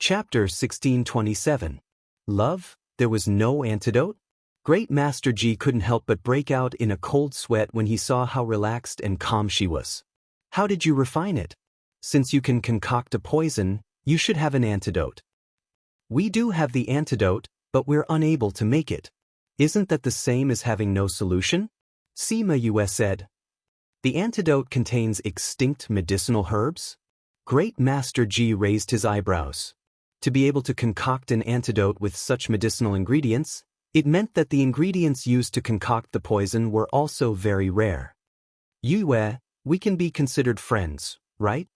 Chapter 1627. Love, there was no antidote? Great Master Ji couldn't help but break out in a cold sweat when he saw how relaxed and calm she was. How did you refine it? Since you can concoct a poison, you should have an antidote. We do have the antidote, but we're unable to make it. Isn't that the same as having no solution? Sima Yue said. The antidote contains extinct medicinal herbs? Great Master Ji raised his eyebrows. To be able to concoct an antidote with such medicinal ingredients, it meant that the ingredients used to concoct the poison were also very rare. Yue, we can be considered friends, right?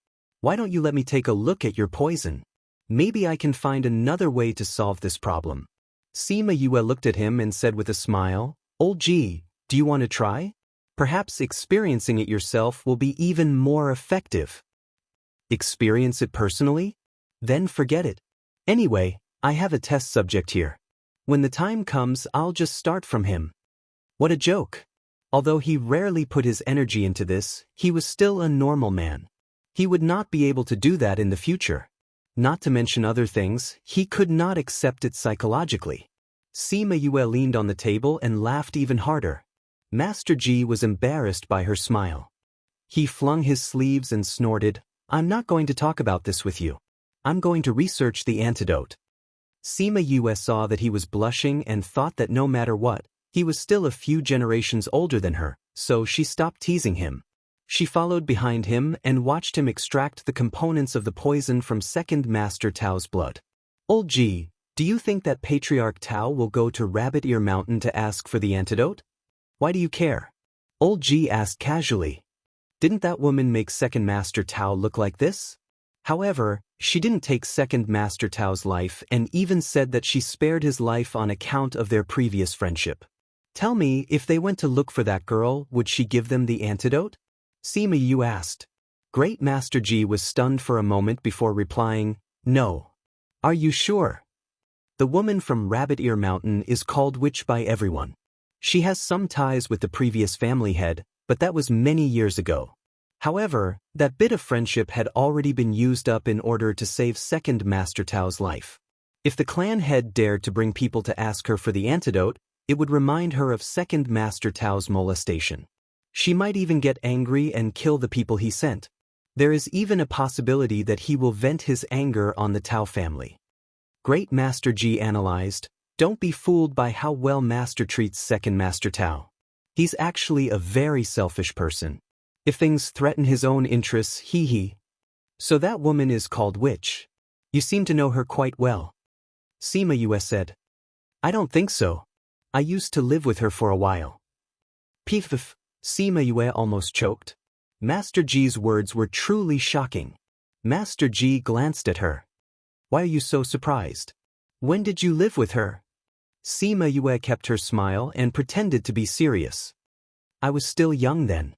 Why don't you let me take a look at your poison? Maybe I can find another way to solve this problem. Sima Yue looked at him and said with a smile, Old Ji, do you want to try? Perhaps experiencing it yourself will be even more effective. Experience it personally? Then forget it. Anyway, I have a test subject here. When the time comes, I'll just start from him. What a joke. Although he rarely put his energy into this, he was still a normal man. He would not be able to do that in the future. Not to mention other things, he could not accept it psychologically. Sima Yue leaned on the table and laughed even harder. Master Ji was embarrassed by her smile. He flung his sleeves and snorted, I'm not going to talk about this with you. I'm going to research the antidote. Sima Yue saw that he was blushing and thought that no matter what, he was still a few generations older than her, so she stopped teasing him. She followed behind him and watched him extract the components of the poison from Second Master Tao's blood. Old Ji, do you think that Patriarch Tao will go to Rabbit Ear Mountain to ask for the antidote? Why do you care? Old Ji asked casually. Didn't that woman make Second Master Tao look like this? However, she didn't take Second Master Tao's life and even said that she spared his life on account of their previous friendship. Tell me, if they went to look for that girl, would she give them the antidote? Sima Yue asked. Great Master Ji was stunned for a moment before replying, No. Are you sure? The woman from Rabbit Ear Mountain is called Witch by everyone. She has some ties with the previous family head, but that was many years ago. However, that bit of friendship had already been used up in order to save Second Master Tao's life. If the clan head dared to bring people to ask her for the antidote, it would remind her of Second Master Tao's molestation. She might even get angry and kill the people he sent. There is even a possibility that he will vent his anger on the Tao family. Great Master Ji analyzed, Don't be fooled by how well Master treats Second Master Tao. He's actually a very selfish person. If things threaten his own interests, he. So that woman is called Witch. You seem to know her quite well. Sima Yue said. I don't think so. I used to live with her for a while. Pff, Sima Yue almost choked. Master Ji's words were truly shocking. Master Ji glanced at her. Why are you so surprised? When did you live with her? Sima Yue kept her smile and pretended to be serious. I was still young then.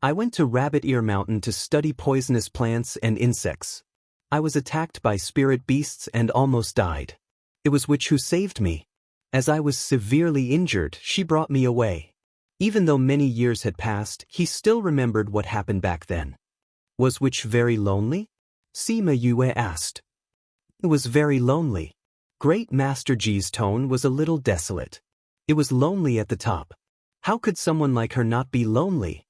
I went to Rabbit Ear Mountain to study poisonous plants and insects. I was attacked by spirit beasts and almost died. It was Witch who saved me. As I was severely injured, she brought me away. Even though many years had passed, he still remembered what happened back then. Was Witch very lonely? Sima Yue asked. It was very lonely. Great Master Ji's tone was a little desolate. It was lonely at the top. How could someone like her not be lonely?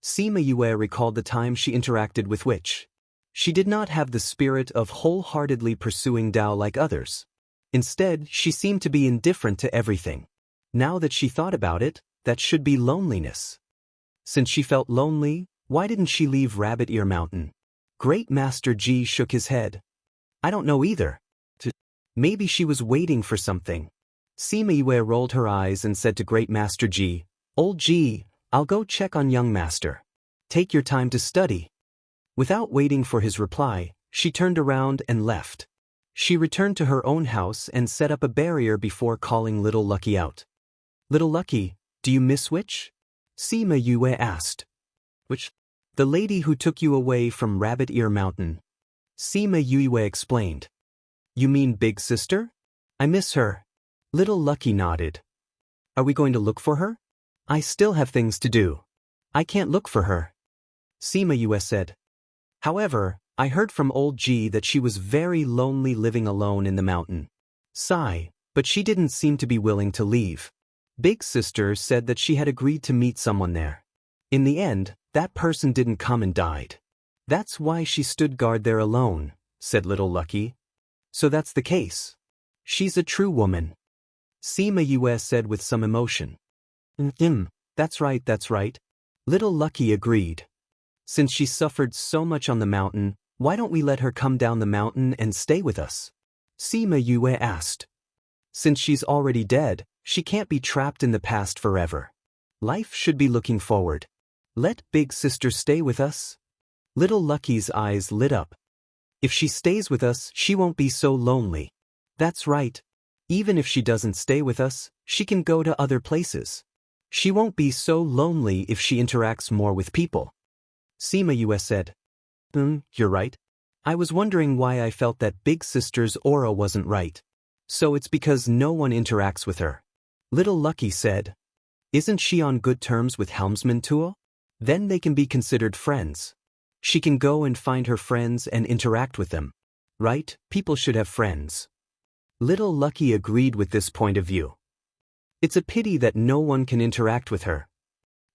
Sima Yue recalled the time she interacted with Witch. She did not have the spirit of wholeheartedly pursuing Tao like others. Instead, she seemed to be indifferent to everything. Now that she thought about it, that should be loneliness. Since she felt lonely, why didn't she leave Rabbit Ear Mountain? Great Master Ji shook his head. I don't know either. Maybe she was waiting for something. Sima Yue rolled her eyes and said to Great Master Ji, Old Ji, I'll go check on young master. Take your time to study. Without waiting for his reply, she turned around and left. She returned to her own house and set up a barrier before calling Little Lucky out. Little Lucky, do you miss Witch? Sima Yue asked. Which? The lady who took you away from Rabbit Ear Mountain. Sima Yue explained. You mean Big Sister? I miss her. Little Lucky nodded. Are we going to look for her? I still have things to do. I can't look for her. Sima Yue said. However, I heard from old G that she was very lonely living alone in the mountain. Sigh, but she didn't seem to be willing to leave. Big sister said that she had agreed to meet someone there. In the end, that person didn't come and died. That's why she stood guard there alone, said little Lucky. So that's the case. She's a true woman. Sima Yue said with some emotion. That's right. Little Lucky agreed. Since she suffered so much on the mountain, why don't we let her come down the mountain and stay with us? Sima Yue asked. Since she's already dead, she can't be trapped in the past forever. Life should be looking forward. Let big sister stay with us. Little Lucky's eyes lit up. If she stays with us, she won't be so lonely. That's right. Even if she doesn't stay with us, she can go to other places. She won't be so lonely if she interacts more with people. Sima Yue said. You're right. I was wondering why I felt that big sister's aura wasn't right. So it's because no one interacts with her. Little Lucky said. Isn't she on good terms with Helmsman Tuo? Then they can be considered friends. She can go and find her friends and interact with them. Right? People should have friends. Little Lucky agreed with this point of view. It's a pity that no one can interact with her.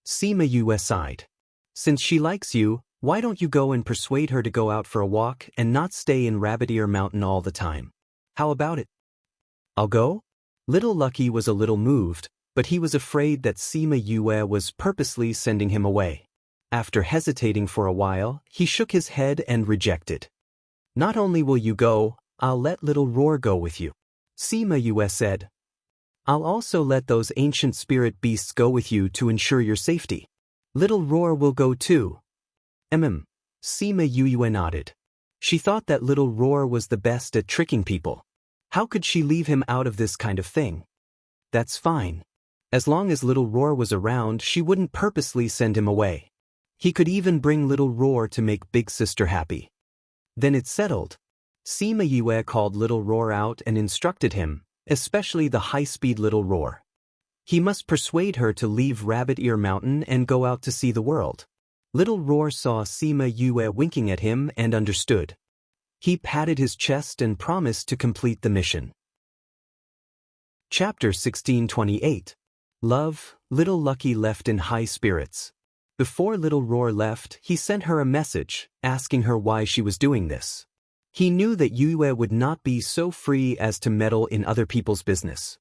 Sima Yue sighed. Since she likes you, why don't you go and persuade her to go out for a walk and not stay in Rabbit Ear Mountain all the time? How about it? I'll go? Little Lucky was a little moved, but he was afraid that Sima Yue was purposely sending him away. After hesitating for a while, he shook his head and rejected. Not only will you go, I'll let Little Roar go with you. Sima Yue said. I'll also let those ancient spirit beasts go with you to ensure your safety. Little Roar will go too. Sima Yue nodded. She thought that Little Roar was the best at tricking people. How could she leave him out of this kind of thing? That's fine. As long as Little Roar was around, she wouldn't purposely send him away. He could even bring Little Roar to make Big Sister happy. Then it's settled. Sima Yue called Little Roar out and instructed him, especially the high-speed Little Roar. He must persuade her to leave Rabbit Ear Mountain and go out to see the world. Little Roar saw Sima Yue winking at him and understood. He patted his chest and promised to complete the mission. Chapter 1628. Love, Little Lucky left in high spirits. Before Little Roar left, he sent her a message, asking her why she was doing this. He knew that Yue would not be so free as to meddle in other people's business.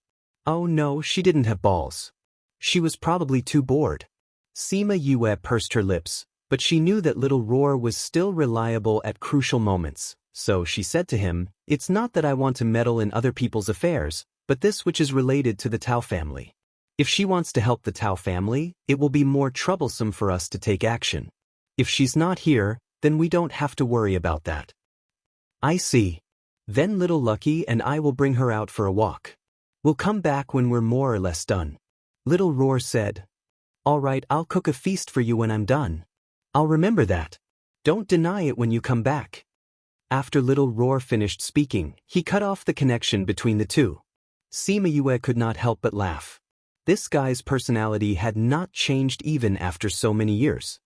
Oh no, she didn't have balls. She was probably too bored. Sima Yue pursed her lips, but she knew that Little Roar was still reliable at crucial moments, so she said to him, It's not that I want to meddle in other people's affairs, but this which is related to the Tao family. If she wants to help the Tao family, it will be more troublesome for us to take action. If she's not here, then we don't have to worry about that. I see. Then Little Lucky and I will bring her out for a walk. We'll come back when we're more or less done. Little Roar said. All right, I'll cook a feast for you when I'm done. I'll remember that. Don't deny it when you come back. After Little Roar finished speaking, he cut off the connection between the two. Sima Yue could not help but laugh. This guy's personality had not changed even after so many years.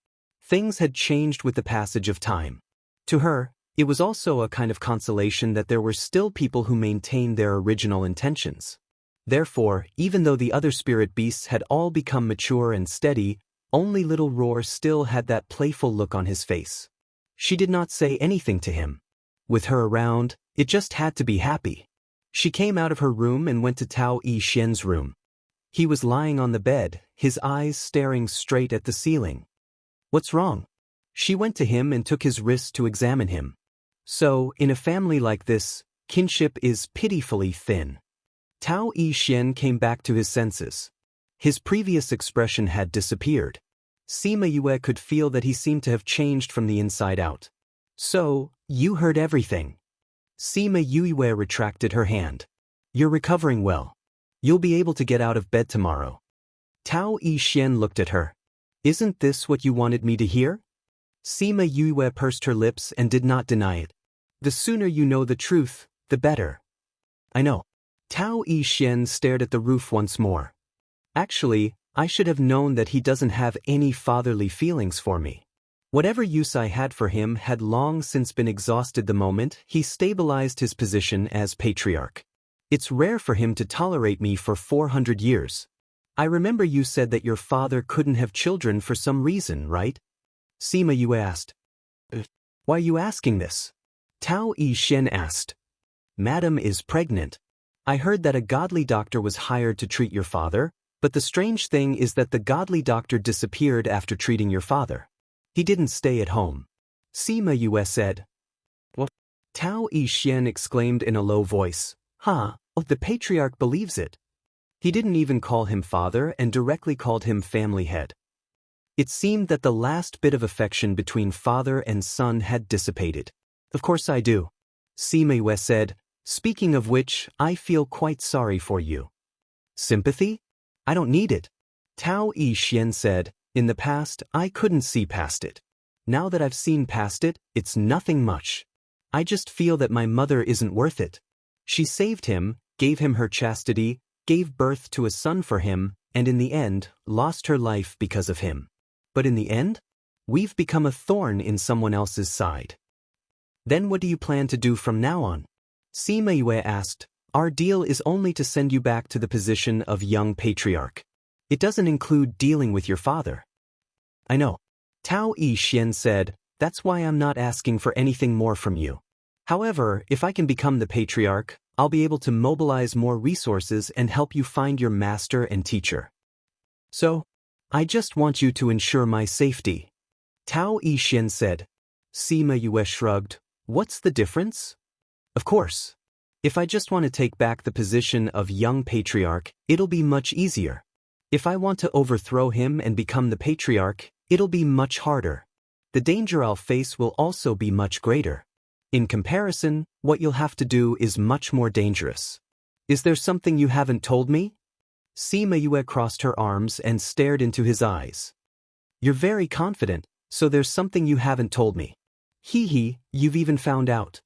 Things had changed with the passage of time. To her, it was also a kind of consolation that there were still people who maintained their original intentions. Therefore, even though the other spirit beasts had all become mature and steady, only Little Roar still had that playful look on his face. She did not say anything to him. With her around, it just had to be happy. She came out of her room and went to Tao Yi Xian's room. He was lying on the bed, his eyes staring straight at the ceiling. What's wrong? She went to him and took his wrist to examine him. So, in a family like this, kinship is pitifully thin. Tao Yi Xian came back to his senses. His previous expression had disappeared. Sima Yue could feel that he seemed to have changed from the inside out. So, you heard everything. Sima Yue retracted her hand. You're recovering well. You'll be able to get out of bed tomorrow. Tao Yi Xian looked at her. Isn't this what you wanted me to hear? Sima Yue pursed her lips and did not deny it. The sooner you know the truth, the better. I know. Tao Yi Xian stared at the roof once more. Actually, I should have known that he doesn't have any fatherly feelings for me. Whatever use I had for him had long since been exhausted the moment he stabilized his position as patriarch. It's rare for him to tolerate me for 400 years. I remember you said that your father couldn't have children for some reason, right? Sima Yue asked. Why are you asking this? Tao Yi-Shen asked. Madam is pregnant. I heard that a godly doctor was hired to treat your father, but the strange thing is that the godly doctor disappeared after treating your father. He didn't stay at home. Sima Yue said. What? Tao Yi-Shen exclaimed in a low voice. Oh, the patriarch believes it. He didn't even call him father and directly called him family head. It seemed that the last bit of affection between father and son had dissipated. Of course I do. Sima Yue said. Speaking of which, I feel quite sorry for you. Sympathy? I don't need it. Tao Yi-Shen said. In the past, I couldn't see past it. Now that I've seen past it, it's nothing much. I just feel that my mother isn't worth it. She saved him, gave him her chastity, gave birth to a son for him, and in the end, lost her life because of him. But in the end, we've become a thorn in someone else's side. Then what do you plan to do from now on? Sima Yue asked. Our deal is only to send you back to the position of young patriarch. It doesn't include dealing with your father. I know. Tao Yi-Shen said. That's why I'm not asking for anything more from you. However, if I can become the patriarch, I'll be able to mobilize more resources and help you find your master and teacher. So, I just want you to ensure my safety. Tao Yi-Shen said. Sima Yue shrugged. What's the difference? Of course. If I just want to take back the position of young patriarch, it'll be much easier. If I want to overthrow him and become the patriarch, it'll be much harder. The danger I'll face will also be much greater. In comparison, what you'll have to do is much more dangerous. Is there something you haven't told me? Sima Yue crossed her arms and stared into his eyes. You're very confident, so there's something you haven't told me. Hee, you've even found out.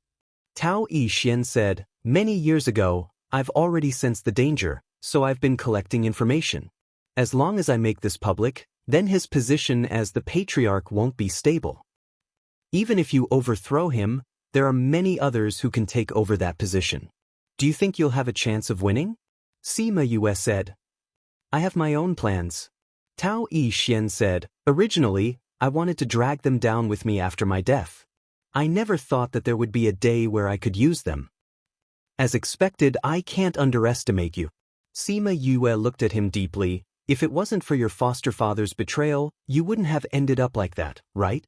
Tao Yi-Shen said, many years ago, I've already sensed the danger, so I've been collecting information. As long as I make this public, then his position as the patriarch won't be stable. Even if you overthrow him, there are many others who can take over that position. Do you think you'll have a chance of winning? Sima Yue said. I have my own plans. Tao Yi-Shen said, originally, I wanted to drag them down with me after my death. I never thought that there would be a day where I could use them. As expected, I can't underestimate you. Sima Yue looked at him deeply. If it wasn't for your foster father's betrayal, you wouldn't have ended up like that, right?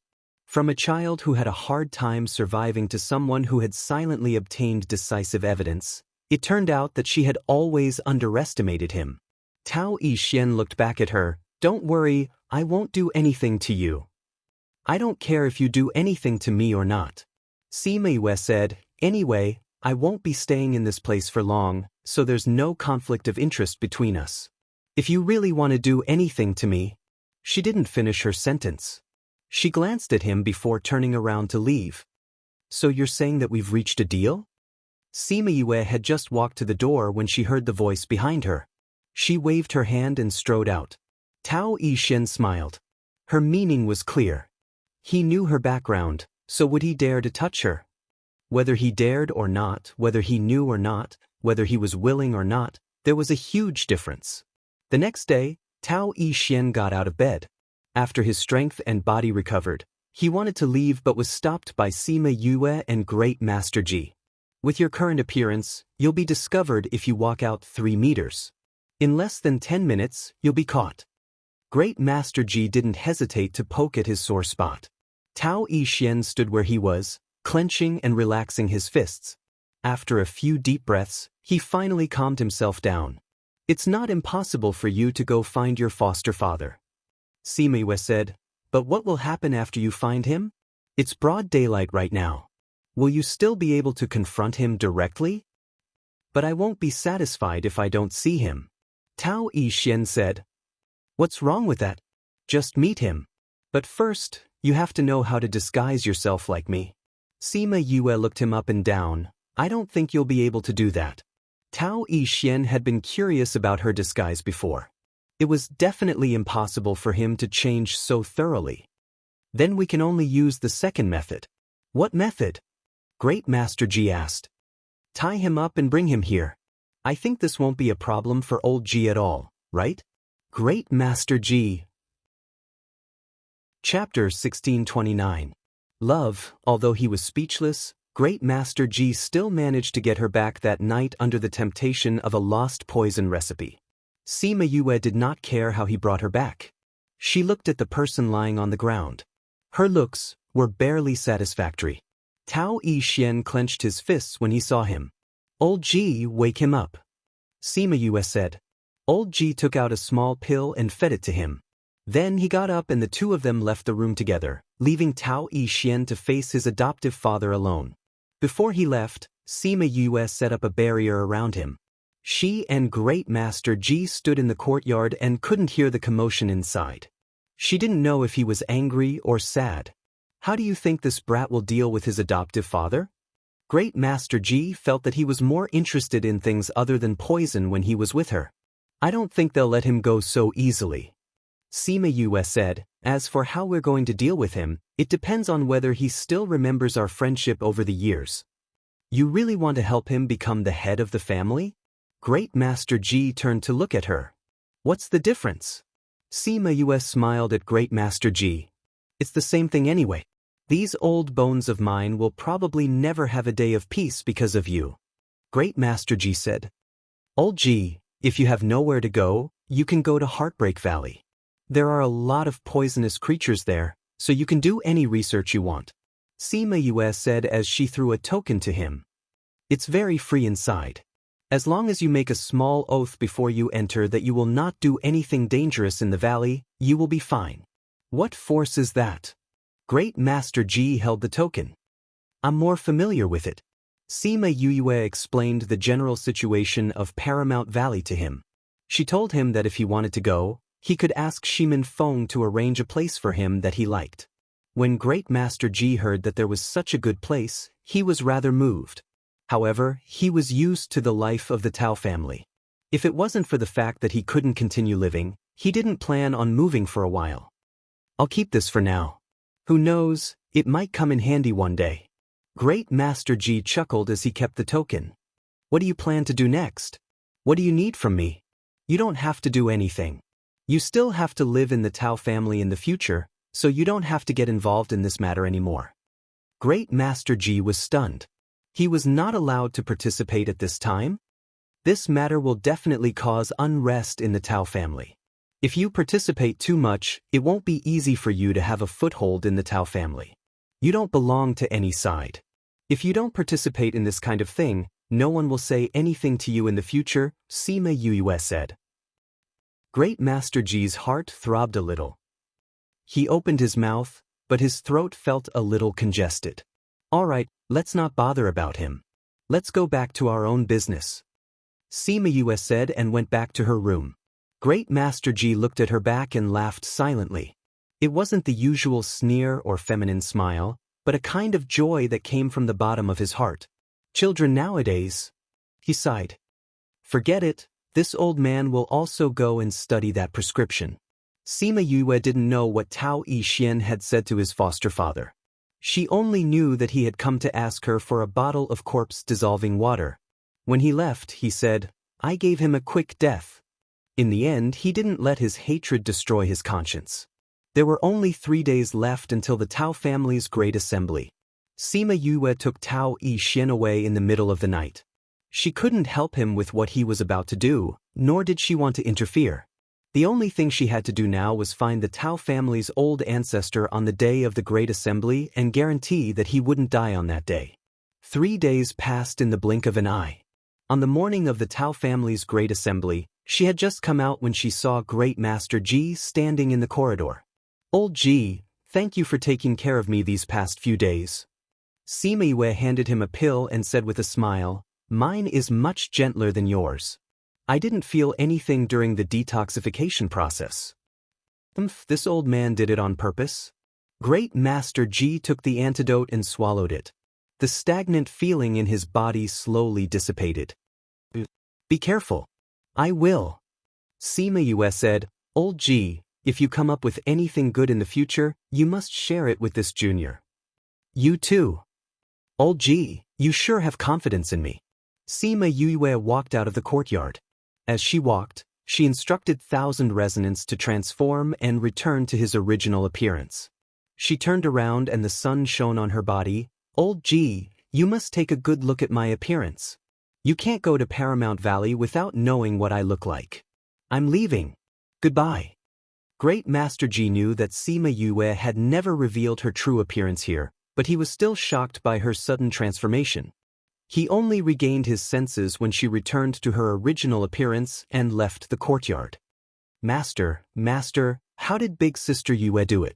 From a child who had a hard time surviving to someone who had silently obtained decisive evidence, it turned out that she had always underestimated him. Tao Yi-Shen looked back at her. Don't worry, I won't do anything to you. I don't care if you do anything to me or not. Sima Yue said, anyway, I won't be staying in this place for long, so there's no conflict of interest between us. If you really want to do anything to me. She didn't finish her sentence. She glanced at him before turning around to leave. So you're saying that we've reached a deal? Sima Yue had just walked to the door when she heard the voice behind her. She waved her hand and strode out. Tao Yi-Shen smiled. Her meaning was clear. He knew her background, so would he dare to touch her? Whether he dared or not, whether he knew or not, whether he was willing or not, there was a huge difference. The next day, Tao Yi-Shen got out of bed. After his strength and body recovered, he wanted to leave but was stopped by Sima Yue and Great Master Ji. With your current appearance, you'll be discovered if you walk out 3 meters. In less than 10 minutes, you'll be caught. Great Master Ji didn't hesitate to poke at his sore spot. Tao Yi-Shen stood where he was, clenching and relaxing his fists. After a few deep breaths, he finally calmed himself down. It's not impossible for you to go find your foster father. Sima Yue said, but what will happen after you find him? It's broad daylight right now. Will you still be able to confront him directly? But I won't be satisfied if I don't see him. Tao Yi-Shen said. What's wrong with that? Just meet him. But first, you have to know how to disguise yourself like me. Sima Yue looked him up and down. I don't think you'll be able to do that. Tao Yi-Shen had been curious about her disguise before. It was definitely impossible for him to change so thoroughly. Then we can only use the second method. What method? Great Master Ji asked. Tie him up and bring him here. I think this won't be a problem for old Ji at all, right? Great Master Ji. Chapter 1629. Love. Although he was speechless, Great Master Ji still managed to get her back that night under the temptation of a lost poison recipe. Sima Yue did not care how he brought her back. She looked at the person lying on the ground. Her looks were barely satisfactory. Tao Yi-Xian clenched his fists when he saw him. Old Ji, wake him up. Sima Yue said. Old Ji took out a small pill and fed it to him. Then he got up and the two of them left the room together, leaving Tao Yi-Xian to face his adoptive father alone. Before he left, Sima Yue set up a barrier around him. She and Great Master Ji stood in the courtyard and couldn't hear the commotion inside. She didn't know if he was angry or sad. How do you think this brat will deal with his adoptive father? Great Master Ji felt that he was more interested in things other than poison when he was with her. I don't think they'll let him go so easily. Sima Yue said, as for how we're going to deal with him, it depends on whether he still remembers our friendship over the years. You really want to help him become the head of the family? Great Master Ji turned to look at her. What's the difference? Sima Yue smiled at Great Master Ji. It's the same thing anyway. These old bones of mine will probably never have a day of peace because of you. Great Master Ji said. Old Ji, if you have nowhere to go, you can go to Heartbreak Valley. There are a lot of poisonous creatures there, so you can do any research you want. Sima Yue said as she threw a token to him. It's very free inside. As long as you make a small oath before you enter that you will not do anything dangerous in the valley, you will be fine. What force is that? Great Master Ji held the token. I'm more familiar with it. Sima Yue explained the general situation of Paramount Valley to him. She told him that if he wanted to go, he could ask Shimin Feng to arrange a place for him that he liked. When Great Master Ji heard that there was such a good place, he was rather moved. However, he was used to the life of the Tao family. If it wasn't for the fact that he couldn't continue living, he didn't plan on moving for a while. I'll keep this for now. Who knows, it might come in handy one day. Great Master Ji chuckled as he kept the token. What do you plan to do next? What do you need from me? You don't have to do anything. You still have to live in the Tao family in the future, so you don't have to get involved in this matter anymore. Great Master Ji was stunned. He was not allowed to participate at this time? This matter will definitely cause unrest in the Tao family. If you participate too much, it won't be easy for you to have a foothold in the Tao family. You don't belong to any side. If you don't participate in this kind of thing, no one will say anything to you in the future, Sima Yue said. Great Master Ji's heart throbbed a little. He opened his mouth, but his throat felt a little congested. All right, let's not bother about him. Let's go back to our own business. Sima Yue said and went back to her room. Great Master Ji looked at her back and laughed silently. It wasn't the usual sneer or feminine smile, but a kind of joy that came from the bottom of his heart. Children nowadays. He sighed. Forget it. This old man will also go and study that prescription. Sima Yue didn't know what Tao Yi-Xian had said to his foster father. She only knew that he had come to ask her for a bottle of corpse-dissolving water. When he left, he said, I gave him a quick death. In the end, he didn't let his hatred destroy his conscience. There were only 3 days left until the Tao family's great assembly. Sima Yue took Tao Yi-Xian away in the middle of the night. She couldn't help him with what he was about to do, nor did she want to interfere. The only thing she had to do now was find the Tao family's old ancestor on the day of the Great Assembly and guarantee that he wouldn't die on that day. 3 days passed in the blink of an eye. On the morning of the Tao family's Great Assembly, she had just come out when she saw Great Master Ji standing in the corridor. Old Ji, thank you for taking care of me these past few days. Sima Yue handed him a pill and said with a smile, Mine is much gentler than yours. I didn't feel anything during the detoxification process. This old man did it on purpose? Great Master Ji took the antidote and swallowed it. The stagnant feeling in his body slowly dissipated. Be careful. I will. Sima Yue said, Old Ji, If you come up with anything good in the future, you must share it with this junior. You too. Old G, you sure have confidence in me. Sima Yue walked out of the courtyard. As she walked, she instructed Thousand Resonance to transform and return to his original appearance. She turned around and the sun shone on her body. Old G, you must take a good look at my appearance. You can't go to Paramount Valley without knowing what I look like. I'm leaving. Goodbye. Great Master Ji knew that Sima Yue had never revealed her true appearance here, but he was still shocked by her sudden transformation. He only regained his senses when she returned to her original appearance and left the courtyard. Master, how did Big Sister Yue do it?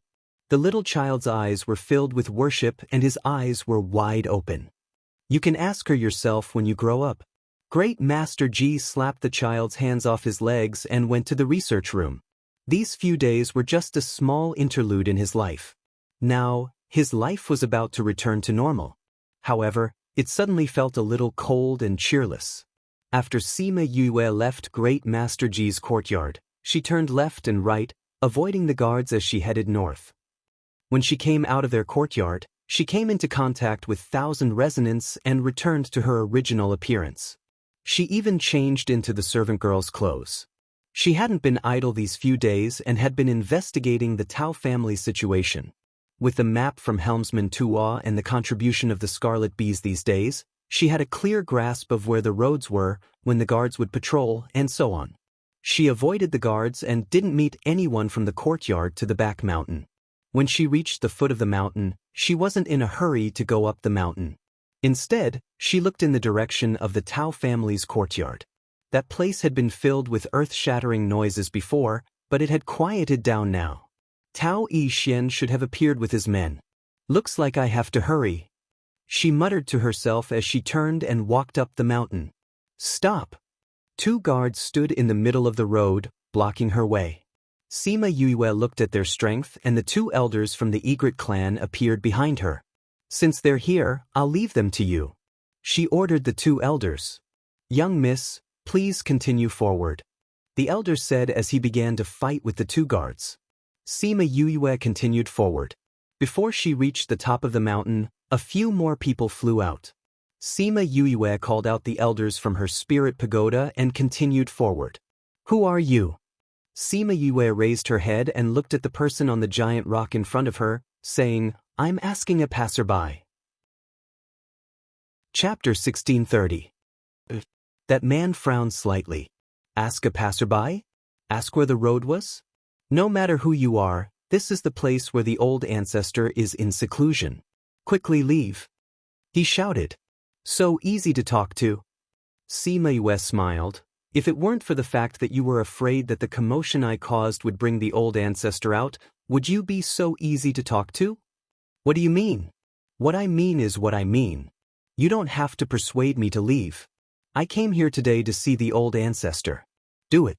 The little child's eyes were filled with worship and his eyes were wide open. You can ask her yourself when you grow up. Great Master Ji slapped the child's hands off his legs and went to the research room. These few days were just a small interlude in his life. Now, his life was about to return to normal. However, it suddenly felt a little cold and cheerless. After Sima Yue left Great Master Ji's courtyard, she turned left and right, avoiding the guards as she headed north. When she came out of their courtyard, she came into contact with Thousand Resonance and returned to her original appearance. She even changed into the servant girl's clothes. She hadn't been idle these few days and had been investigating the Tao family situation. With the map from Helmsman Tua and the contribution of the Scarlet Bees these days, she had a clear grasp of where the roads were, when the guards would patrol, and so on. She avoided the guards and didn't meet anyone from the courtyard to the back mountain. When she reached the foot of the mountain, she wasn't in a hurry to go up the mountain. Instead, she looked in the direction of the Tao family's courtyard. That place had been filled with earth-shattering noises before, but it had quieted down now. Tao Yixian should have appeared with his men. Looks like I have to hurry. She muttered to herself as she turned and walked up the mountain. Stop! 2 guards stood in the middle of the road, blocking her way. Sima Yue looked at their strength and the 2 elders from the Egret clan appeared behind her. Since they're here, I'll leave them to you. She ordered the 2 elders. Young miss, please continue forward. The elder said as he began to fight with the 2 guards. Sima Yue continued forward. Before she reached the top of the mountain, a few more people flew out. Sima Yue called out the elders from her spirit pagoda and continued forward. Who are you? Sima Yue raised her head and looked at the person on the giant rock in front of her, saying, I'm asking a passerby. Chapter 1630. That man frowned slightly. Ask a passerby? Ask where the road was? No matter who you are, this is the place where the old ancestor is in seclusion. Quickly leave. He shouted. So easy to talk to. Sima Yue smiled. If it weren't for the fact that you were afraid that the commotion I caused would bring the old ancestor out, would you be so easy to talk to? What do you mean? What I mean is what I mean. You don't have to persuade me to leave. I came here today to see the old ancestor. Do it.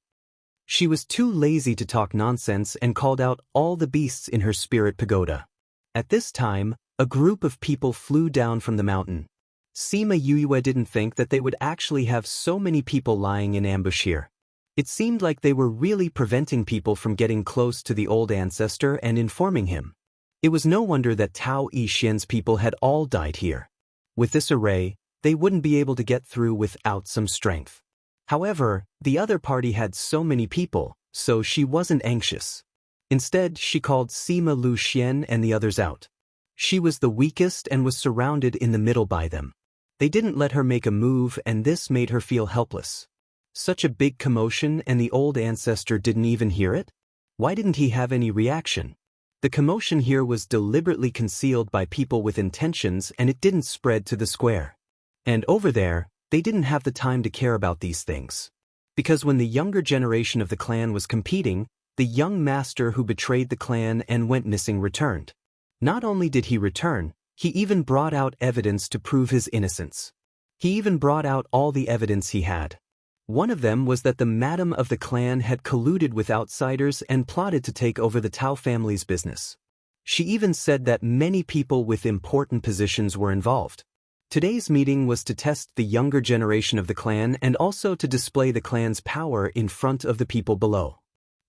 She was too lazy to talk nonsense and called out all the beasts in her spirit pagoda. At this time, a group of people flew down from the mountain. Sima Yue didn't think that they would actually have so many people lying in ambush here. It seemed like they were really preventing people from getting close to the old ancestor and informing him. It was no wonder that Tao Yixian's people had all died here. With this array, they wouldn't be able to get through without some strength. However, the other party had so many people, so she wasn't anxious. Instead, she called Sima Lu Xian and the others out. She was the weakest and was surrounded in the middle by them. They didn't let her make a move and this made her feel helpless. Such a big commotion and the old ancestor didn't even hear it? Why didn't he have any reaction? The commotion here was deliberately concealed by people with intentions and it didn't spread to the square. And over there, they didn't have the time to care about these things. Because when the younger generation of the clan was competing, the young master who betrayed the clan and went missing returned. Not only did he return, he even brought out evidence to prove his innocence. He even brought out all the evidence he had. One of them was that the madam of the clan had colluded with outsiders and plotted to take over the Tao family's business. She even said that many people with important positions were involved. Today's meeting was to test the younger generation of the clan and also to display the clan's power in front of the people below.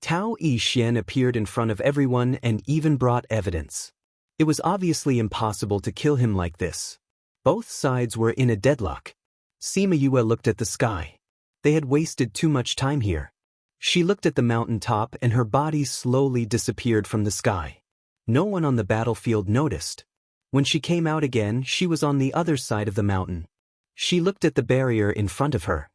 Tao Yi appeared in front of everyone and even brought evidence. It was obviously impossible to kill him like this. Both sides were in a deadlock. Sima Yue looked at the sky. They had wasted too much time here. She looked at the mountain top and her body slowly disappeared from the sky. No one on the battlefield noticed. When she came out again, she was on the other side of the mountain. She looked at the barrier in front of her.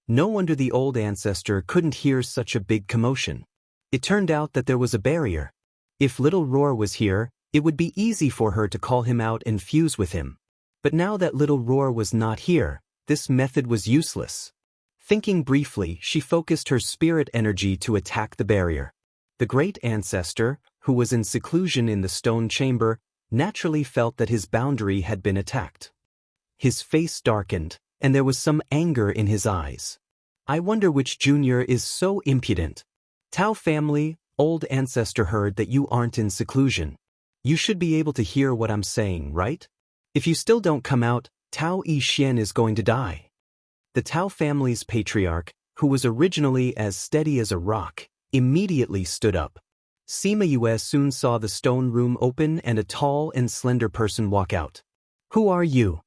No wonder the old ancestor couldn't hear such a big commotion. It turned out that there was a barrier. If Little Roar was here, it would be easy for her to call him out and fuse with him. But now that Little Roar was not here, this method was useless. Thinking briefly, she focused her spirit energy to attack the barrier. The great ancestor, who was in seclusion in the stone chamber, naturally felt that his boundary had been attacked. His face darkened, and there was some anger in his eyes. I wonder which junior is so impudent. Tao family, old ancestor heard that you aren't in seclusion. You should be able to hear what I'm saying, right? If you still don't come out, Tao Yi is going to die. The Tao family's patriarch, who was originally as steady as a rock, immediately stood up. Sima Yue soon saw the stone room open and a tall and slender person walk out. Who are you?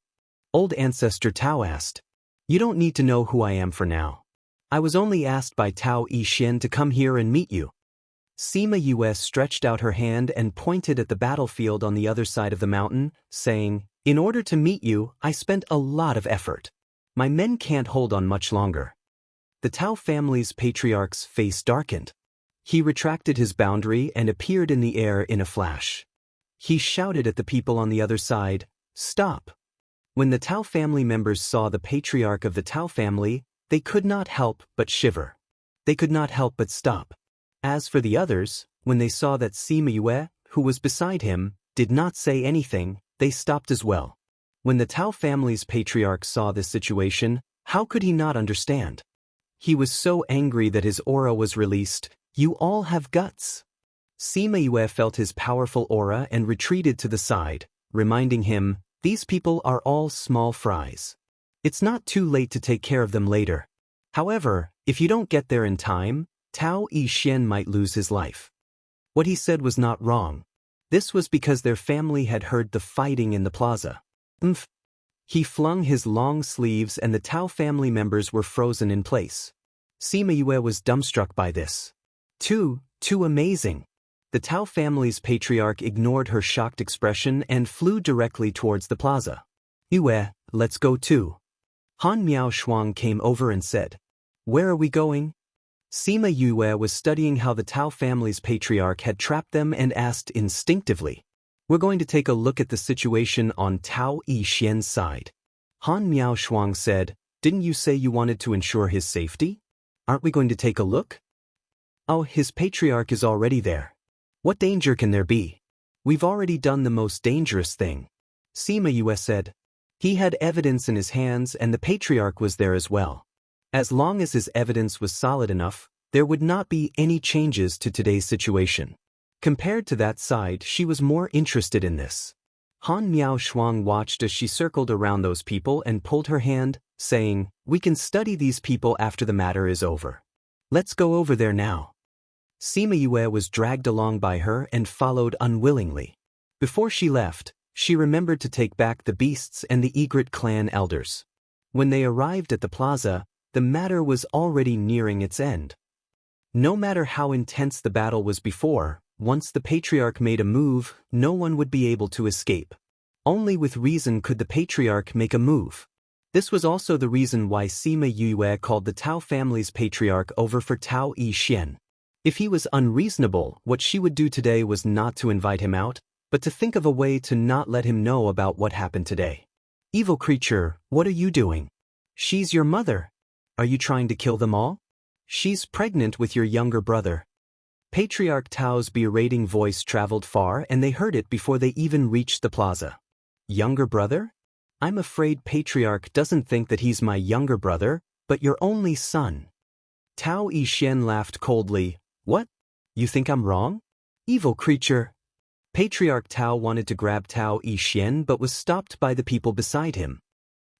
Old ancestor Tao asked. You don't need to know who I am for now. I was only asked by Tao Yi to come here and meet you. Sima Yue stretched out her hand and pointed at the battlefield on the other side of the mountain, saying, in order to meet you, I spent a lot of effort. My men can't hold on much longer. The Tao family's patriarch's face darkened. He retracted his boundary and appeared in the air in a flash. He shouted at the people on the other side, stop. When the Tao family members saw the patriarch of the Tao family, they could not help but shiver. They could not help but stop. As for the others, when they saw that Sima Yue, who was beside him, did not say anything, they stopped as well. When the Tao family's patriarch saw this situation, how could he not understand? He was so angry that his aura was released. You all have guts. Sima Yue felt his powerful aura and retreated to the side, reminding him, these people are all small fries. It's not too late to take care of them later. However, if you don't get there in time, Tao Yi might lose his life. What he said was not wrong. This was because their family had heard the fighting in the plaza. He flung his long sleeves and the Tao family members were frozen in place. Sima Yue was dumbstruck by this. Too amazing. The Tao family's patriarch ignored her shocked expression and flew directly towards the plaza. Yue, let's go too. Han Miao Shuang came over and said, where are we going? Sima Yue was studying how the Tao family's patriarch had trapped them and asked instinctively, we're going to take a look at the situation on Tao Yi's side. Han Miao Shuang said, didn't you say you wanted to ensure his safety? Aren't we going to take a look? Oh, his patriarch is already there. What danger can there be? We've already done the most dangerous thing. Sima Yue said. He had evidence in his hands and the patriarch was there as well. As long as his evidence was solid enough, there would not be any changes to today's situation. Compared to that side, she was more interested in this. Han Miao Shuang watched as she circled around those people and pulled her hand, saying, we can study these people after the matter is over. Let's go over there now. Sima Yue was dragged along by her and followed unwillingly. Before she left, she remembered to take back the beasts and the Egret clan elders. When they arrived at the plaza, the matter was already nearing its end. No matter how intense the battle was before, once the patriarch made a move, no one would be able to escape. Only with reason could the patriarch make a move. This was also the reason why Sima Yue called the Tao family's patriarch over for Tao Yi. If he was unreasonable, what she would do today was not to invite him out, but to think of a way to not let him know about what happened today. Evil creature, what are you doing? She's your mother. Are you trying to kill them all? She's pregnant with your younger brother. Patriarch Tao's berating voice traveled far and they heard it before they even reached the plaza. Younger brother? I'm afraid Patriarch doesn't think that he's my younger brother, but your only son. Tao Yi laughed coldly. What? You think I'm wrong? Evil creature. Patriarch Tao wanted to grab Tao Yi but was stopped by the people beside him.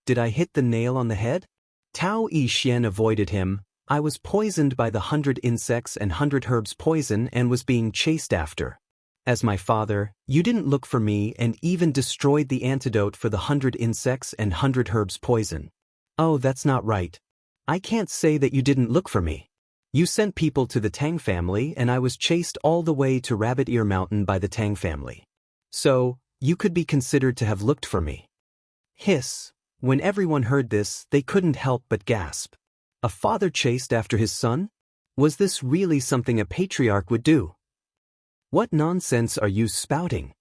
Did I hit the nail on the head? Tao Yi avoided him, I was poisoned by the 100 insects and 100 herbs poison and was being chased after. As my father, you didn't look for me and even destroyed the antidote for the 100 insects and 100 herbs poison. Oh, that's not right. I can't say that you didn't look for me. You sent people to the Tang family and I was chased all the way to Rabbit Ear Mountain by the Tang family. So, you could be considered to have looked for me. Hiss. When everyone heard this, they couldn't help but gasp. A father chased after his son? Was this really something a patriarch would do? What nonsense are you spouting?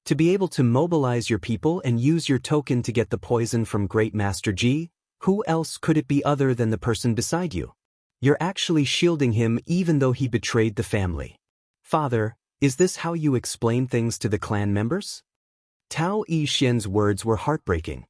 To be able to mobilize your people and use your token to get the poison from Great Master Ji, who else could it be other than the person beside you? You're actually shielding him even though he betrayed the family. Father, is this how you explain things to the clan members? Tao Yixian's words were heartbreaking.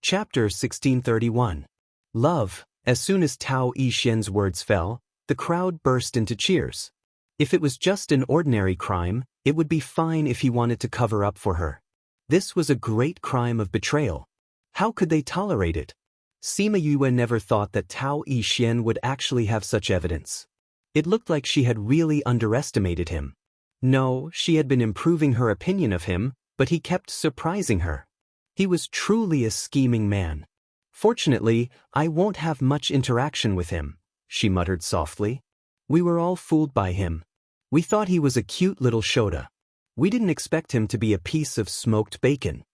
Chapter 1631. Love. As soon as Tao Yixian's words fell, the crowd burst into cheers. If it was just an ordinary crime, it would be fine if he wanted to cover up for her. This was a great crime of betrayal. How could they tolerate it? Sima Yue never thought that Tao Yixian would actually have such evidence. It looked like she had really underestimated him. No, she had been improving her opinion of him, but he kept surprising her. He was truly a scheming man. Fortunately, I won't have much interaction with him, she muttered softly. We were all fooled by him. We thought he was a cute little Shota. We didn't expect him to be a piece of smoked bacon.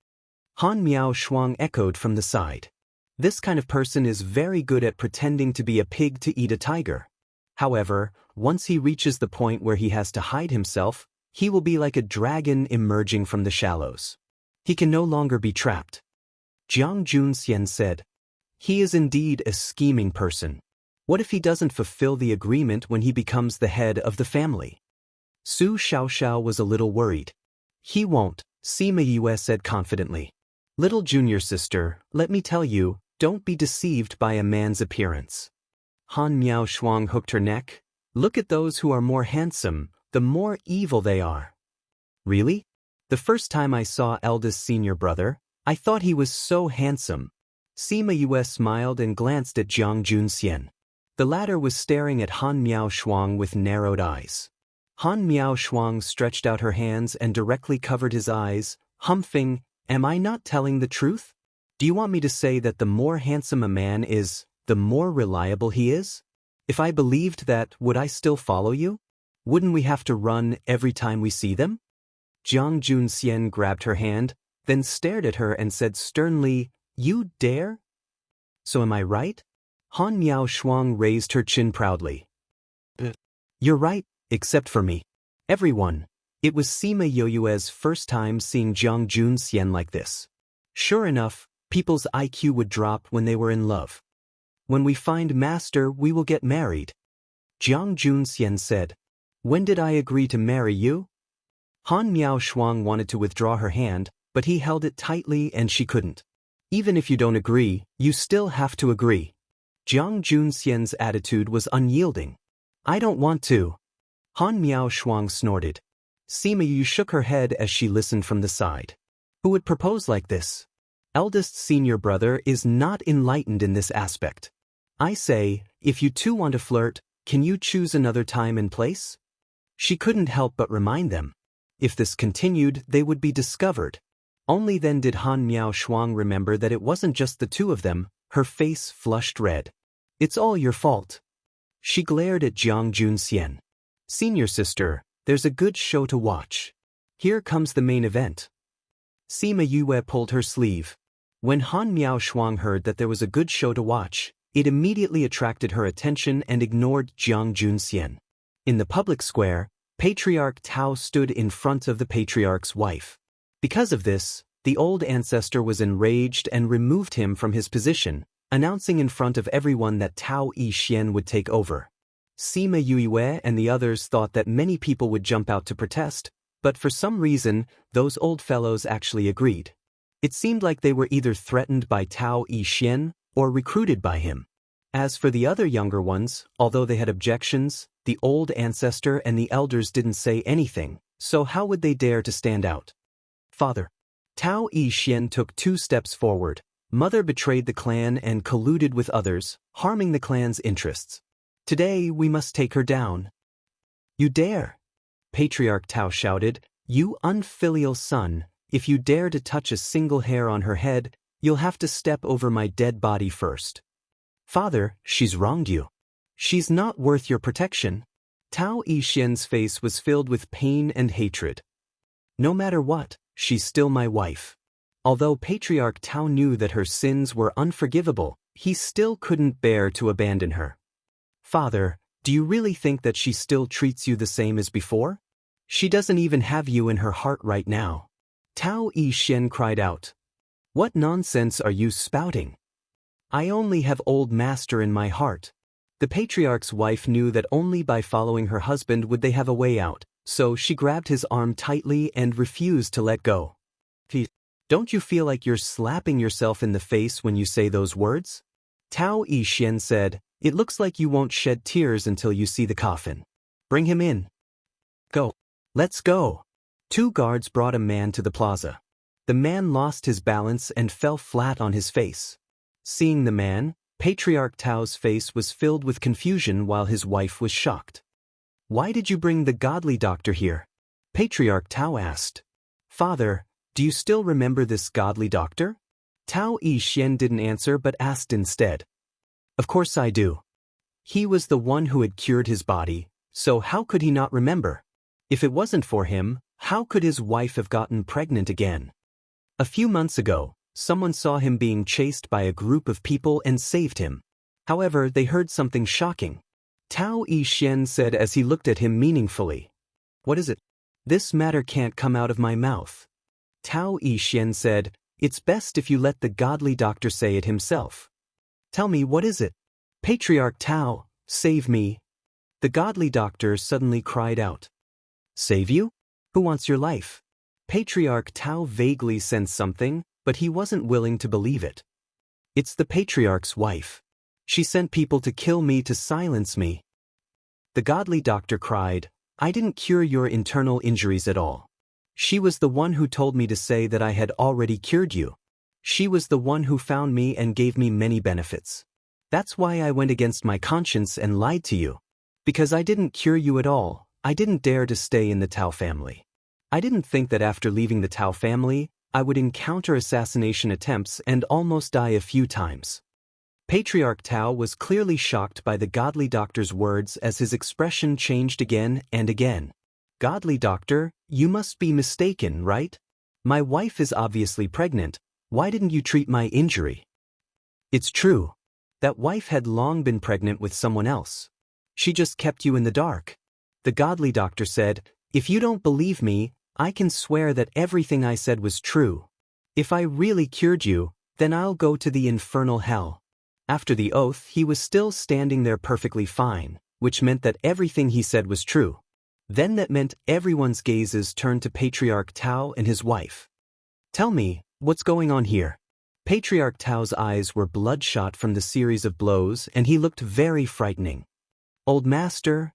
Han Miao Shuang echoed from the side. This kind of person is very good at pretending to be a pig to eat a tiger. However, once he reaches the point where he has to hide himself, he will be like a dragon emerging from the shallows. He can no longer be trapped. Jiang Junxian said. He is indeed a scheming person. What if he doesn't fulfill the agreement when he becomes the head of the family? Su Xiaoxiao was a little worried. He won't, Sima Yue said confidently. Little junior sister, let me tell you, don't be deceived by a man's appearance. Han Miao Shuang hooked her neck. Look at those who are more handsome, the more evil they are. Really? The first time I saw eldest senior brother, I thought he was so handsome. Sima Yue smiled and glanced at Jiang Junxian. The latter was staring at Han Miao Shuang with narrowed eyes. Han Miao Shuang stretched out her hands and directly covered his eyes, humping, Am I not telling the truth? Do you want me to say that the more handsome a man is, the more reliable he is? If I believed that, would I still follow you? Wouldn't we have to run every time we see them? Jiang Junxian grabbed her hand, then stared at her and said sternly, You dare? So am I right? Han Miao Shuang raised her chin proudly. You're right, except for me. Everyone. It was Sima Yoyue's first time seeing Jiang Junxian like this. Sure enough, people's IQ would drop when they were in love. When we find master, we will get married. Jiang Junxian said. When did I agree to marry you? Han Miao Shuang wanted to withdraw her hand, but he held it tightly and she couldn't. Even if you don't agree, you still have to agree. Jiang Junxian's attitude was unyielding. I don't want to. Han Miao Shuang snorted. Sima Yu shook her head as she listened from the side. Who would propose like this? Eldest senior brother is not enlightened in this aspect. I say, if you two want to flirt, can you choose another time and place? She couldn't help but remind them. If this continued, they would be discovered. Only then did Han Miao Shuang remember that it wasn't just the two of them. Her face flushed red. It's all your fault. She glared at Jiang Junxian. Senior sister, there's a good show to watch. Here comes the main event. Sima Yue pulled her sleeve. When Han Miao Shuang heard that there was a good show to watch, it immediately attracted her attention and ignored Jiang Junxian. In the public square, Patriarch Tao stood in front of the patriarch's wife. Because of this, the old ancestor was enraged and removed him from his position, announcing in front of everyone that Tao Yixian would take over. Sima Yue and the others thought that many people would jump out to protest, but for some reason, those old fellows actually agreed. It seemed like they were either threatened by Tao Yixian or recruited by him. As for the other younger ones, although they had objections, the old ancestor and the elders didn't say anything, so how would they dare to stand out? Father. Tao Yixian took 2 steps forward. Mother betrayed the clan and colluded with others, harming the clan's interests. Today we must take her down. You dare! Patriarch Tao shouted. You unfilial son, if you dare to touch a single hair on her head, you'll have to step over my dead body first. Father, she's wronged you. She's not worth your protection. Tao Yixian's face was filled with pain and hatred. No matter what, she's still my wife. Although Patriarch Tao knew that her sins were unforgivable, he still couldn't bear to abandon her. Father, do you really think that she still treats you the same as before? She doesn't even have you in her heart right now. Tao Yixian cried out. What nonsense are you spouting? I only have old master in my heart. The patriarch's wife knew that only by following her husband would they have a way out, so she grabbed his arm tightly and refused to let go. Don't you feel like you're slapping yourself in the face when you say those words? Tao Yixian said, It looks like you won't shed tears until you see the coffin. Bring him in. Go. Let's go. 2 guards brought a man to the plaza. The man lost his balance and fell flat on his face. Seeing the man, Patriarch Tao's face was filled with confusion while his wife was shocked. Why did you bring the godly doctor here? Patriarch Tao asked. Father, do you still remember this godly doctor? Tao Yixian didn't answer but asked instead. Of course I do. He was the one who had cured his body, so how could he not remember? If it wasn't for him, how could his wife have gotten pregnant again? A few months ago, someone saw him being chased by a group of people and saved him. However, they heard something shocking. Tao Yixian said as he looked at him meaningfully. What is it? This matter can't come out of my mouth. Tao Yixian said, It's best if you let the godly doctor say it himself. Tell me, what is it? Patriarch Tao, save me. The godly doctor suddenly cried out. Save you? Who wants your life? Patriarch Tao vaguely sensed something, but he wasn't willing to believe it. It's the patriarch's wife. She sent people to kill me to silence me. The godly doctor cried, I didn't cure your internal injuries at all. She was the one who told me to say that I had already cured you. She was the one who found me and gave me many benefits. That's why I went against my conscience and lied to you. Because I didn't cure you at all, I didn't dare to stay in the Tao family. I didn't think that after leaving the Tao family, I would encounter assassination attempts and almost die a few times. Patriarch Tao was clearly shocked by the godly doctor's words as his expression changed again and again. Godly doctor, you must be mistaken, right? My wife is obviously pregnant. Why didn't you treat my injury? It's true. That wife had long been pregnant with someone else. She just kept you in the dark. The godly doctor said, If you don't believe me, I can swear that everything I said was true. If I really cured you, then I'll go to the infernal hell. After the oath, he was still standing there perfectly fine, which meant that everything he said was true. Then that meant everyone's gazes turned to Patriarch Tao and his wife. Tell me, what's going on here? Patriarch Tao's eyes were bloodshot from the series of blows and he looked very frightening. Old master?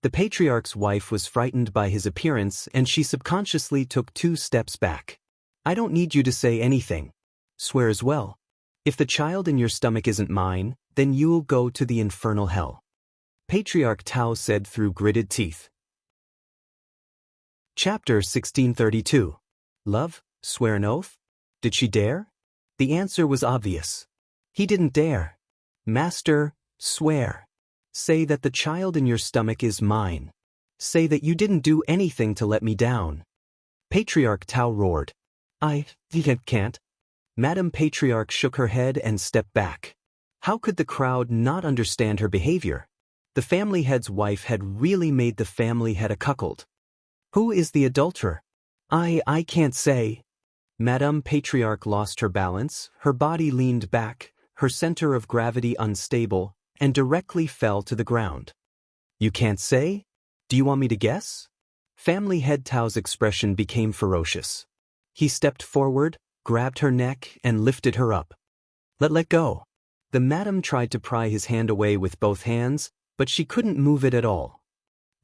The patriarch's wife was frightened by his appearance and she subconsciously took 2 steps back. I don't need you to say anything. Swear as well. If the child in your stomach isn't mine, then you'll go to the infernal hell. Patriarch Tao said through gritted teeth. Chapter 1632. Love, swear an oath? Did she dare? The answer was obvious. He didn't dare. Master, swear. Say that the child in your stomach is mine. Say that you didn't do anything to let me down. Patriarch Tao roared. I can't. Madam Patriarch shook her head and stepped back. How could the crowd not understand her behavior? The family head's wife had really made the family head a cuckold. Who is the adulterer? I can't say. Madame Patriarch lost her balance, her body leaned back, her center of gravity unstable, and directly fell to the ground. You can't say? Do you want me to guess? Family head Tao's expression became ferocious. He stepped forward, grabbed her neck, and lifted her up. Let go. The madam tried to pry his hand away with both hands, but she couldn't move it at all.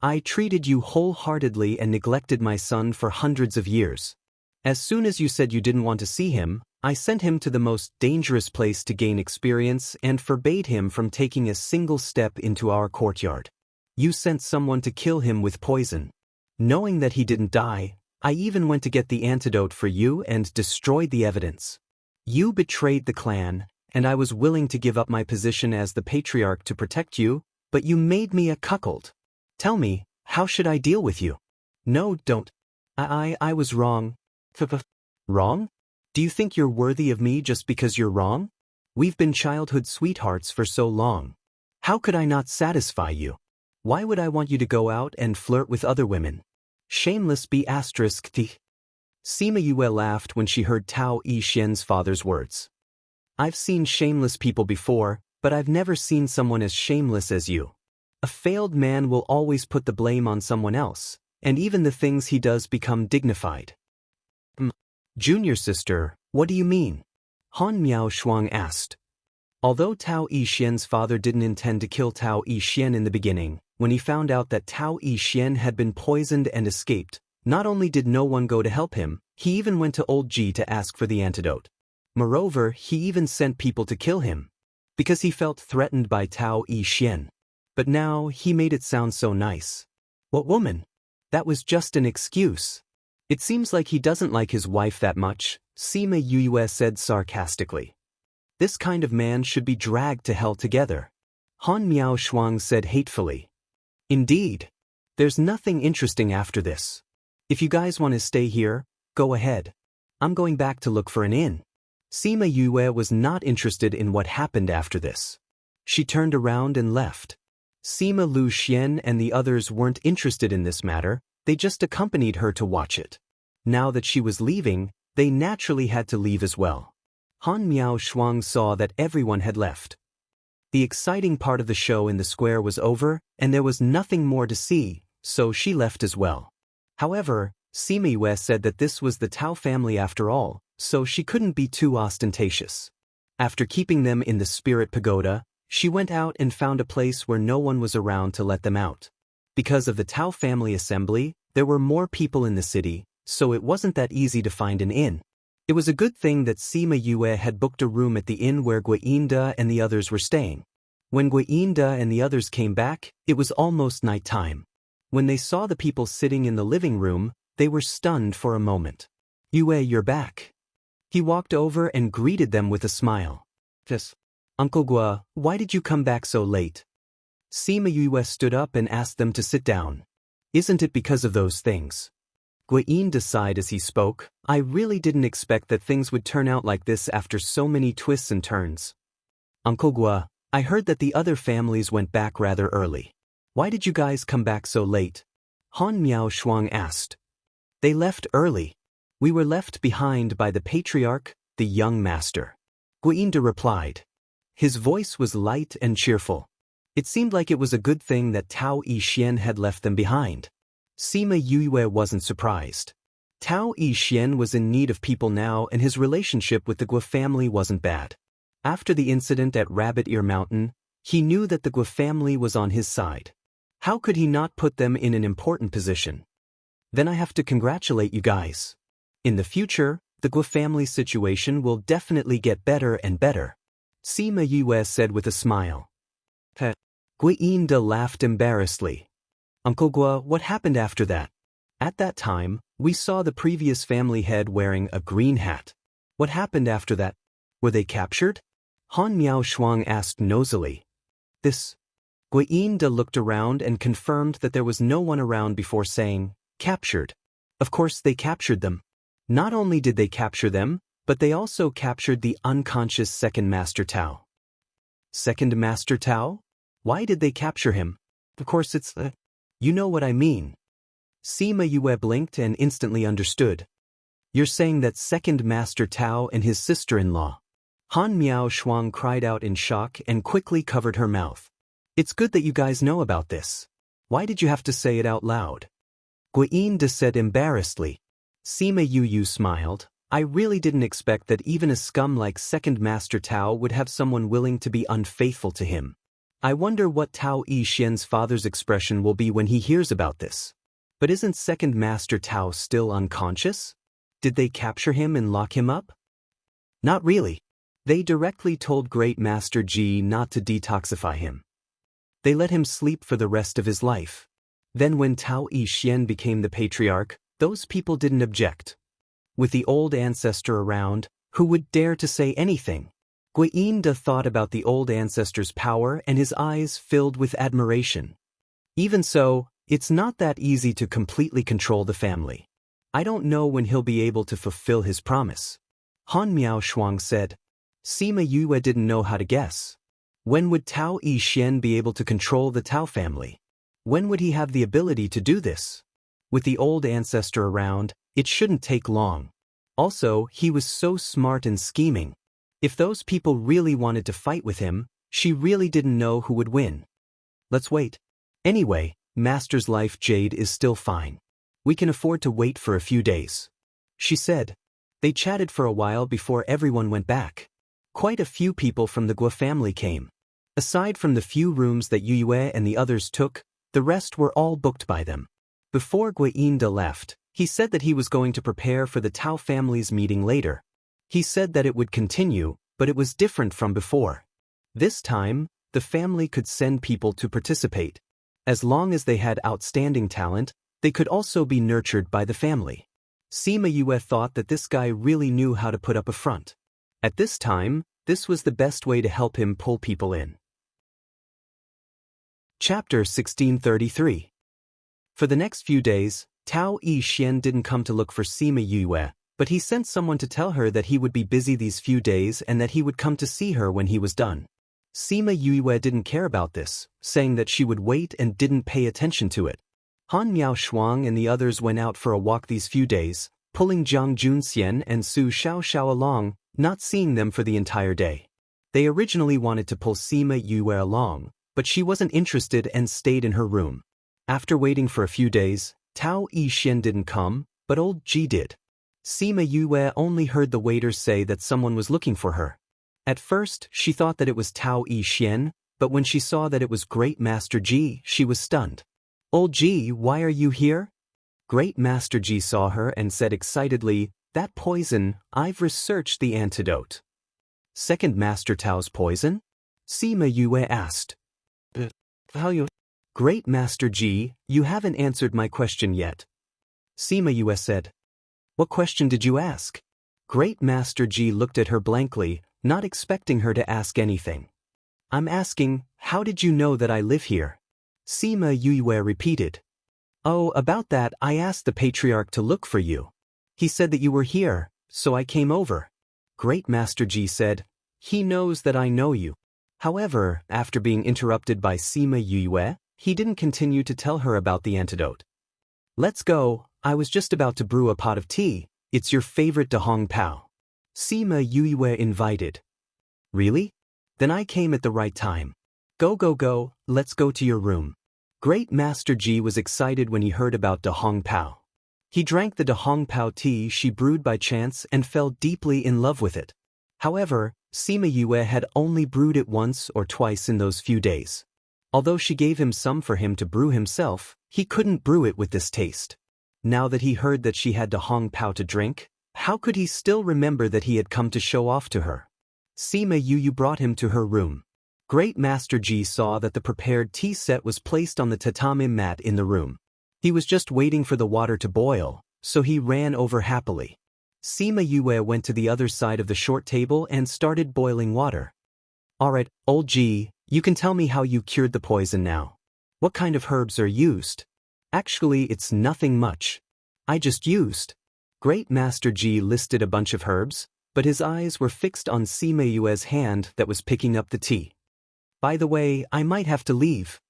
I treated you wholeheartedly and neglected my son for hundreds of years. As soon as you said you didn't want to see him, I sent him to the most dangerous place to gain experience and forbade him from taking a single step into our courtyard. You sent someone to kill him with poison. Knowing that he didn't die, I even went to get the antidote for you and destroyed the evidence. You betrayed the clan, and I was willing to give up my position as the patriarch to protect you, but you made me a cuckold. Tell me, how should I deal with you? No, don't. I was wrong. Wrong? Do you think you're worthy of me just because you're wrong? We've been childhood sweethearts for so long. How could I not satisfy you? Why would I want you to go out and flirt with other women? Shameless be asterisk t. Sima Yue laughed when she heard Tao Yixian's father's words. I've seen shameless people before, but I've never seen someone as shameless as you. A failed man will always put the blame on someone else, and even the things he does become dignified. Junior sister, what do you mean? Han Miao Shuang asked. Although Tao Yixian's father didn't intend to kill Tao Yixian in the beginning, when he found out that Tao Yixian had been poisoned and escaped, not only did no one go to help him, he even went to Old Ji to ask for the antidote. Moreover, he even sent people to kill him, because he felt threatened by Tao Yixian. But now he made it sound so nice. What woman? That was just an excuse. It seems like he doesn't like his wife that much, Sima Yue said sarcastically. This kind of man should be dragged to hell together. Han Miao Shuang said hatefully. Indeed. There's nothing interesting after this. If you guys want to stay here, go ahead. I'm going back to look for an inn. Sima Yue was not interested in what happened after this. She turned around and left. Sima Lu Xian and the others weren't interested in this matter, they just accompanied her to watch it. Now that she was leaving, they naturally had to leave as well. Han Miao Shuang saw that everyone had left. The exciting part of the show in the square was over, and there was nothing more to see, so she left as well. However, Sima Yue said that this was the Tao family after all, so she couldn't be too ostentatious. After keeping them in the spirit pagoda, she went out and found a place where no one was around to let them out. Because of the Tao family assembly, there were more people in the city, so it wasn't that easy to find an inn. It was a good thing that Sima Yue had booked a room at the inn where Guinda and the others were staying. When Guinda and the others came back, it was almost night time. When they saw the people sitting in the living room, they were stunned for a moment. Yue, you're back. He walked over and greeted them with a smile. Yes. Uncle Gua, why did you come back so late? Sima Yue stood up and asked them to sit down. Isn't it because of those things? Guinda sighed as he spoke. I really didn't expect that things would turn out like this after so many twists and turns. Uncle Gua, I heard that the other families went back rather early. Why did you guys come back so late? Han Miao Shuang asked. They left early. We were left behind by the patriarch, the young master. Guinda replied. His voice was light and cheerful. It seemed like it was a good thing that Tao Yixian had left them behind. Sima Yue wasn't surprised. Tao Yixian was in need of people now, and his relationship with the Gua family wasn't bad. After the incident at Rabbit Ear Mountain, he knew that the Gua family was on his side. How could he not put them in an important position? Then I have to congratulate you guys. In the future, the Gua family situation will definitely get better and better. Sima Yue said with a smile. Guinda laughed embarrassedly. Uncle Gua, what happened after that? At that time, we saw the previous family head wearing a green hat. What happened after that? Were they captured? Han Miao Shuang asked nosily. Guinda looked around and confirmed that there was no one around before saying, captured. Of course they captured them. Not only did they capture them, but they also captured the unconscious Second Master Tao. Second Master Tao? Why did they capture him? Of course it's you know what I mean. Sima Yue blinked and instantly understood. You're saying that Second Master Tao and his sister-in-law. Han Miao Shuang cried out in shock and quickly covered her mouth. It's good that you guys know about this. Why did you have to say it out loud? Guinda said embarrassedly. Sima Yue smiled. I really didn't expect that even a scum like Second Master Tao would have someone willing to be unfaithful to him. I wonder what Tao Yixian's father's expression will be when he hears about this. But isn't Second Master Tao still unconscious? Did they capture him and lock him up? Not really. They directly told Great Master Ji not to detoxify him. They let him sleep for the rest of his life. Then when Tao Yixian became the patriarch, those people didn't object. With the old ancestor around, who would dare to say anything? Guiyinda thought about the old ancestor's power and his eyes filled with admiration. Even so, it's not that easy to completely control the family. I don't know when he'll be able to fulfill his promise. Han Miao Shuang said. Sima Yue didn't know how to guess. When would Tao Yixian be able to control the Tao family? When would he have the ability to do this? With the old ancestor around, it shouldn't take long. Also, he was so smart and scheming. If those people really wanted to fight with him, she really didn't know who would win. Let's wait. Anyway, Master's life jade is still fine. We can afford to wait for a few days. She said. They chatted for a while before everyone went back. Quite a few people from the Guo family came. Aside from the few rooms that Yue and the others took, the rest were all booked by them. Before Guiyinda left, he said that he was going to prepare for the Tao family's meeting later. He said that it would continue, but it was different from before. This time, the family could send people to participate. As long as they had outstanding talent, they could also be nurtured by the family. Sima Yue thought that this guy really knew how to put up a front. At this time, this was the best way to help him pull people in. Chapter 1633. For the next few days, Tao Yixian didn't come to look for Sima Yue, but he sent someone to tell her that he would be busy these few days and that he would come to see her when he was done. Sima Yue didn't care about this, saying that she would wait and didn't pay attention to it. Han Miao Shuang and the others went out for a walk these few days, pulling Jiang Junxian and Su Xiaoxiao along, not seeing them for the entire day. They originally wanted to pull Sima Yue along, but she wasn't interested and stayed in her room. After waiting for a few days, Tao Yixian didn't come, but old Ji did. Sima Yue only heard the waiter say that someone was looking for her. At first, she thought that it was Tao Yixian, but when she saw that it was Great Master Ji, she was stunned. Old Ji, why are you here? Great Master Ji saw her and said excitedly, that poison, I've researched the antidote. Second Master Tao's poison? Sima Yue asked. How you? Great Master Ji, you haven't answered my question yet. Sima Yue said. What question did you ask? Great Master Ji looked at her blankly, not expecting her to ask anything. I'm asking, how did you know that I live here? Sima Yue repeated. Oh, about that, I asked the patriarch to look for you. He said that you were here, so I came over. Great Master Ji said, he knows that I know you. However, after being interrupted by Sima Yue, he didn't continue to tell her about the antidote. Let's go, I was just about to brew a pot of tea, it's your favorite Dahong Pao. Sima Yue invited. Really? Then I came at the right time. Go, let's go to your room. Great Master Ji was excited when he heard about Dahong Pao. He drank the Dahong Pao tea she brewed by chance and fell deeply in love with it. However, Sima Yue had only brewed it once or twice in those few days. Although she gave him some for him to brew himself, he couldn't brew it with this taste. Now that he heard that she had Dahong Pao to drink, how could he still remember that he had come to show off to her? Sima Yue brought him to her room. Great Master Ji saw that the prepared tea set was placed on the tatami mat in the room. He was just waiting for the water to boil, so he ran over happily. Sima Yue went to the other side of the short table and started boiling water. Alright, old Ji, you can tell me how you cured the poison now. What kind of herbs are used? Actually, it's nothing much. I just used. Great Master Ji listed a bunch of herbs, but his eyes were fixed on Sima Yue's hand that was picking up the tea. By the way, I might have to leave.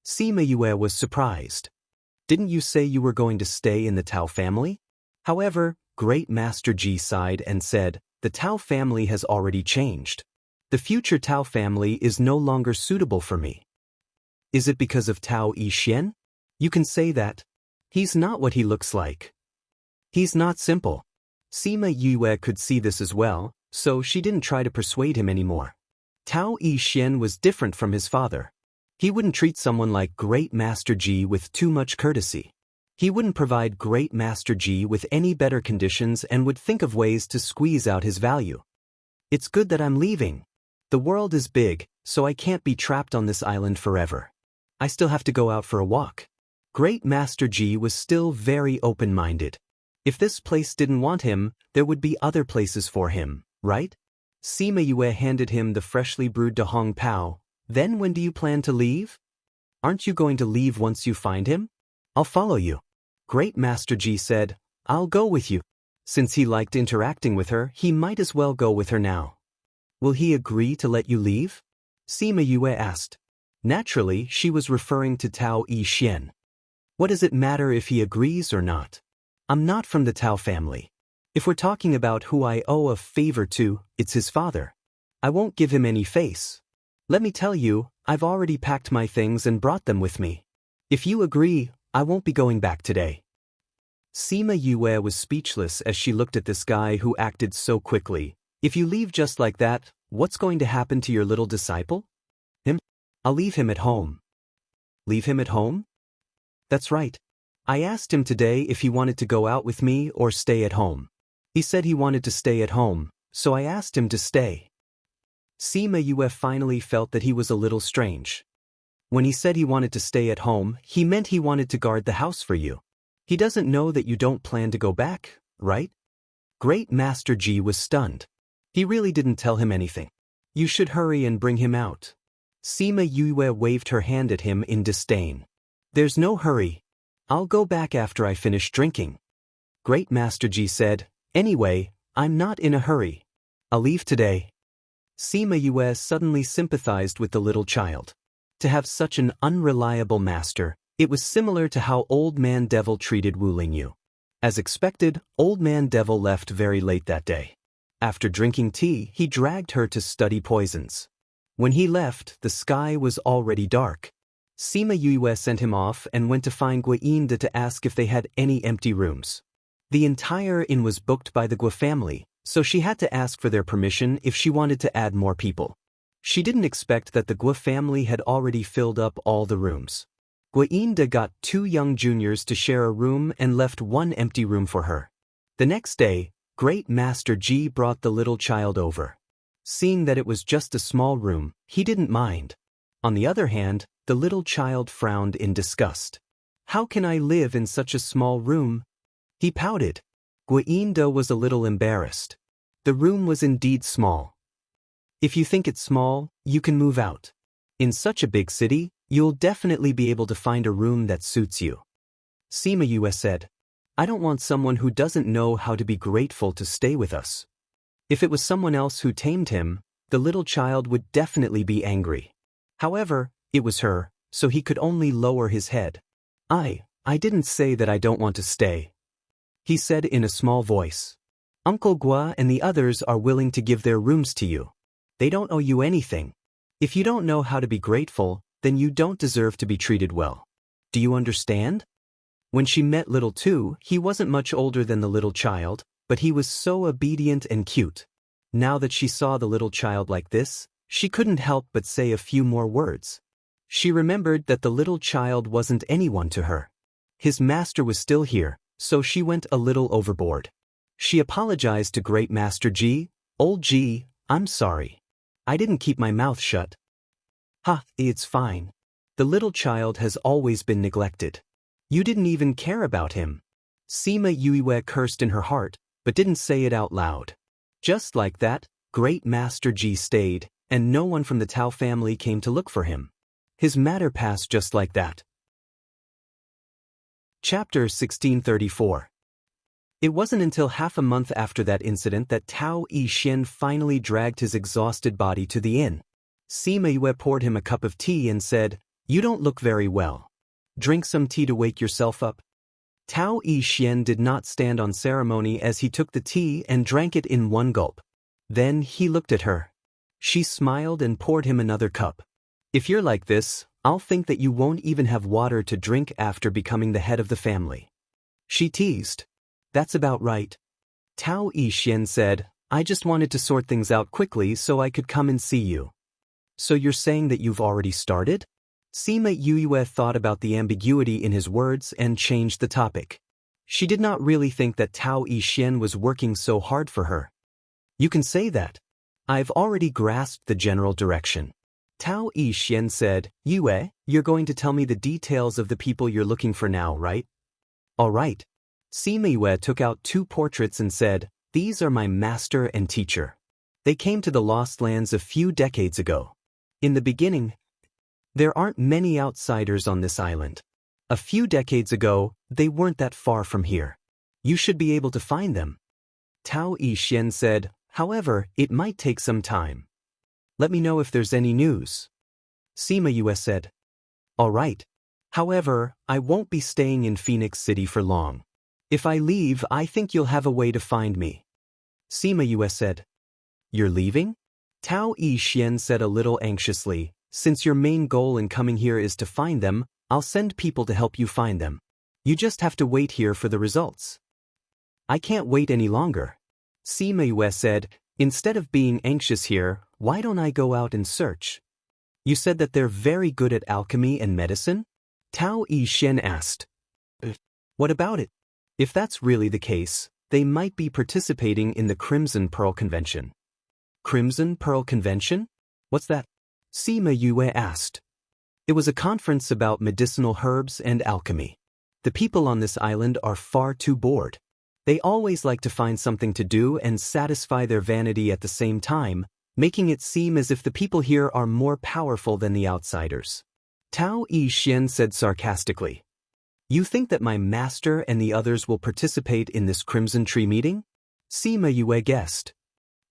Sima Yue was surprised. Didn't you say you were going to stay in the Tao family? However, Great Master Ji sighed and said, the Tao family has already changed. The future Tao family is no longer suitable for me. Is it because of Tao Yixian? You can say that. He's not what he looks like. He's not simple. Sima Yue could see this as well, so she didn't try to persuade him anymore. Tao Yixian was different from his father. He wouldn't treat someone like Great Master Ji with too much courtesy. He wouldn't provide Great Master Ji with any better conditions and would think of ways to squeeze out his value. It's good that I'm leaving. The world is big, so I can't be trapped on this island forever. I still have to go out for a walk. Great Master Ji was still very open-minded. If this place didn't want him, there would be other places for him, right? Sima Yue handed him the freshly brewed Da Hong Pao. Then when do you plan to leave? Aren't you going to leave once you find him? I'll follow you. Great Master Ji said, I'll go with you. Since he liked interacting with her, he might as well go with her now. Will he agree to let you leave? Sima Yue asked. Naturally, she was referring to Tao Yi-Xian. What does it matter if he agrees or not? I'm not from the Tao family. If we're talking about who I owe a favor to, it's his father. I won't give him any face. Let me tell you, I've already packed my things and brought them with me. If you agree, I won't be going back today. Sima Yue was speechless as she looked at this guy who acted so quickly. If you leave just like that, what's going to happen to your little disciple? Him? I'll leave him at home. Leave him at home? That's right. I asked him today if he wanted to go out with me or stay at home. He said he wanted to stay at home, so I asked him to stay. Sima Yue finally felt that he was a little strange. When he said he wanted to stay at home, he meant he wanted to guard the house for you. He doesn't know that you don't plan to go back, right? Great Master Ji was stunned. He really didn't tell him anything. You should hurry and bring him out. Sima Yue waved her hand at him in disdain. There's no hurry. I'll go back after I finish drinking. Great Master Ji said, Anyway, I'm not in a hurry. I'll leave today. Sima Yue suddenly sympathized with the little child. To have such an unreliable master, it was similar to how Old Man Devil treated Wu Lingyu. As expected, Old Man Devil left very late that day. After drinking tea, he dragged her to study poisons. When he left, the sky was already dark. Sima Yue sent him off and went to find Guiyinde to ask if they had any empty rooms. The entire inn was booked by the Gua family, so she had to ask for their permission if she wanted to add more people. She didn't expect that the Gua family had already filled up all the rooms. Guiyinde got 2 young juniors to share a room and left 1 empty room for her. The next day, Great Master Ji brought the little child over. Seeing that it was just a small room, he didn't mind. On the other hand, the little child frowned in disgust. How can I live in such a small room? He pouted. Guiyinde was a little embarrassed. The room was indeed small. If you think it's small, you can move out. In such a big city, you'll definitely be able to find a room that suits you. Sima Yue said, I don't want someone who doesn't know how to be grateful to stay with us. If it was someone else who tamed him, the little child would definitely be angry. However, it was her, so he could only lower his head. I didn't say that I don't want to stay. He said in a small voice. Uncle Gua and the others are willing to give their rooms to you. They don't owe you anything. If you don't know how to be grateful, then you don't deserve to be treated well. Do you understand? When she met little Tu, he wasn't much older than the little child, but he was so obedient and cute. Now that she saw the little child like this, she couldn't help but say a few more words. She remembered that the little child wasn't anyone to her. His master was still here, so she went a little overboard. She apologized to Great Master Ji. Old Ji, I'm sorry. I didn't keep my mouth shut. It's fine. The little child has always been neglected. You didn't even care about him. Sima Yue cursed in her heart, but didn't say it out loud. Just like that, Great Master Ji stayed, and no one from the Tao family came to look for him. His matter passed just like that. Chapter 1634. It wasn't until half a month after that incident that Tao Yi-Xian finally dragged his exhausted body to the inn. Sima Yue poured him a cup of tea and said, You don't look very well. Drink some tea to wake yourself up. Tao Yi-Xian did not stand on ceremony as he took the tea and drank it in one gulp. Then he looked at her. She smiled and poured him another cup. If you're like this, I'll think that you won't even have water to drink after becoming the head of the family. She teased. That's about right. Tao Yi-Xian said, I just wanted to sort things out quickly so I could come and see you. So you're saying that you've already started? Sima Yue thought about the ambiguity in his words and changed the topic. She did not really think that Tao Yixian was working so hard for her. You can say that. I've already grasped the general direction. Tao Yixian said, Yue, you're going to tell me the details of the people you're looking for now, right? All right. Sima Yue took out 2 portraits and said, these are my master and teacher. They came to the Lost Lands a few decades ago. In the beginning, there aren't many outsiders on this island. A few decades ago, they weren't that far from here. You should be able to find them. Tao Yixian said, however, it might take some time. Let me know if there's any news. Sima Yue said, all right. However, I won't be staying in Phoenix City for long. If I leave, I think you'll have a way to find me. Sima Yue said, you're leaving? Tao Yixian said a little anxiously, since your main goal in coming here is to find them, I'll send people to help you find them. You just have to wait here for the results. I can't wait any longer. Sima Yue said, instead of being anxious here, why don't I go out and search? You said that they're very good at alchemy and medicine? Tao Yixian asked. What about it? If that's really the case, they might be participating in the Crimson Pearl Convention. Crimson Pearl Convention? What's that? Sima Yue asked. It was a conference about medicinal herbs and alchemy. The people on this island are far too bored. They always like to find something to do and satisfy their vanity at the same time, making it seem as if the people here are more powerful than the outsiders. Tao Yixian said sarcastically. You think that my master and the others will participate in this Crimson Tree meeting? Sima Yue guessed.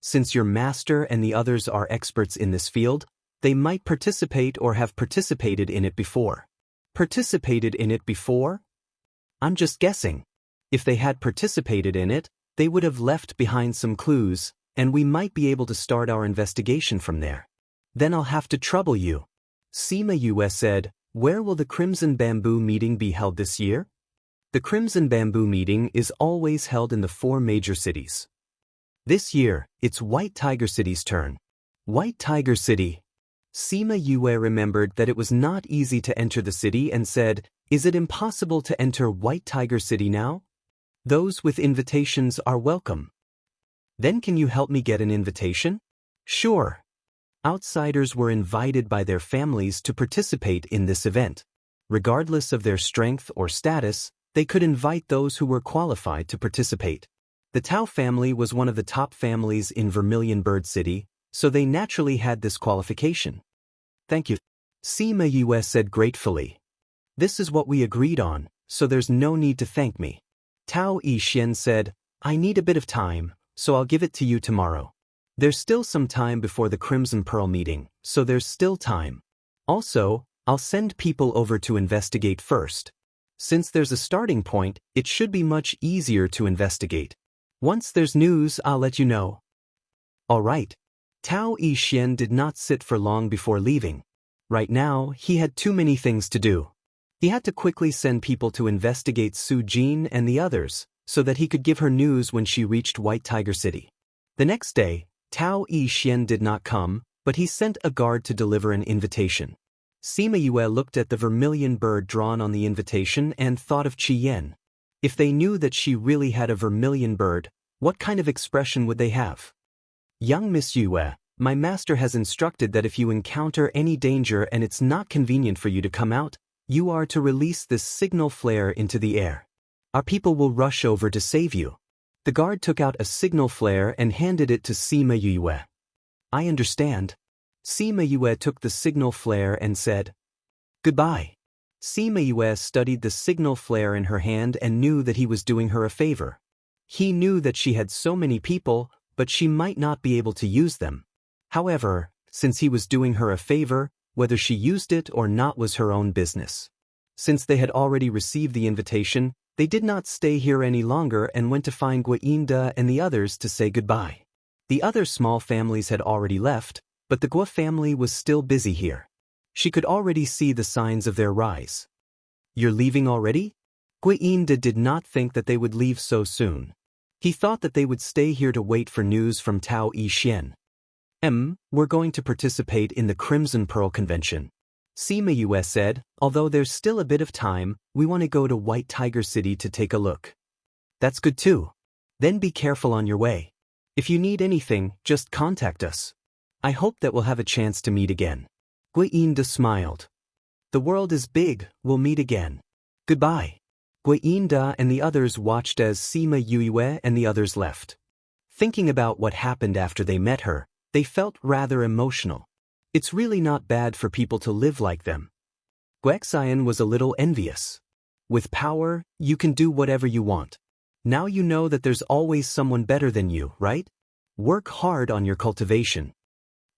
Since your master and the others are experts in this field, they might participate or have participated in it before. Participated in it before? I'm just guessing. If they had participated in it, they would have left behind some clues, and we might be able to start our investigation from there. Then I'll have to trouble you. Sima Yue said, where will the Crimson Bamboo meeting be held this year? The Crimson Bamboo meeting is always held in the 4 major cities. This year, it's White Tiger City's turn. White Tiger City. Sima Yue remembered that it was not easy to enter the city and said, is it impossible to enter White Tiger City now? Those with invitations are welcome. Then can you help me get an invitation? Sure. Outsiders were invited by their families to participate in this event. Regardless of their strength or status, they could invite those who were qualified to participate. The Tao family was one of the top families in Vermilion Bird City, so they naturally had this qualification. Thank you. Sima Yue said gratefully. This is what we agreed on, so there's no need to thank me. Tao Yixian said, I need a bit of time, so I'll give it to you tomorrow. There's still some time before the Crimson Pearl meeting, so there's still time. Also, I'll send people over to investigate first. Since there's a starting point, it should be much easier to investigate. Once there's news, I'll let you know. All right. Tao Yixian did not sit for long before leaving. Right now, he had too many things to do. He had to quickly send people to investigate Su Jin and the others, so that he could give her news when she reached White Tiger City. The next day, Tao Yixian did not come, but he sent a guard to deliver an invitation. Sima Yue looked at the vermilion bird drawn on the invitation and thought of Qi Yan. If they knew that she really had a vermilion bird, what kind of expression would they have? Young Miss Yue, my master has instructed that if you encounter any danger and it's not convenient for you to come out, you are to release this signal flare into the air. Our people will rush over to save you. The guard took out a signal flare and handed it to Sima Yue. I understand. Sima Yue took the signal flare and said, Goodbye. Sima Yue studied the signal flare in her hand and knew that he was doing her a favor. He knew that she had so many people, but she might not be able to use them. However, since he was doing her a favor, whether she used it or not was her own business. Since they had already received the invitation, they did not stay here any longer and went to find Guinda and the others to say goodbye. The other small families had already left, but the Gua family was still busy here. She could already see the signs of their rise. You're leaving already? Guinda did not think that they would leave so soon. He thought that they would stay here to wait for news from Tao Yixian. We're going to participate in the Crimson Pearl Convention. Sima Yue said, although there's still a bit of time, we want to go to White Tiger City to take a look. That's good too. Then be careful on your way. If you need anything, just contact us. I hope that we'll have a chance to meet again. Guiyinda smiled. The world is big, we'll meet again. Goodbye. Guiyinda and the others watched as Sima Yue and the others left. Thinking about what happened after they met her, they felt rather emotional. It's really not bad for people to live like them. Guixian was a little envious. With power, you can do whatever you want. Now you know that there's always someone better than you, right? Work hard on your cultivation.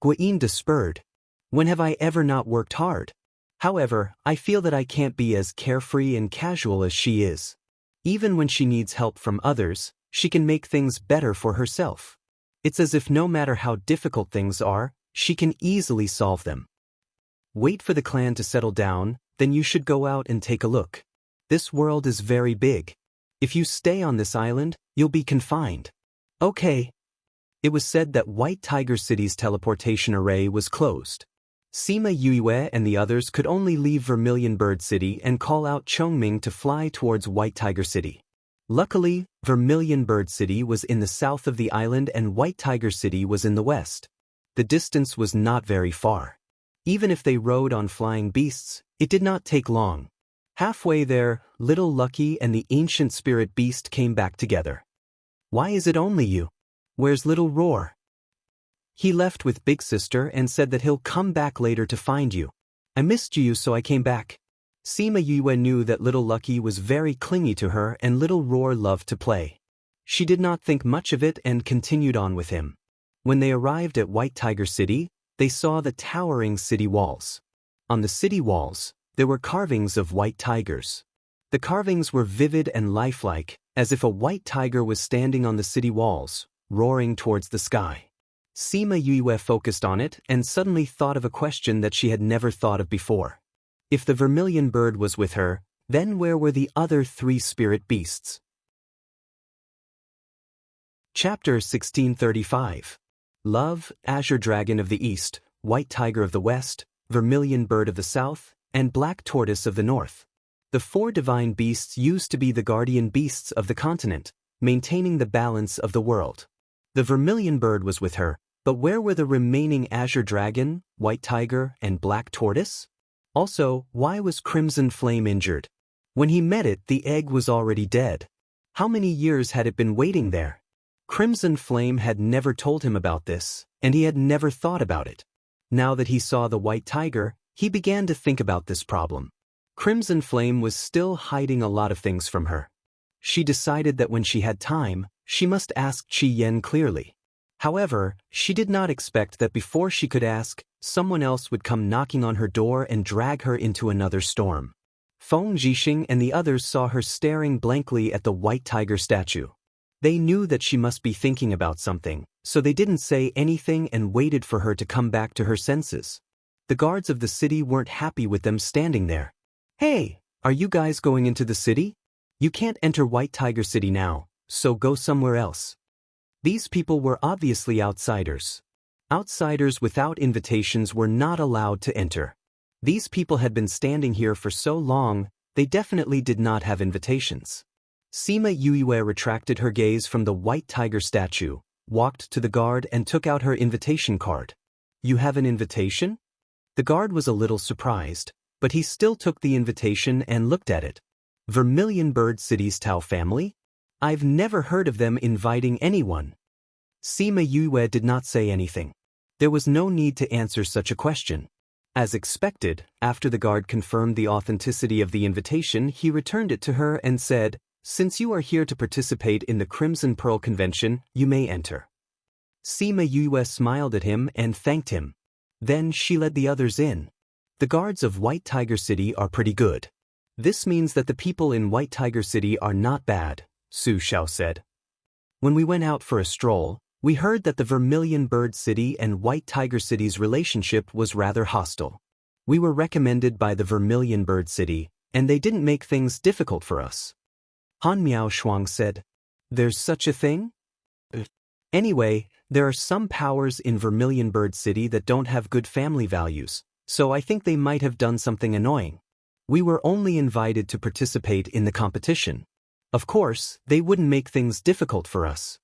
Guiyinda spurred. When have I ever not worked hard? However, I feel that I can't be as carefree and casual as she is. Even when she needs help from others, she can make things better for herself. It's as if no matter how difficult things are, she can easily solve them. Wait for the clan to settle down, then you should go out and take a look. This world is very big. If you stay on this island, you'll be confined. Okay. It was said that White Tiger City's teleportation array was closed. Sima Yue and the others could only leave Vermilion Bird City and call out Chongming to fly towards White Tiger City. Luckily, Vermilion Bird City was in the south of the island and White Tiger City was in the west. The distance was not very far. Even if they rode on flying beasts, it did not take long. Halfway there, Little Lucky and the ancient spirit beast came back together. Why is it only you? Where's Little Roar? He left with Big Sister and said that he'll come back later to find you. I missed you, so I came back. Sima Yue knew that Little Lucky was very clingy to her and Little Roar loved to play. She did not think much of it and continued on with him. When they arrived at White Tiger City, they saw the towering city walls. On the city walls, there were carvings of white tigers. The carvings were vivid and lifelike, as if a white tiger was standing on the city walls, roaring towards the sky. Sima Yue focused on it and suddenly thought of a question that she had never thought of before. If the vermilion bird was with her, then where were the other three spirit beasts? Chapter 1635. Love, Azure Dragon of the East, White Tiger of the West, Vermilion Bird of the South, and Black Tortoise of the North. The four divine beasts used to be the guardian beasts of the continent, maintaining the balance of the world. The Vermilion Bird was with her, but where were the remaining Azure Dragon, White Tiger, and Black Tortoise? Also, why was Crimson Flame injured? When he met it, the egg was already dead. How many years had it been waiting there? Crimson Flame had never told him about this, and he had never thought about it. Now that he saw the white tiger, he began to think about this problem. Crimson Flame was still hiding a lot of things from her. She decided that when she had time, she must ask Qi Yen clearly. However, she did not expect that before she could ask, someone else would come knocking on her door and drag her into another storm. Feng Zhixing and the others saw her staring blankly at the white tiger statue. They knew that she must be thinking about something, so they didn't say anything and waited for her to come back to her senses. The guards of the city weren't happy with them standing there. Hey, are you guys going into the city? You can't enter White Tiger City now, so go somewhere else. These people were obviously outsiders. Outsiders without invitations were not allowed to enter. These people had been standing here for so long, they definitely did not have invitations. Sima Yue retracted her gaze from the white tiger statue, walked to the guard and took out her invitation card. You have an invitation? The guard was a little surprised, but he still took the invitation and looked at it. Vermilion Bird City's Tao family? I've never heard of them inviting anyone. Sima Yue did not say anything. There was no need to answer such a question. As expected, after the guard confirmed the authenticity of the invitation, he returned it to her and said, Since you are here to participate in the Crimson Pearl Convention, you may enter. Sima Yue smiled at him and thanked him. Then she led the others in. The guards of White Tiger City are pretty good. This means that the people in White Tiger City are not bad, Su Xiao said. When we went out for a stroll, we heard that the Vermilion Bird City and White Tiger City's relationship was rather hostile. We were recommended by the Vermilion Bird City, and they didn't make things difficult for us. Han Miao Shuang said, There's such a thing? Anyway, there are some powers in Vermilion Bird City that don't have good family values, so I think they might have done something annoying. We were only invited to participate in the competition. Of course, they wouldn't make things difficult for us.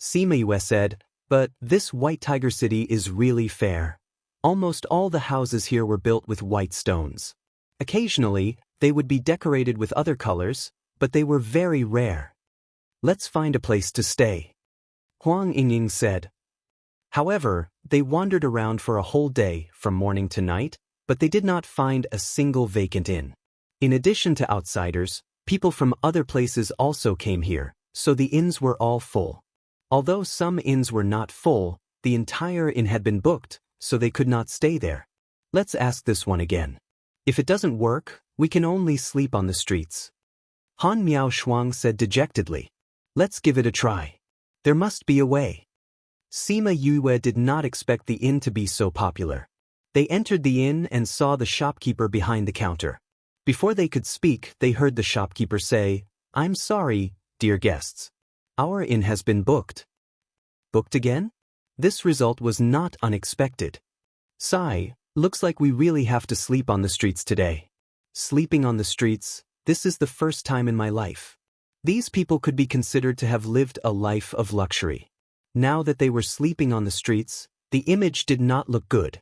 Sima Yue said, but this White Tiger City is really fair. Almost all the houses here were built with white stones. Occasionally, they would be decorated with other colors, but they were very rare. Let's find a place to stay, Huang Yingying said. However, they wandered around for a whole day, from morning to night, but they did not find a single vacant inn. In addition to outsiders, people from other places also came here, so the inns were all full. Although some inns were not full, the entire inn had been booked, so they could not stay there. Let's ask this one again. If it doesn't work, we can only sleep on the streets. Han Miao Shuang said dejectedly. Let's give it a try. There must be a way. Sima Yue did not expect the inn to be so popular. They entered the inn and saw the shopkeeper behind the counter. Before they could speak, they heard the shopkeeper say, I'm sorry, dear guests. Our inn has been booked. Booked again? This result was not unexpected. Sigh, looks like we really have to sleep on the streets today. Sleeping on the streets, this is the first time in my life. These people could be considered to have lived a life of luxury. Now that they were sleeping on the streets, the image did not look good.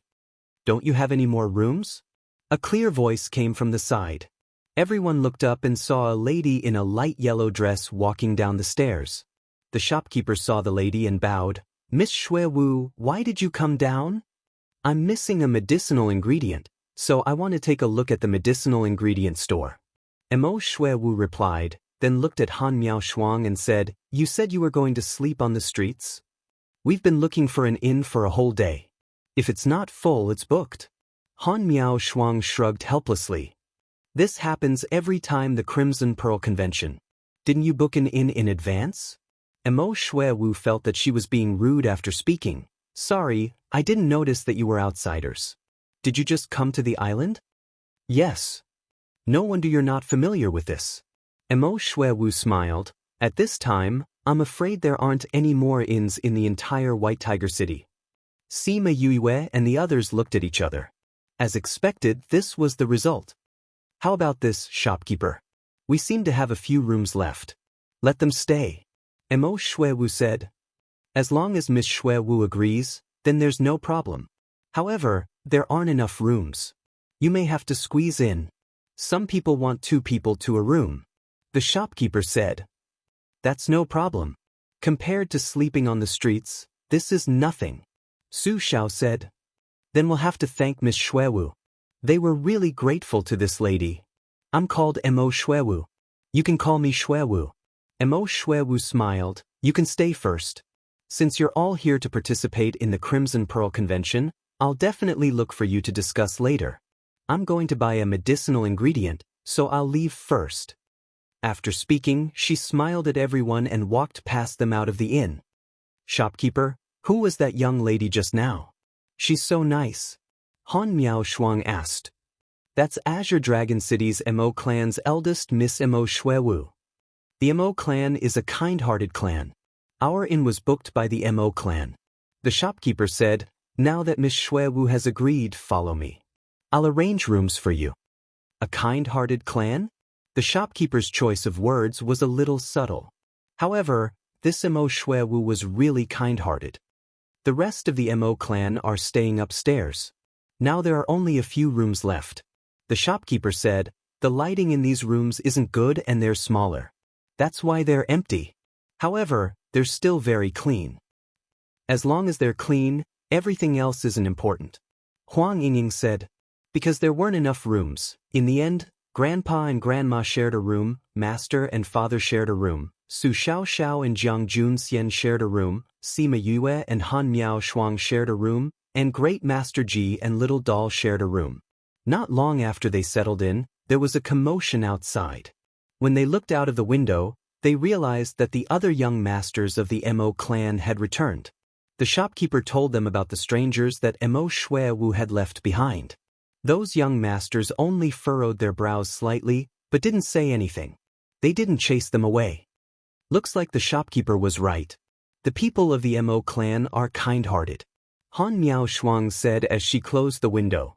Don't you have any more rooms? A clear voice came from the side. Everyone looked up and saw a lady in a light yellow dress walking down the stairs. The shopkeeper saw the lady and bowed. Miss Xue Wu, why did you come down? I'm missing a medicinal ingredient, so I want to take a look at the medicinal ingredient store. Mo Xue Wu replied, then looked at Han Miao Shuang and said, You said you were going to sleep on the streets? We've been looking for an inn for a whole day. If it's not full, it's booked. Han Miao Shuang shrugged helplessly. This happens every time the Crimson Pearl Convention. Didn't you book an inn in advance? Mo Xue Wu felt that she was being rude after speaking. Sorry, I didn't notice that you were outsiders. Did you just come to the island? Yes. No wonder you're not familiar with this. Mo Xue Wu smiled. At this time, I'm afraid there aren't any more inns in the entire White Tiger City. Sima Yue and the others looked at each other. As expected, this was the result. How about this, shopkeeper? We seem to have a few rooms left. Let them stay. Mo Xue Wu said. As long as Miss Xue Wu agrees, then there's no problem. However, there aren't enough rooms. You may have to squeeze in. Some people want 2 people to a room. The shopkeeper said. That's no problem. Compared to sleeping on the streets, this is nothing. Su Xiao said. Then we'll have to thank Miss Xue Wu. They were really grateful to this lady. I'm called Mo Xue Wu. You can call me Xue Wu. Mo Xue Wu smiled. You can stay first. Since you're all here to participate in the Crimson Pearl Convention, I'll definitely look for you to discuss later. I'm going to buy a medicinal ingredient, so I'll leave first. After speaking, she smiled at everyone and walked past them out of the inn. Shopkeeper, who was that young lady just now? She's so nice. Han Miao Shuang asked. That's Azure Dragon City's Mo clan's eldest Miss Mo Xue Wu. The Mo clan is a kind-hearted clan. Our inn was booked by the Mo clan. The shopkeeper said, Now that Miss Xue Wu has agreed, follow me. I'll arrange rooms for you. A kind-hearted clan? The shopkeeper's choice of words was a little subtle. However, this Mo Xue Wu was really kind-hearted. The rest of the Mo clan are staying upstairs. Now there are only a few rooms left. The shopkeeper said, The lighting in these rooms isn't good and they're smaller. That's why they're empty. However, they're still very clean. As long as they're clean, everything else isn't important. Huang Yingying said. Because there weren't enough rooms. In the end, Grandpa and Grandma shared a room, Master and Father shared a room, Su Xiao and Jiang Junxian shared a room, Sima Yue and Han Miao Shuang shared a room, and Great Master Ji and Little Doll shared a room. Not long after they settled in, there was a commotion outside. When they looked out of the window, they realized that the other young masters of the Mo clan had returned. The shopkeeper told them about the strangers that Mo Xue Wu had left behind. Those young masters only furrowed their brows slightly, but didn't say anything. They didn't chase them away. Looks like the shopkeeper was right. The people of the Mo clan are kind-hearted. Han Miao Shuang said as she closed the window.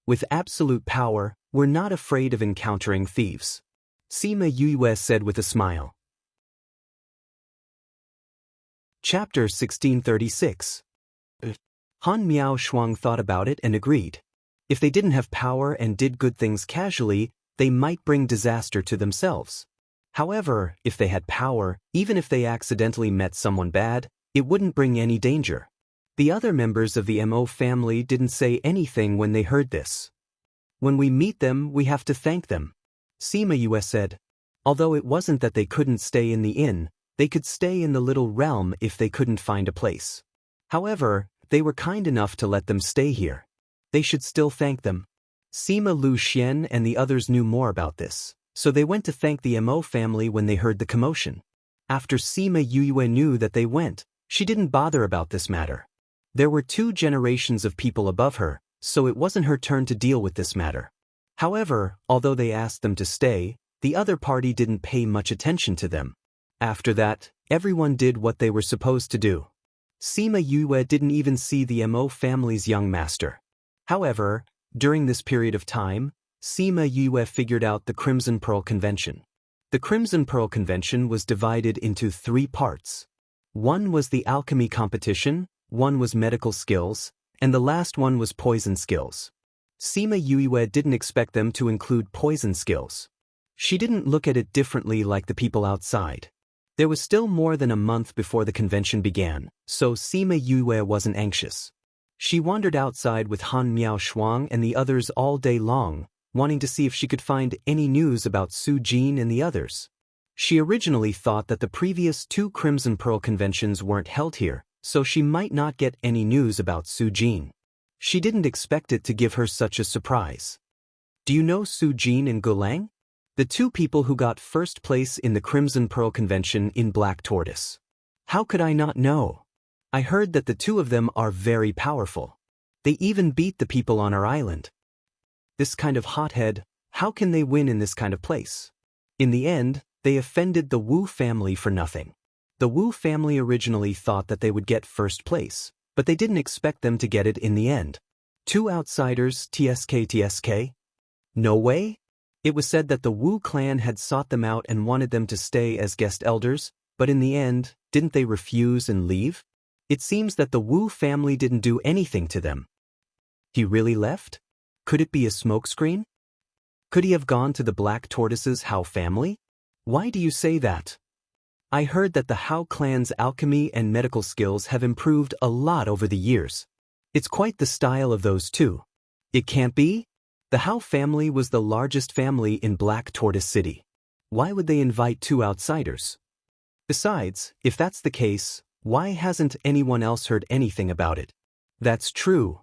With absolute power, we're not afraid of encountering thieves. Sima Yue said with a smile. Chapter 1636. Han Miao Shuang thought about it and agreed. If they didn't have power and did good things casually, they might bring disaster to themselves. However, if they had power, even if they accidentally met someone bad, it wouldn't bring any danger. The other members of the Mo family didn't say anything when they heard this. When we meet them, we have to thank them, Sima Yue said. Although it wasn't that they couldn't stay in the inn, they could stay in the little realm if they couldn't find a place. However, they were kind enough to let them stay here. They should still thank them. Sima Lu Xian and the others knew more about this, so they went to thank the Mo family when they heard the commotion. After Sima Yue knew that they went, she didn't bother about this matter. There were 2 generations of people above her, so it wasn't her turn to deal with this matter. However, although they asked them to stay, the other party didn't pay much attention to them. After that, everyone did what they were supposed to do. Sima Yue didn't even see the Mo family's young master. However, during this period of time, Sima Yue figured out the Crimson Pearl Convention. The Crimson Pearl Convention was divided into 3 parts. One was the alchemy competition, one was medical skills, and the last one was poison skills. Sima Yue didn't expect them to include poison skills. She didn't look at it differently like the people outside. There was still more than a month before the convention began, so Sima Yue wasn't anxious. She wandered outside with Han Miao Shuang and the others all day long, wanting to see if she could find any news about Su Jin and the others. She originally thought that the previous 2 Crimson Pearl conventions weren't held here, so she might not get any news about Su Jin. She didn't expect it to give her such a surprise. Do you know Su Jin and Gulang? The 2 people who got first place in the Crimson Pearl Convention in Black Tortoise. How could I not know? I heard that the 2 of them are very powerful. They even beat the people on our island. This kind of hothead, how can they win in this kind of place? In the end, they offended the Wu family for nothing. The Wu family originally thought that they would get first place, but they didn't expect them to get it in the end. 2 outsiders, TSK. No way? It was said that the Wu clan had sought them out and wanted them to stay as guest elders, but in the end, didn't they refuse and leave? It seems that the Wu family didn't do anything to them. He really left? Could it be a smokescreen? Could he have gone to the Black Tortoise's Hao family? Why do you say that? I heard that the Hao clan's alchemy and medical skills have improved a lot over the years. It's quite the style of those 2. It can't be? The Hao family was the largest family in Black Tortoise City. Why would they invite 2 outsiders? Besides, if that's the case, why hasn't anyone else heard anything about it? That's true.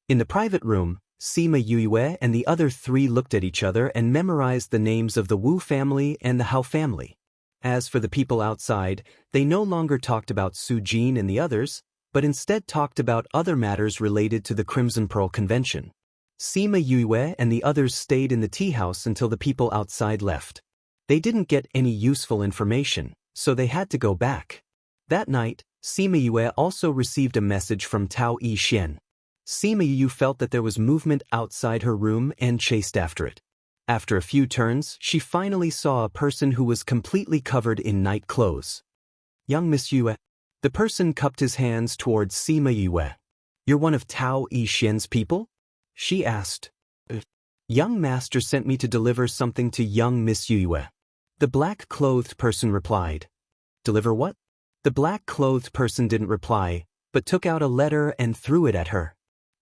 In the private room, Sima Yue and the other 3 looked at each other and memorized the names of the Wu family and the Hao family. As for the people outside, they no longer talked about Su Jin and the others, but instead talked about other matters related to the Crimson Pearl Convention. Sima Yue and the others stayed in the tea house until the people outside left. They didn't get any useful information, so they had to go back. That night, Sima Yue also received a message from Tao Yixian. Sima Yue felt that there was movement outside her room and chased after it. After a few turns, she finally saw a person who was completely covered in night clothes. Young Miss Yue. The person cupped his hands towards Sima Yue. You're one of Tao Yixian's people? She asked. Young master sent me to deliver something to young Miss Yue. The black-clothed person replied. Deliver what? The black-clothed person didn't reply, but took out a letter and threw it at her.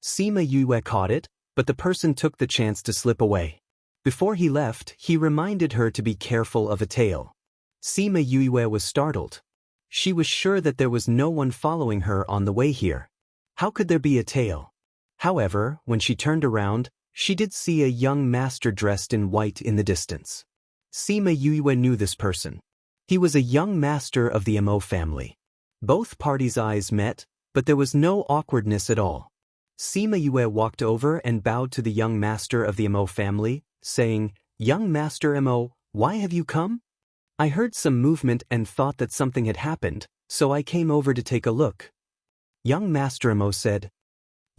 Sima Yue caught it, but the person took the chance to slip away. Before he left, he reminded her to be careful of a tail. Sima Yue was startled. She was sure that there was no one following her on the way here. How could there be a tail? However, when she turned around, she did see a young master dressed in white in the distance. Sima Yue knew this person. He was a young master of the Mo family. Both parties' eyes met, but there was no awkwardness at all. Sima Yue walked over and bowed to the young master of the Mo family, saying, Young Master Mo, why have you come? I heard some movement and thought that something had happened, so I came over to take a look. Young Master Mo said.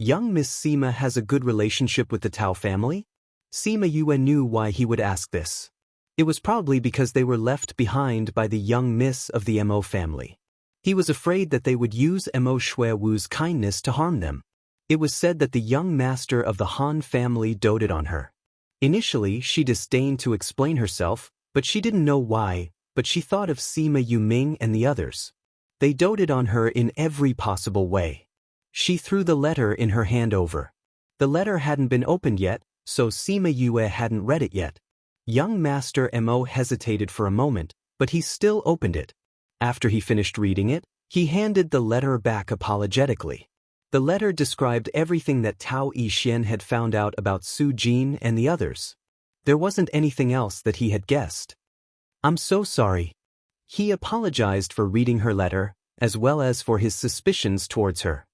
Young Miss Sima has a good relationship with the Tao family? Sima Yue knew why he would ask this. It was probably because they were left behind by the young miss of the Mo family. He was afraid that they would use Mo Shui Wu's kindness to harm them. It was said that the young master of the Han family doted on her. Initially, she disdained to explain herself, but she didn't know why, but she thought of Sima Yuming and the others. They doted on her in every possible way. She threw the letter in her hand over. The letter hadn't been opened yet, so Sima Yue hadn't read it yet. Young Master Mo hesitated for a moment, but he still opened it. After he finished reading it, he handed the letter back apologetically. The letter described everything that Tao Yixin had found out about Su Jin and the others. There wasn't anything else that he had guessed. "I'm so sorry." He apologized for reading her letter, as well as for his suspicions towards her.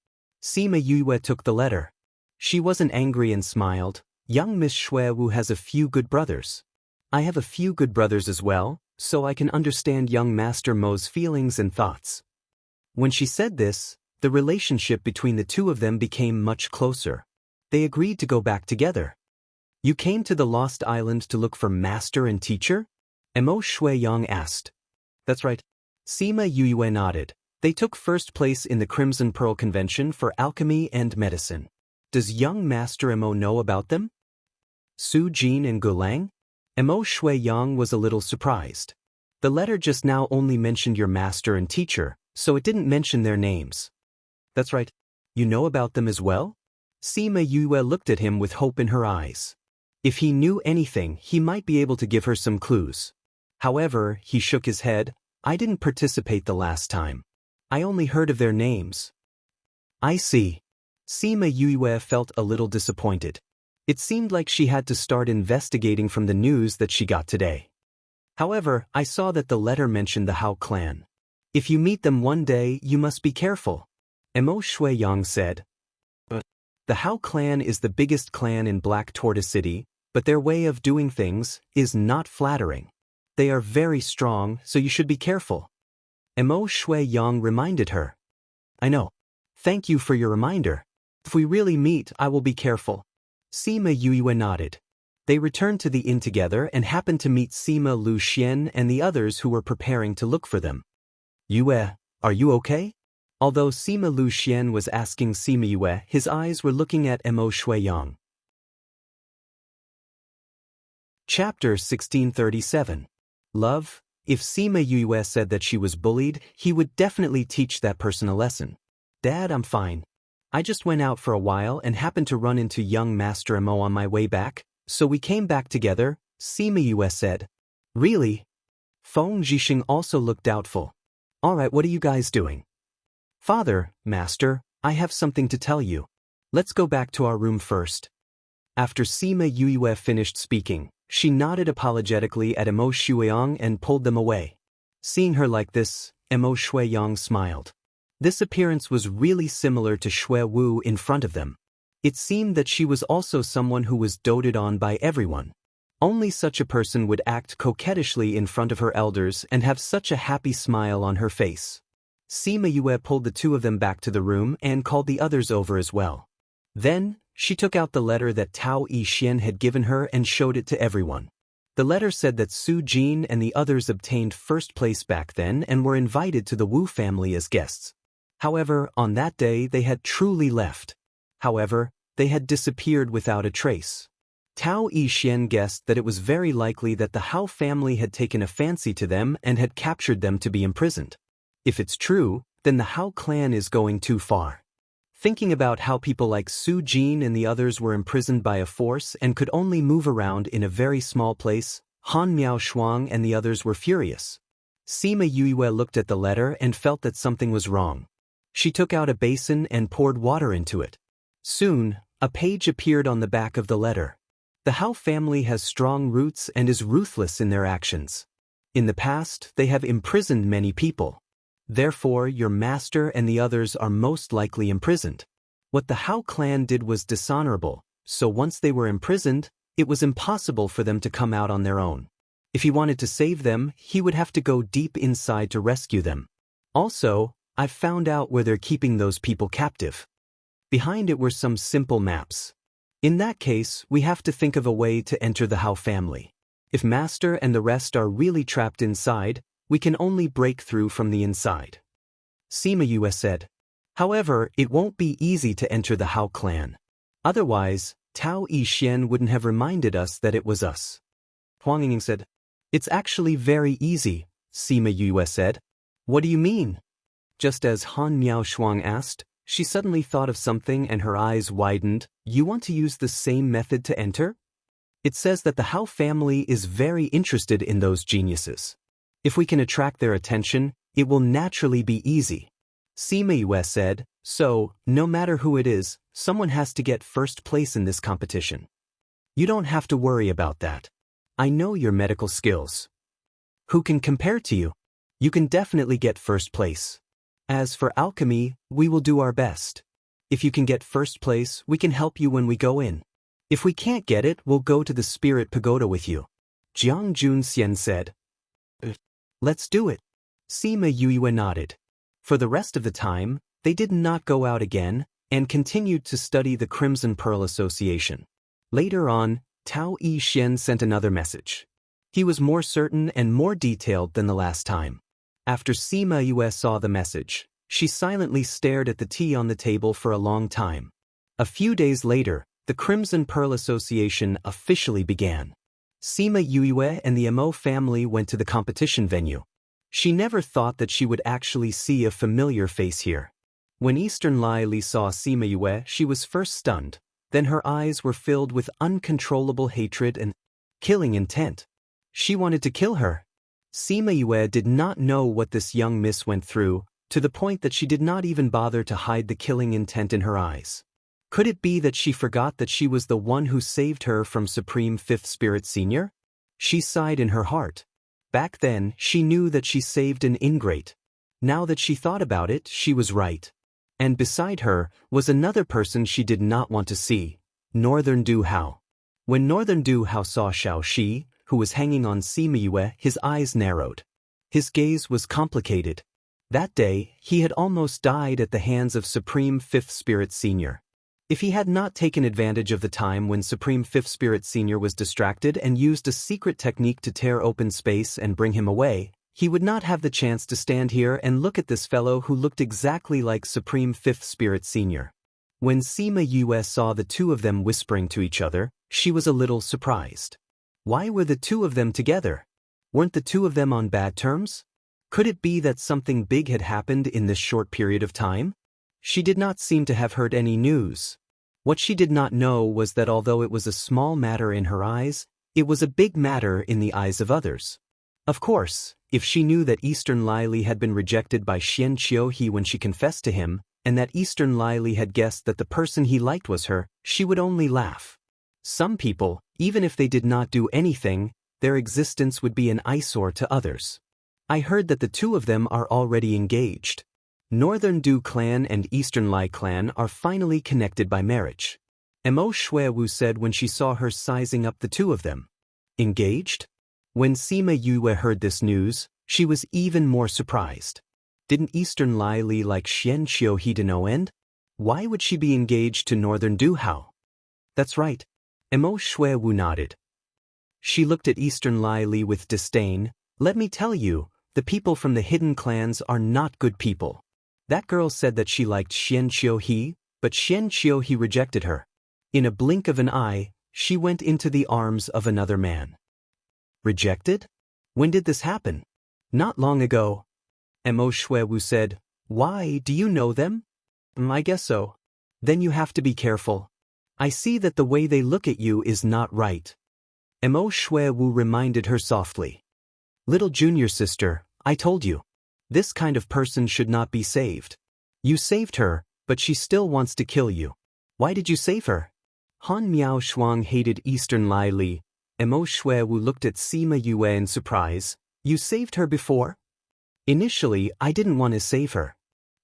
Sima Yue took the letter. She wasn't angry and smiled. "Young Miss Shui Wu has a few good brothers. I have a few good brothers as well, so I can understand young Master Mo's feelings and thoughts." When she said this, the relationship between the two of them became much closer. They agreed to go back together. "You came to the Lost Island to look for master and teacher?" Mo Shuiyang asked. "That's right." Sima Yue nodded. They took first place in the Crimson Pearl Convention for alchemy and medicine. "Does young Master Mo know about them?" Su Jin and Gulang? Mo Shuiyang was a little surprised. "The letter just now only mentioned your master and teacher, so it didn't mention their names." "That's right. You know about them as well?" Sima Yue looked at him with hope in her eyes. If he knew anything, he might be able to give her some clues. However, he shook his head. "I didn't participate the last time. I only heard of their names." "I see." Sima Yue felt a little disappointed. It seemed like she had to start investigating from the news that she got today. "However, I saw that the letter mentioned the Hao clan. If you meet them one day, you must be careful," Mo Shuiyang said. "But the Hao clan is the biggest clan in Black Tortoise City, but their way of doing things is not flattering. They are very strong, so you should be careful." Mo Shuiyang reminded her. "I know. Thank you for your reminder. If we really meet, I will be careful." Sima Yue nodded. They returned to the inn together and happened to meet Sima Lu Xian and the others who were preparing to look for them. "Yue, are you okay?" Although Sima Lu Xian was asking Sima Yue, his eyes were looking at Mo Shuiyang. Chapter 1637. Love. If Sima Yue said that she was bullied, he would definitely teach that person a lesson. "Dad, I'm fine. I just went out for a while and happened to run into young Master Mo on my way back, so we came back together," Sima Yue said. "Really?" Feng Zhixing also looked doubtful. "Alright, what are you guys doing?" "Father, Master, I have something to tell you. Let's go back to our room first." After Sima Yue finished speaking, she nodded apologetically at Mo Shuiyang and pulled them away. Seeing her like this, Mo Shuiyang smiled. This appearance was really similar to Shui Wu in front of them. It seemed that she was also someone who was doted on by everyone. Only such a person would act coquettishly in front of her elders and have such a happy smile on her face. Sima Yue pulled the two of them back to the room and called the others over as well. Then, she took out the letter that Tao Yixin had given her and showed it to everyone. The letter said that Su Jin and the others obtained first place back then and were invited to the Wu family as guests. However, on that day they had truly left. However, they had disappeared without a trace. Tao Yixin guessed that it was very likely that the Hao family had taken a fancy to them and had captured them to be imprisoned. If it's true, then the Hao clan is going too far. Thinking about how people like Su Jin and the others were imprisoned by a force and could only move around in a very small place, Han Miao Shuang and the others were furious. Sima Yue looked at the letter and felt that something was wrong. She took out a basin and poured water into it. Soon, a page appeared on the back of the letter. The Hao family has strong roots and is ruthless in their actions. In the past, they have imprisoned many people. Therefore, your master and the others are most likely imprisoned. What the Hao clan did was dishonorable, so once they were imprisoned, it was impossible for them to come out on their own. If he wanted to save them, he would have to go deep inside to rescue them. Also, I've found out where they're keeping those people captive. Behind it were some simple maps. In that case, we have to think of a way to enter the Hao family. If Master and the rest are really trapped inside, we can only break through from the inside. Sima Yue said. However, it won't be easy to enter the Hao clan. Otherwise, Tao Yixian wouldn't have reminded us that it was us. Huang Ying said. It's actually very easy, Sima Yue said. What do you mean? Just as Han Miaoshuang asked, she suddenly thought of something and her eyes widened. You want to use the same method to enter? It says that the Hao family is very interested in those geniuses. If we can attract their attention, it will naturally be easy. Sima Yue said, so, no matter who it is, someone has to get first place in this competition. You don't have to worry about that. I know your medical skills. Who can compare to you? You can definitely get first place. As for alchemy, we will do our best. If you can get first place, we can help you when we go in. If we can't get it, we'll go to the Spirit Pagoda with you. Jiang Junxian said. Let's do it. Sima Yue nodded. For the rest of the time, they did not go out again, and continued to study the Crimson Pearl Association. Later on, Tao Yixian sent another message. He was more certain and more detailed than the last time. After Sima Yue saw the message, she silently stared at the tea on the table for a long time. A few days later, the Crimson Pearl Association officially began. Sima Yue and the Mo family went to the competition venue. She never thought that she would actually see a familiar face here. When Eastern Lai Li saw Sima Yue, she was first stunned, then her eyes were filled with uncontrollable hatred and killing intent. She wanted to kill her. Sima Yue did not know what this young miss went through, to the point that she did not even bother to hide the killing intent in her eyes. Could it be that she forgot that she was the one who saved her from Supreme Fifth Spirit Senior? She sighed in her heart. Back then, she knew that she saved an ingrate. Now that she thought about it, she was right. And beside her was another person she did not want to see, Northern Du Hao. When Northern Du Hao saw Xiao Shi, who was hanging on Sima Yue, his eyes narrowed. His gaze was complicated. That day, he had almost died at the hands of Supreme Fifth Spirit Senior. If he had not taken advantage of the time when Supreme Fifth Spirit Senior was distracted and used a secret technique to tear open space and bring him away, he would not have the chance to stand here and look at this fellow who looked exactly like Supreme Fifth Spirit Senior. When Sima Yue saw the two of them whispering to each other, she was a little surprised. Why were the two of them together? Weren't the two of them on bad terms? Could it be that something big had happened in this short period of time? She did not seem to have heard any news. What she did not know was that although it was a small matter in her eyes, it was a big matter in the eyes of others. Of course, if she knew that Eastern Lai Li had been rejected by Xian Qiuhe when she confessed to him, and that Eastern Lai Li had guessed that the person he liked was her, she would only laugh. Some people, even if they did not do anything, their existence would be an eyesore to others. I heard that the two of them are already engaged. Northern Du clan and Eastern Lai clan are finally connected by marriage. Mo Shuiwu said when she saw her sizing up the two of them. Engaged? When Sima Yue heard this news, she was even more surprised. Didn't Eastern Lai Li like Xian Qiuhe to no end? Why would she be engaged to Northern Du Hao? That's right. Mo Shuiwu nodded. She looked at Eastern Lai Li with disdain. Let me tell you, the people from the hidden clans are not good people. That girl said that she liked Xian Qiuhe, but Xian Qiuhe rejected her. In a blink of an eye, she went into the arms of another man. Rejected? When did this happen? Not long ago. Mo Shuiwu said, Why, do you know them? I guess so. Then you have to be careful. I see that the way they look at you is not right. Mo Shuiwu reminded her softly. Little junior sister, I told you. This kind of person should not be saved. You saved her, but she still wants to kill you. Why did you save her? Han Miaoshuang hated Eastern Lai Li. Mo Shuiwu looked at Sima Yue in surprise. You saved her before? Initially, I didn't want to save her.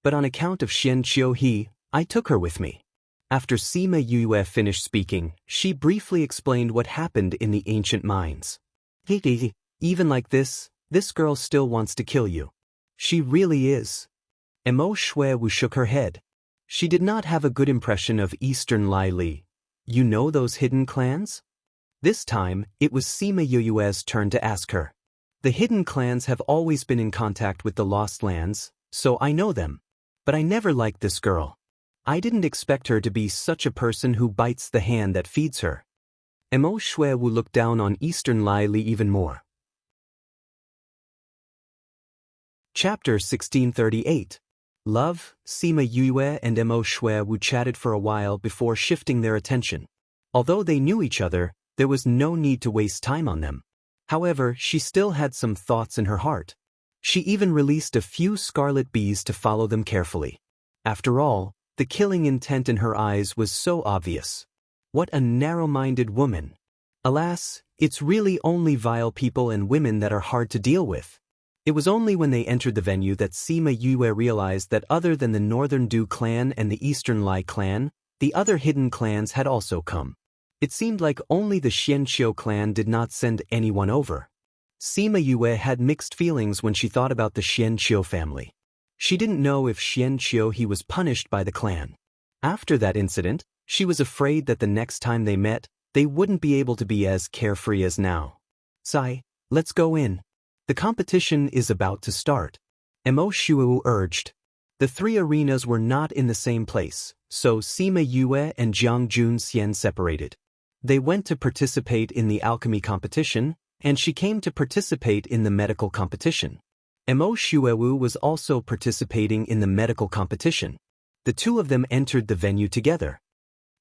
But on account of Xian Qiuhe, I took her with me. After Sima Yue finished speaking, she briefly explained what happened in the ancient mines. Even like this girl still wants to kill you. She really is. Mo Shuiwu shook her head. She did not have a good impression of Eastern Lai Li. You know those hidden clans? This time, it was Sima Yue's turn to ask her. The hidden clans have always been in contact with the Lost Lands, so I know them. But I never liked this girl. I didn't expect her to be such a person who bites the hand that feeds her. Mo Shui Wu looked down on Eastern Lai Li even more. Chapter 1638. Love, Sima Yue and Mo Shui Wu chatted for a while before shifting their attention. Although they knew each other, there was no need to waste time on them. However, she still had some thoughts in her heart. She even released a few scarlet bees to follow them carefully. After all, the killing intent in her eyes was so obvious. What a narrow-minded woman. Alas, it's really only vile people and women that are hard to deal with. It was only when they entered the venue that Sima Yue realized that other than the Northern Du clan and the Eastern Lai clan, the other hidden clans had also come. It seemed like only the Xianqiu clan did not send anyone over. Sima Yue had mixed feelings when she thought about the Xianqiu family. She didn't know if Xianqiu he was punished by the clan. After that incident, she was afraid that the next time they met, they wouldn't be able to be as carefree as now. Sai, let's go in. The competition is about to start. Mo Shui urged. The three arenas were not in the same place, so Sima Yue and Jiang Junxian separated. They went to participate in the alchemy competition, and she came to participate in the medical competition. Mo Shui was also participating in the medical competition. The two of them entered the venue together.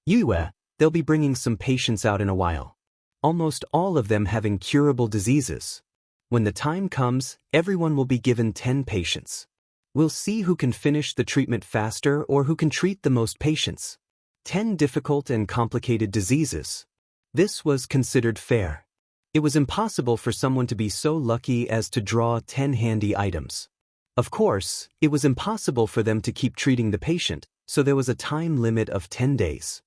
Yue, they'll be bringing some patients out in a while. Almost all of them having curable diseases. When the time comes, everyone will be given 10 patients. We'll see who can finish the treatment faster or who can treat the most patients. 10 difficult and complicated diseases. This was considered fair. It was impossible for someone to be so lucky as to draw 10 handy items. Of course, it was impossible for them to keep treating the patient, so there was a time limit of 10 days.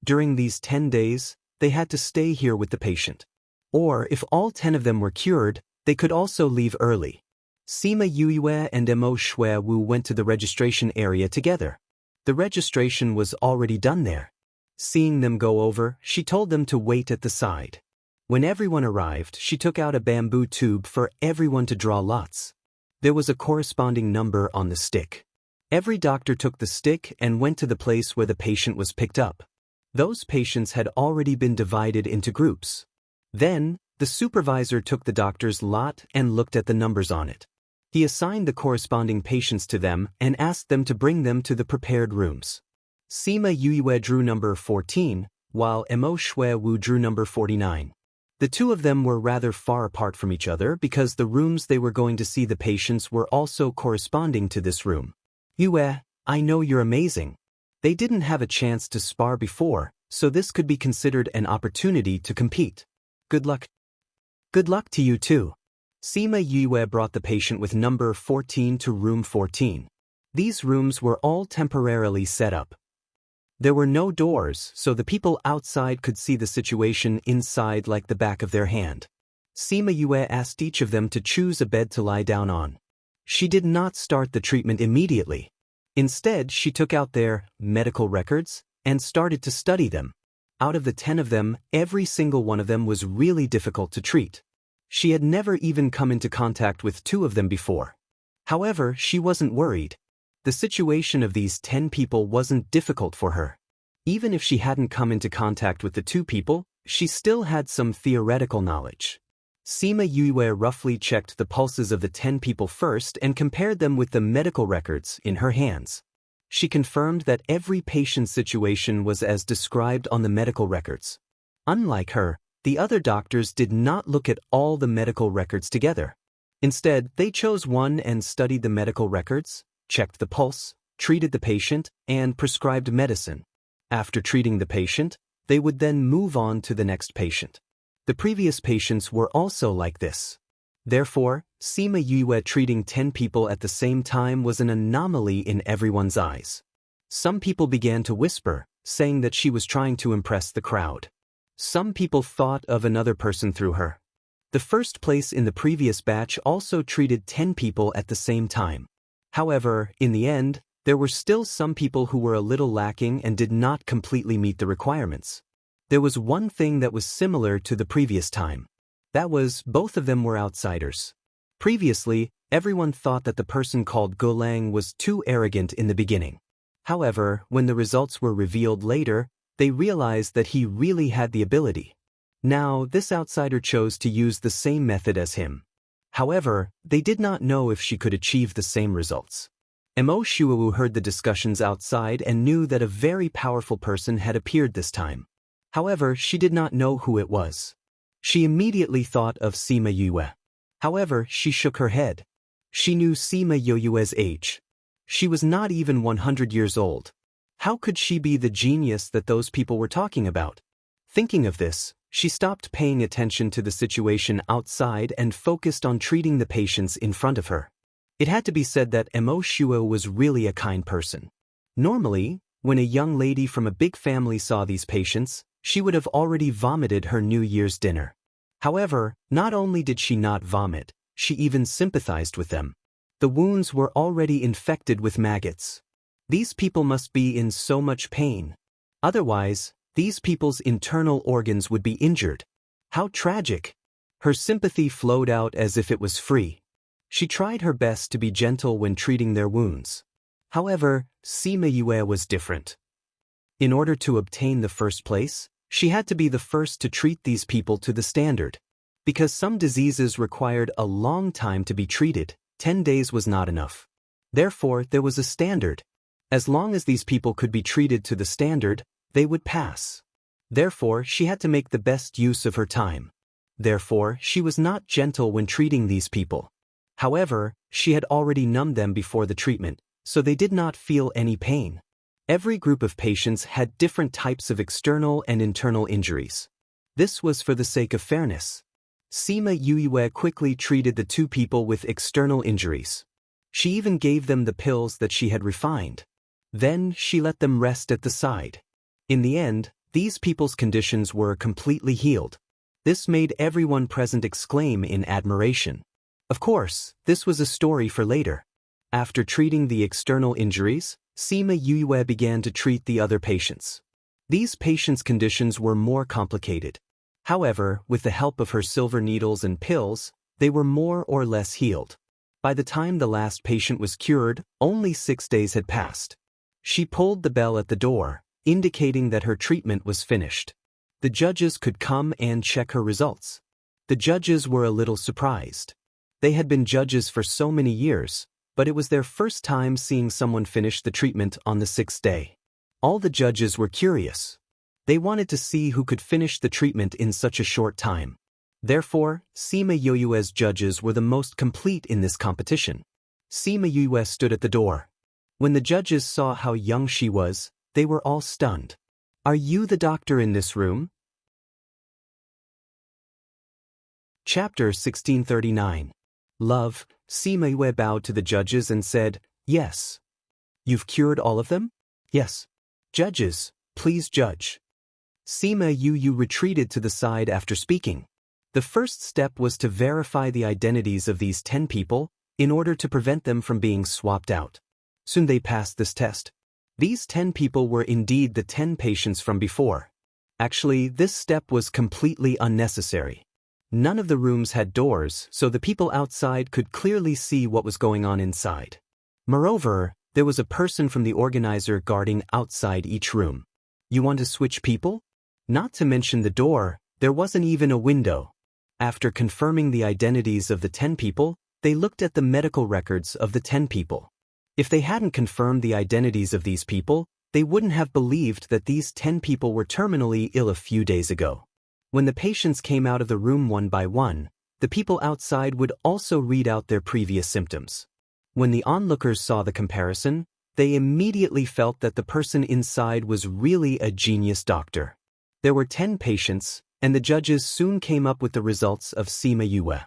During these 10 days, they had to stay here with the patient. Or if all 10 of them were cured, they could also leave early. Sima Yue and Mo Shui Wu went to the registration area together. The registration was already done there. Seeing them go over, she told them to wait at the side. When everyone arrived, she took out a bamboo tube for everyone to draw lots. There was a corresponding number on the stick. Every doctor took the stick and went to the place where the patient was picked up. Those patients had already been divided into groups. Then, the supervisor took the doctor's lot and looked at the numbers on it. He assigned the corresponding patients to them and asked them to bring them to the prepared rooms. Sima Yue drew number 14, while Mo Shui Wu drew number 49. The two of them were rather far apart from each other because the rooms they were going to see the patients were also corresponding to this room. Yue, I know you're amazing. They didn't have a chance to spar before, so this could be considered an opportunity to compete. Good luck. Good luck to you too. Sima Yue brought the patient with number 14 to room 14. These rooms were all temporarily set up. There were no doors, so the people outside could see the situation inside like the back of their hand. Sima Yue asked each of them to choose a bed to lie down on. She did not start the treatment immediately. Instead, she took out their medical records and started to study them. Out of the 10 of them, every single one of them was really difficult to treat. She had never even come into contact with 2 of them before. However, she wasn't worried. The situation of these 10 people wasn't difficult for her. Even if she hadn't come into contact with the 2 people, she still had some theoretical knowledge. Sima Yue roughly checked the pulses of the 10 people first and compared them with the medical records in her hands. She confirmed that every patient's situation was as described on the medical records. Unlike her, the other doctors did not look at all the medical records together. Instead, they chose one and studied the medical records, checked the pulse, treated the patient, and prescribed medicine. After treating the patient, they would then move on to the next patient. The previous patients were also like this. Therefore, Sima Yue treating 10 people at the same time was an anomaly in everyone's eyes. Some people began to whisper, saying that she was trying to impress the crowd. Some people thought of another person through her. The first place in the previous batch also treated 10 people at the same time. However, in the end, There were still some people who were a little lacking and did not completely meet the requirements. There was one thing that was similar to the previous time. That was, both of them were outsiders. Previously, everyone thought that the person called Golang was too arrogant in the beginning. However, when the results were revealed later, they realized that he really had the ability. Now, this outsider chose to use the same method as him. However, they did not know if she could achieve the same results. Mo Shuowu heard the discussions outside and knew that a very powerful person had appeared this time. However, she did not know who it was. She immediately thought of Sima Yue. However, she shook her head. She knew Sima Yue's age. She was not even 100 years old. How could she be the genius that those people were talking about? Thinking of this, she stopped paying attention to the situation outside and focused on treating the patients in front of her. It had to be said that Mo Shuo was really a kind person. Normally, when a young lady from a big family saw these patients, she would have already vomited her New Year's dinner. However, not only did she not vomit, she even sympathized with them. The wounds were already infected with maggots. These people must be in so much pain. Otherwise, these people's internal organs would be injured. How tragic! Her sympathy flowed out as if it was free. She tried her best to be gentle when treating their wounds. However, Sima Yue was different. In order to obtain the first place, she had to be the first to treat these people to the standard. Because some diseases required a long time to be treated, 10 days was not enough. Therefore, there was a standard. As long as these people could be treated to the standard, they would pass. Therefore, she had to make the best use of her time. Therefore, she was not gentle when treating these people. However, she had already numbed them before the treatment, so they did not feel any pain. Every group of patients had different types of external and internal injuries. This was for the sake of fairness. Sima Yue quickly treated the two people with external injuries. She even gave them the pills that she had refined. Then she let them rest at the side. In the end, these people's conditions were completely healed. This made everyone present exclaim in admiration. Of course, this was a story for later. After treating the external injuries, Sima Yue began to treat the other patients. These patients' conditions were more complicated. However, with the help of her silver needles and pills, they were more or less healed. By the time the last patient was cured, only 6 days had passed. She pulled the bell at the door, indicating that her treatment was finished. The judges could come and check her results. The judges were a little surprised. They had been judges for so many years, but it was their first time seeing someone finish the treatment on the 6th day. All the judges were curious. They wanted to see who could finish the treatment in such a short time. Therefore, Sima Yue's judges were the most complete in this competition. Sima Yue stood at the door. When the judges saw how young she was, they were all stunned. "Are you the doctor in this room?" Chapter 1639. Love. Sima Yue bowed to the judges and said, "Yes." "You've cured all of them?" "Yes." "Judges, please judge." Sima Yue retreated to the side after speaking. The first step was to verify the identities of these 10 people in order to prevent them from being swapped out. Soon they passed this test. These 10 people were indeed the 10 patients from before. Actually, this step was completely unnecessary. None of the rooms had doors, so the people outside could clearly see what was going on inside. Moreover, there was a person from the organizer guarding outside each room. You want to switch people? Not to mention the door, there wasn't even a window. After confirming the identities of the 10 people, they looked at the medical records of the 10 people. If they hadn't confirmed the identities of these people, they wouldn't have believed that these 10 people were terminally ill a few days ago. When the patients came out of the room one by one, the people outside would also read out their previous symptoms. When the onlookers saw the comparison, they immediately felt that the person inside was really a genius doctor. There were 10 patients, and the judges soon came up with the results of Sima Yue.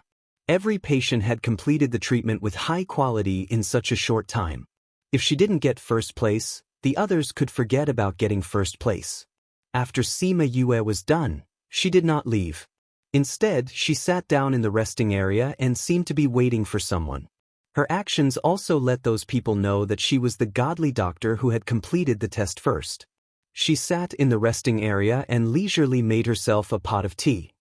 Every patient had completed the treatment with high quality in such a short time. If she didn't get first place, the others could forget about getting first place. After Sima Yue was done, she did not leave. Instead, she sat down in the resting area and seemed to be waiting for someone. Her actions also let those people know that she was the godly doctor who had completed the test first. She sat in the resting area and leisurely made herself a pot of tea.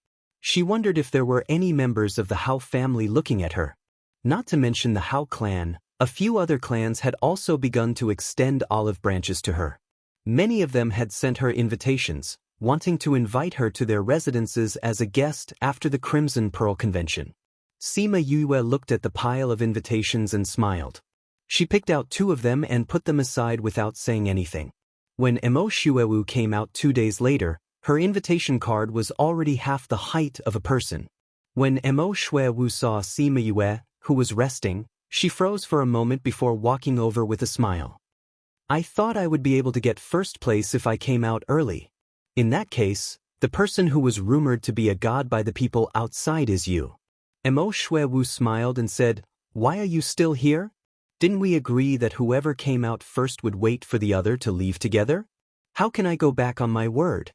She wondered if there were any members of the Hao family looking at her. Not to mention the Hao clan, a few other clans had also begun to extend olive branches to her. Many of them had sent her invitations, wanting to invite her to their residences as a guest after the Crimson Pearl Convention. Sima Yue looked at the pile of invitations and smiled. She picked out 2 of them and put them aside without saying anything. When Emo Shuewu came out 2 days later, her invitation card was already half the height of a person. When Emo Shuewu saw Sima Yue, who was resting, she froze for a moment before walking over with a smile. I thought I would be able to get first place if I came out early. In that case, the person who was rumored to be a god by the people outside is you. Emo Shuewu smiled and said, "Why are you still here? Didn't we agree that whoever came out first would wait for the other to leave together? How can I go back on my word?"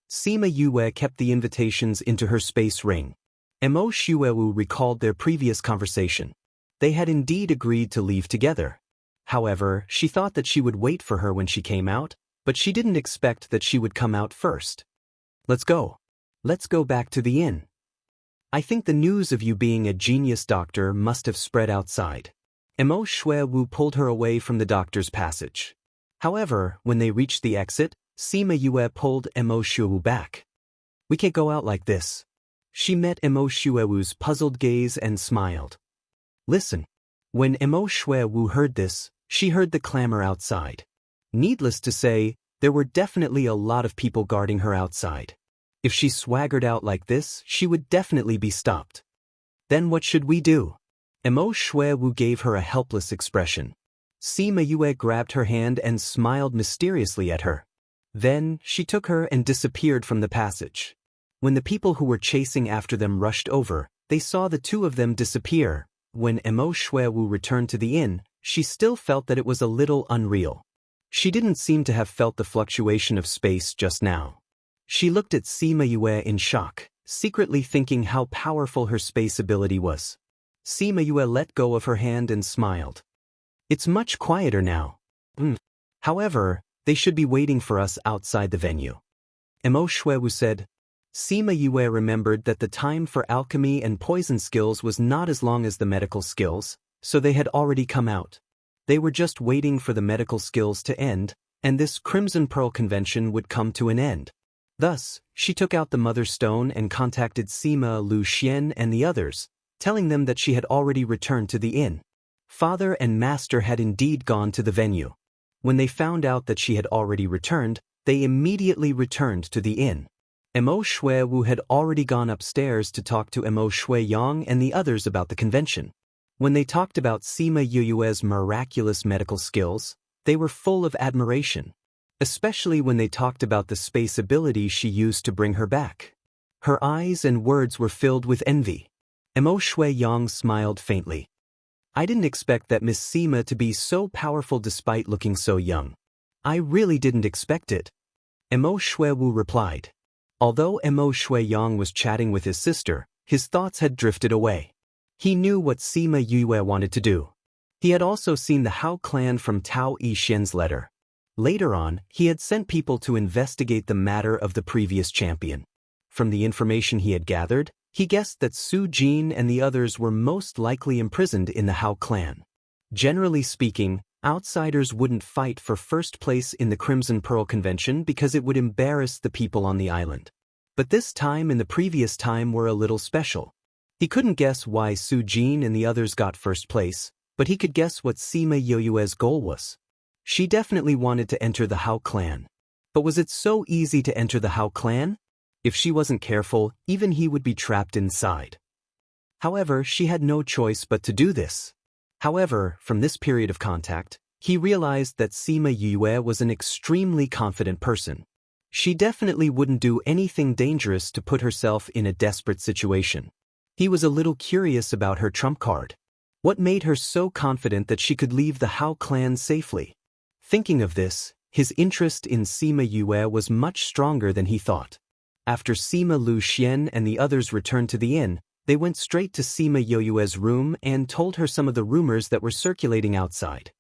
Sima Yue kept the invitations into her space ring. Emo Shuewu recalled their previous conversation. They had indeed agreed to leave together. However, she thought that she would wait for her when she came out, but she didn't expect that she would come out first. Let's go. Let's go back to the inn. I think the news of you being a genius doctor must have spread outside. Emo Shuewu pulled her away from the doctor's passage. However, when they reached the exit, Sima Yue pulled Emo Shuewu back. We can't go out like this. She met Emo Shuewu's puzzled gaze and smiled. Listen. When Emo Shuewu heard this, she heard the clamor outside. Needless to say, there were definitely a lot of people guarding her outside. If she swaggered out like this, she would definitely be stopped. Then what should we do? Emo Shuewu gave her a helpless expression. Sima Yue grabbed her hand and smiled mysteriously at her. Then, she took her and disappeared from the passage. When the people who were chasing after them rushed over, they saw the 2 of them disappear. When Emo Shuewu returned to the inn, she still felt that it was a little unreal. She didn't seem to have felt the fluctuation of space just now. She looked at Sima Yue in shock, secretly thinking how powerful her space ability was. Sima Yue let go of her hand and smiled. It's much quieter now. However, they should be waiting for us outside the venue. Emo Shuewu said. Sima Yue remembered that the time for alchemy and poison skills was not as long as the medical skills, so they had already come out. They were just waiting for the medical skills to end, and this Crimson Pearl convention would come to an end. Thus, she took out the Mother Stone and contacted Sima Lu Xian and the others, telling them that she had already returned to the inn. Father and Master had indeed gone to the venue. When they found out that she had already returned, they immediately returned to the inn. Emo Shuewu had already gone upstairs to talk to Emo Shueyang and the others about the convention. When they talked about Sima Yue's miraculous medical skills, they were full of admiration, especially when they talked about the space ability she used to bring her back. Her eyes and words were filled with envy. Emo Shueyang smiled faintly. I didn't expect that Miss Sima to be so powerful despite looking so young. I really didn't expect it. Emo Shuewu replied. Although Emo Shueyang was chatting with his sister, his thoughts had drifted away. He knew what Sima Yue wanted to do. He had also seen the Hao clan from Tao Yixian's letter. Later on, he had sent people to investigate the matter of the previous champion. From the information he had gathered, he guessed that Su Jin and the others were most likely imprisoned in the Hao clan. Generally speaking, outsiders wouldn't fight for first place in the Crimson Pearl Convention because it would embarrass the people on the island. But this time and the previous time were a little special. He couldn't guess why Su Jin and the others got first place, but he could guess what Sima Yue's goal was. She definitely wanted to enter the Hao clan. But was it so easy to enter the Hao clan? If she wasn't careful, even he would be trapped inside. However, she had no choice but to do this. However, from this period of contact, he realized that Sima Yue was an extremely confident person. She definitely wouldn't do anything dangerous to put herself in a desperate situation. He was a little curious about her trump card. What made her so confident that she could leave the Hao clan safely? Thinking of this, his interest in Sima Yue was much stronger than he thought. After Sima Lu Xian and the others returned to the inn, They went straight to Sima Yoyue's room and told her some of the rumors that were circulating outside.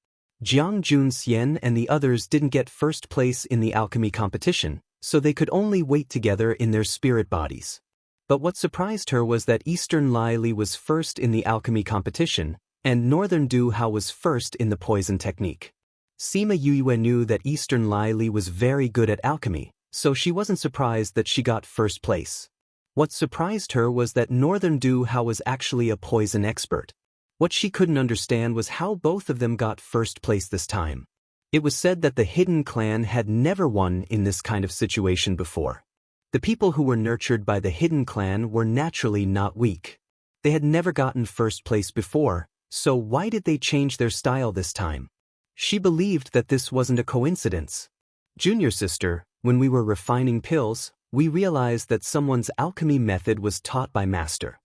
Jiang Junxian and the others didn't get first place in the alchemy competition, so they could only wait together in their spirit bodies. But what surprised her was that Eastern Lai Li was first in the alchemy competition, and Northern Du Hao was first in the poison technique. Sima Yuyue knew that Eastern Lai Li was very good at alchemy, so she wasn't surprised that she got first place. What surprised her was that Northern Du Hao was actually a poison expert. What she couldn't understand was how both of them got first place this time. It was said that the hidden clan had never won in this kind of situation before. The people who were nurtured by the hidden clan were naturally not weak. They had never gotten first place before, so why did they change their style this time? She believed that this wasn't a coincidence. Junior sister, when we were refining pills, we realized that someone's alchemy method was taught by master.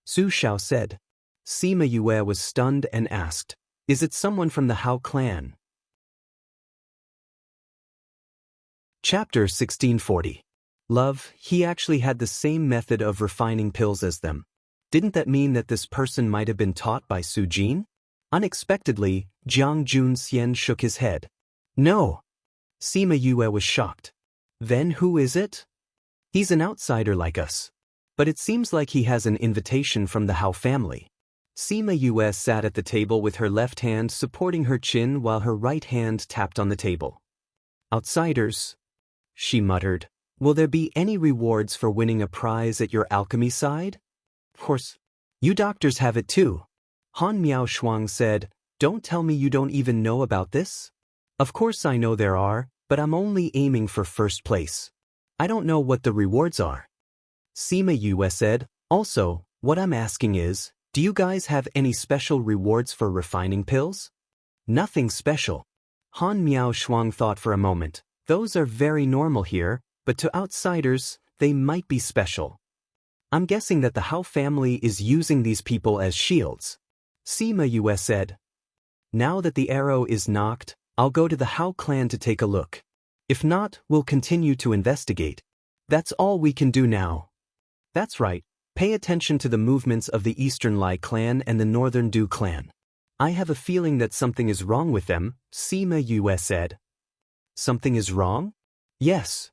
Su Xiao said. Sima Yue was stunned and asked, "Is it someone from the Hao clan?" Chapter 1640. Love, he actually had the same method of refining pills as them. Didn't that mean that this person might have been taught by Su Jin? Unexpectedly, Jiang Junxian shook his head. No. Sima Yue was shocked. Then who is it? He's an outsider like us. But it seems like he has an invitation from the Hao family. Sima Yue sat at the table with her left hand supporting her chin while her right hand tapped on the table. Outsiders, she muttered. Will there be any rewards for winning a prize at your alchemy side? Of course. You doctors have it too. Han Miao Shuang said, Don't tell me you don't even know about this? Of course I know there are, but I'm only aiming for first place. I don't know what the rewards are. Sima Yue said, Also, what I'm asking is, do you guys have any special rewards for refining pills? Nothing special. Han Miao Shuang thought for a moment. Those are very normal here, but to outsiders, they might be special. I'm guessing that the Hao family is using these people as shields. Sima Yue said. Now that the arrow is knocked, I'll go to the Hao clan to take a look. If not, we'll continue to investigate. That's all we can do now. That's right, pay attention to the movements of the Eastern Lai clan and the Northern Du clan. I have a feeling that something is wrong with them, Sima Yue said. Something is wrong? Yes.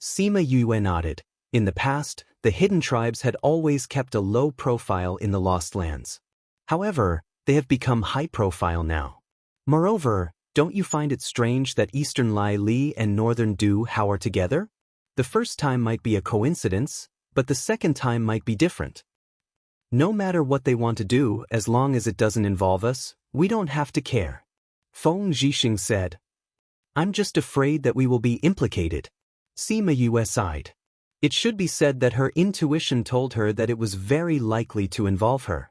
Sima Yue nodded. In the past, the hidden tribes had always kept a low profile in the Lost Lands. However, they have become high profile now. Moreover, don't you find it strange that Eastern Lai Li and Northern Du Hao are together? The first time might be a coincidence, but the second time might be different. No matter what they want to do, as long as it doesn't involve us, we don't have to care. Feng Zhixing said. I'm just afraid that we will be implicated. Sima Yue sighed. It should be said that her intuition told her that it was very likely to involve her.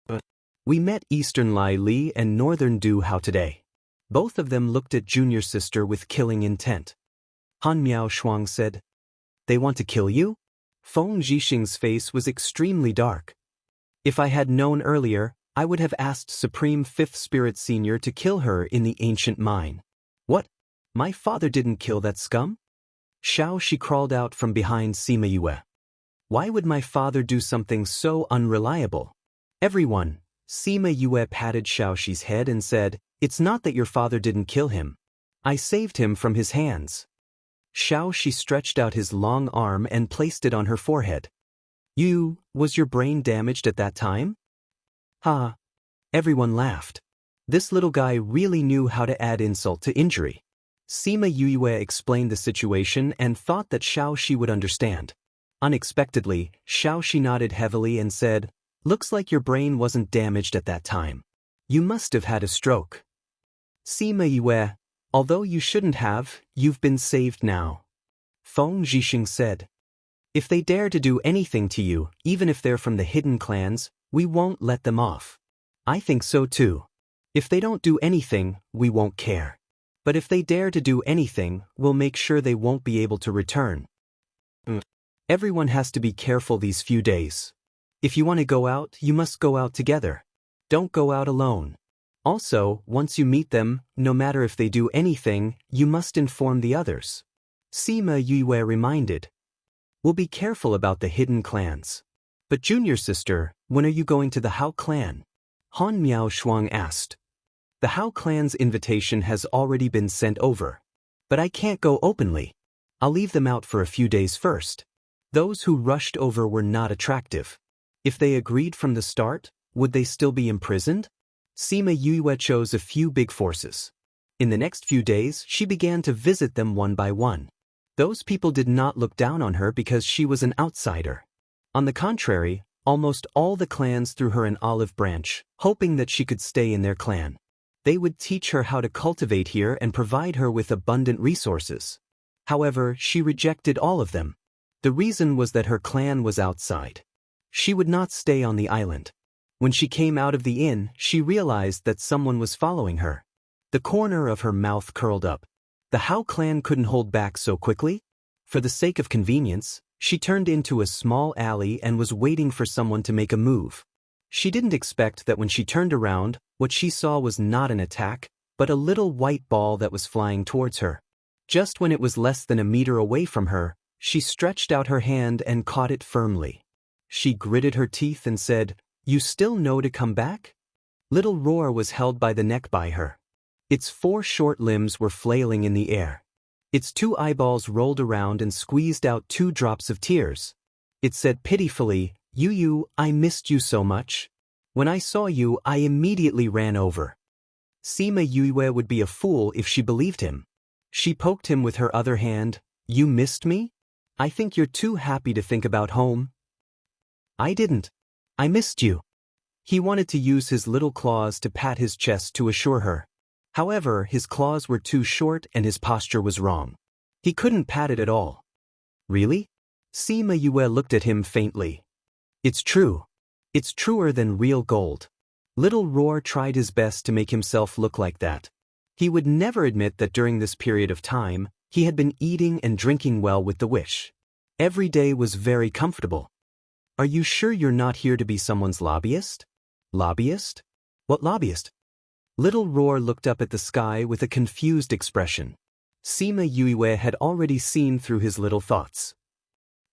But we met Eastern Lai Li and Northern Du Hao today. Both of them looked at junior sister with killing intent. Han Miao Shuang said, They want to kill you? Feng Zhixing's face was extremely dark. If I had known earlier, I would have asked Supreme Fifth Spirit Senior to kill her in the ancient mine. What? My father didn't kill that scum? Xiao Shi crawled out from behind Sima Yue. Why would my father do something so unreliable? Everyone, Sima Yue patted Xiao Shi's head and said, It's not that your father didn't kill him. I saved him from his hands. Xiao Shi stretched out his long arm and placed it on her forehead. Was your brain damaged at that time? Ha! Everyone laughed. This little guy really knew how to add insult to injury. Sima Yue explained the situation and thought that Xiao Shi would understand. Unexpectedly, Xiao Shi nodded heavily and said, Looks like your brain wasn't damaged at that time. You must have had a stroke. Sima Yue, although you shouldn't have, you've been saved now. Feng Zhixing said. If they dare to do anything to you, even if they're from the hidden clans, we won't let them off. I think so too. If they don't do anything, we won't care. But if they dare to do anything, we'll make sure they won't be able to return. Everyone has to be careful these few days. If you want to go out, you must go out together. Don't go out alone. Also, once you meet them, no matter if they do anything, you must inform the others. Sima Yue reminded. We'll be careful about the hidden clans. But junior sister, when are you going to the Hao clan? Han Miao Shuang asked. The Hao clan's invitation has already been sent over. But I can't go openly. I'll leave them out for a few days first. Those who rushed over were not attractive. If they agreed from the start, would they still be imprisoned? Sima Yue chose a few big forces. In the next few days, she began to visit them one by one. Those people did not look down on her because she was an outsider. On the contrary, almost all the clans threw her an olive branch, hoping that she could stay in their clan. They would teach her how to cultivate here and provide her with abundant resources. However, she rejected all of them. The reason was that her clan was outside. She would not stay on the island. When she came out of the inn, she realized that someone was following her. The corner of her mouth curled up. The Hao clan couldn't hold back so quickly. For the sake of convenience, she turned into a small alley and was waiting for someone to make a move. She didn't expect that when she turned around, what she saw was not an attack, but a little white ball that was flying towards her. Just when it was less than a meter away from her, she stretched out her hand and caught it firmly. She gritted her teeth and said, "You still know to come back?" Little Roar was held by the neck by her. Its 4 short limbs were flailing in the air. Its 2 eyeballs rolled around and squeezed out 2 drops of tears. It said pitifully, "Yu, I missed you so much. When I saw you, I immediately ran over." Sima Yue would be a fool if she believed him. She poked him with her other hand. "You missed me? I think you're too happy to think about home." "I didn't. I missed you." He wanted to use his little claws to pat his chest to assure her. However, his claws were too short and his posture was wrong. He couldn't pat it at all. "Really?" Sima Yue looked at him faintly. "It's true. It's truer than real gold." Little Roar tried his best to make himself look like that. He would never admit that during this period of time, he had been eating and drinking well with the wish. Every day was very comfortable. "Are you sure you're not here to be someone's lobbyist?" "Lobbyist? What lobbyist?" Little Roar looked up at the sky with a confused expression. Sima Yue had already seen through his little thoughts.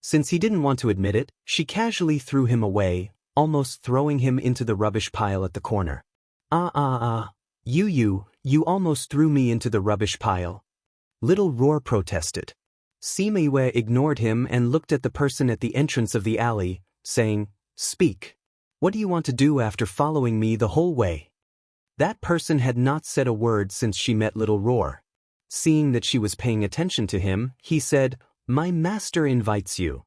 Since he didn't want to admit it, she casually threw him away, almost throwing him into the rubbish pile at the corner. You almost threw me into the rubbish pile." Little Roar protested. Sima Yue ignored him and looked at the person at the entrance of the alley, saying, "Speak. What do you want to do after following me the whole way?" That person had not said a word since she met Little Roar. Seeing that she was paying attention to him, he said, "My master invites you."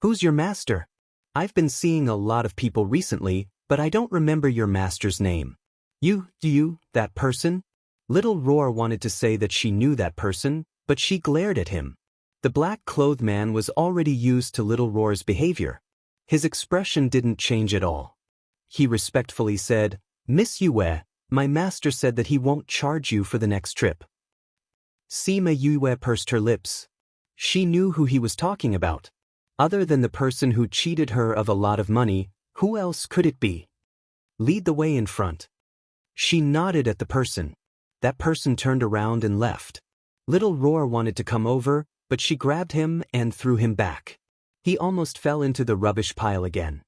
"Who's your master? I've been seeing a lot of people recently, but I don't remember your master's name." That person?" Little Roar wanted to say that she knew that person, but she glared at him. The black-clothed man was already used to Little Roar's behavior. His expression didn't change at all. He respectfully said, "Miss Yue, my master said that he won't charge you for the next trip." Sima Yue pursed her lips. She knew who he was talking about. Other than the person who cheated her of a lot of money, who else could it be? "Lead the way in front." She nodded at the person. That person turned around and left. Little Roar wanted to come over, but she grabbed him and threw him back. He almost fell into the rubbish pile again.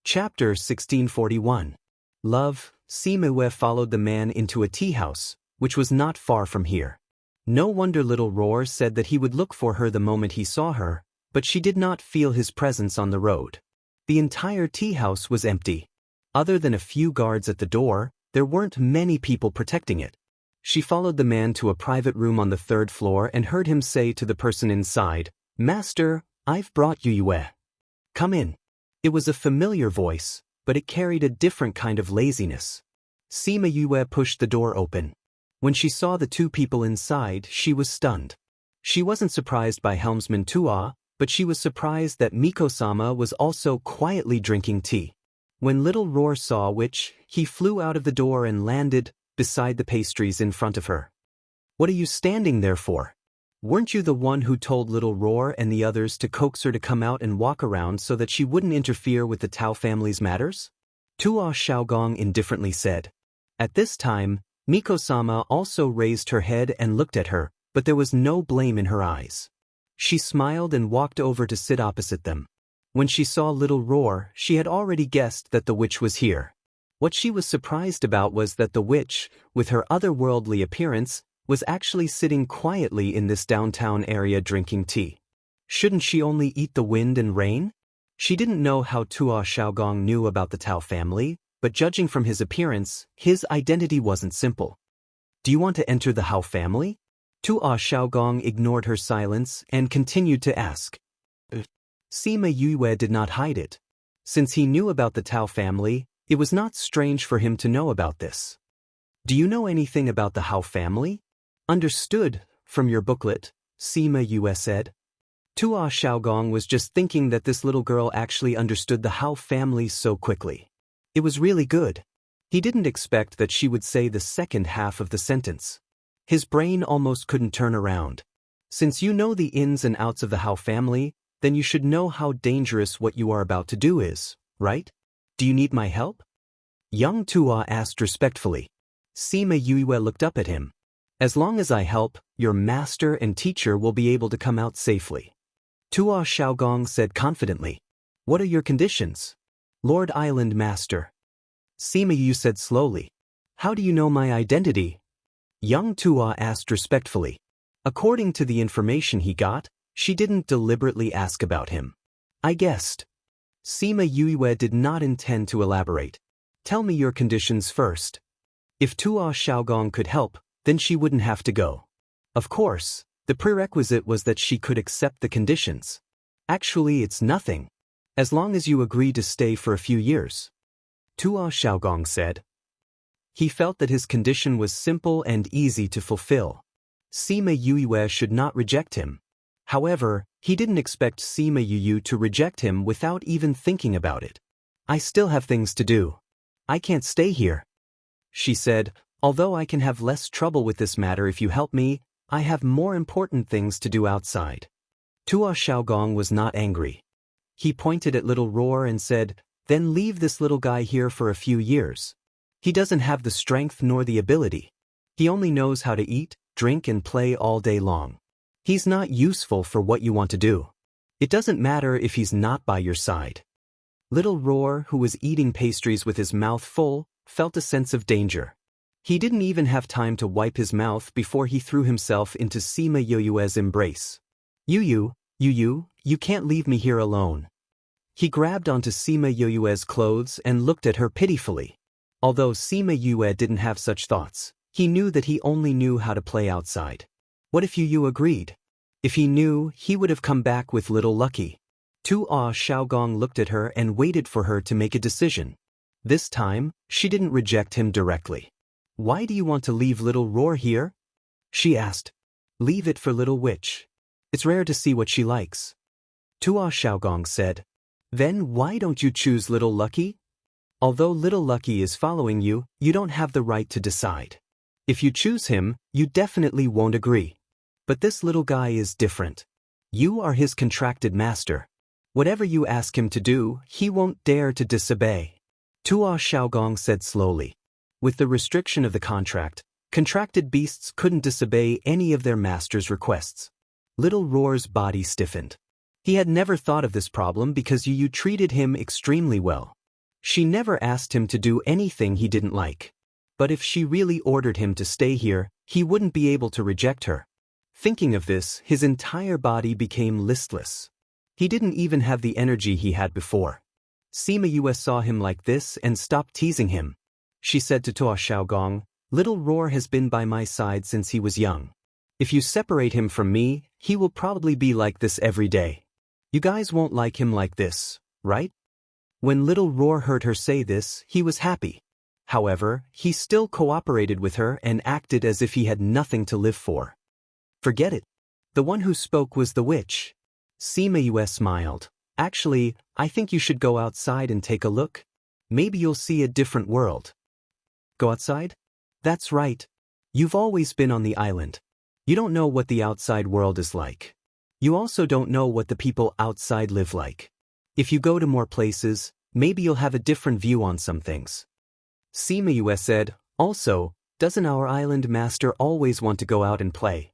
Chapter 1641. Love. Sima Yue followed the man into a tea house, which was not far from here. No wonder Little Roar said that he would look for her the moment he saw her, but she did not feel his presence on the road. The entire tea house was empty. Other than a few guards at the door, there weren't many people protecting it. She followed the man to a private room on the 3rd floor and heard him say to the person inside, "Master, I've brought you Yue. Come in." It was a familiar voice, but it carried a different kind of laziness. Sima Yue pushed the door open. When she saw the 2 people inside, she was stunned. She wasn't surprised by Helmsman Tua, but she was surprised that Miko-sama was also quietly drinking tea. When Little Roar saw which, he flew out of the door and landed beside the pastries in front of her. "What are you standing there for? Weren't you the one who told Little Roar and the others to coax her to come out and walk around so that she wouldn't interfere with the Tao family's matters?" Tua Xiaogong indifferently said. At this time, Miko-sama also raised her head and looked at her, but there was no blame in her eyes. She smiled and walked over to sit opposite them. When she saw little Roar, she had already guessed that the witch was here. What she was surprised about was that the witch, with her otherworldly appearance, was actually sitting quietly in this downtown area drinking tea. Shouldn't she only eat the wind and rain? She didn't know how Tuo Xiaogong knew about the Tao family, but judging from his appearance, his identity wasn't simple. Do you want to enter the Hao family? Tuo Xiaogong ignored her silence and continued to ask. Sima Yue did not hide it. Since he knew about the Tao family, it was not strange for him to know about this. Do you know anything about the Hao family? Understood, from your booklet, Sima Yue said. Tuo Xiaogong was just thinking that this little girl actually understood the Hao family so quickly. It was really good. He didn't expect that she would say the second half of the sentence. His brain almost couldn't turn around. Since you know the ins and outs of the Hao family, then you should know how dangerous what you are about to do is, right? Do you need my help? Young Tuo asked respectfully. Sima Yue looked up at him. As long as I help, your master and teacher will be able to come out safely. Tuo Xiaogong said confidently. What are your conditions? Lord Island Master. Sima Yue said slowly. How do you know my identity? Young Tuo asked respectfully. According to the information he got, she didn't deliberately ask about him. I guessed. Sima Yue did not intend to elaborate. Tell me your conditions first. If Tuo Xiaogong could help, then she wouldn't have to go. Of course, the prerequisite was that she could accept the conditions. Actually, it's nothing. As long as you agree to stay for a few years. Tuo Xiaogong said. He felt that his condition was simple and easy to fulfill. Sima Yue should not reject him. However, he didn't expect Sima Yue to reject him without even thinking about it. I still have things to do. I can't stay here. She said, although I can have less trouble with this matter if you help me, I have more important things to do outside. Tuo Xiaogong was not angry. He pointed at little Roar and said, then leave this little guy here for a few years. He doesn't have the strength nor the ability. He only knows how to eat, drink and play all day long. He's not useful for what you want to do. It doesn't matter if he's not by your side. Little Roar, who was eating pastries with his mouth full, felt a sense of danger. He didn't even have time to wipe his mouth before he threw himself into Sima Yue's embrace. You can't leave me here alone. He grabbed onto Sima Yue's clothes and looked at her pitifully. Although Sima Yue didn't have such thoughts, he knew that he only knew how to play outside. What if Yu agreed? If he knew, he would have come back with little Lucky. Tuo Xiaogong looked at her and waited for her to make a decision. This time, she didn't reject him directly. Why do you want to leave little Roar here? She asked. Leave it for little witch. It's rare to see what she likes. Tuo Xiaogong said. Then why don't you choose little Lucky? Although little Lucky is following you, you don't have the right to decide. If you choose him, you definitely won't agree. But this little guy is different. You are his contracted master. Whatever you ask him to do, he won't dare to disobey. Tuo Xiaogong said slowly. With the restriction of the contract, contracted beasts couldn't disobey any of their master's requests. Little Roar's body stiffened. He had never thought of this problem because Yu treated him extremely well. She never asked him to do anything he didn't like. But if she really ordered him to stay here, he wouldn't be able to reject her. Thinking of this, his entire body became listless. He didn't even have the energy he had before. Sima Yue saw him like this and stopped teasing him. She said to Tuo Xiaogong, Little Roar has been by my side since he was young. If you separate him from me, he will probably be like this every day. You guys won't like him like this, right? When Little Roar heard her say this, he was happy. However, he still cooperated with her and acted as if he had nothing to live for. Forget it. The one who spoke was the witch. Sima Yue smiled. Actually, I think you should go outside and take a look. Maybe you'll see a different world. Go outside? That's right. You've always been on the island. You don't know what the outside world is like. You also don't know what the people outside live like. If you go to more places, maybe you'll have a different view on some things. Sima Yue said, also, doesn't our island master always want to go out and play?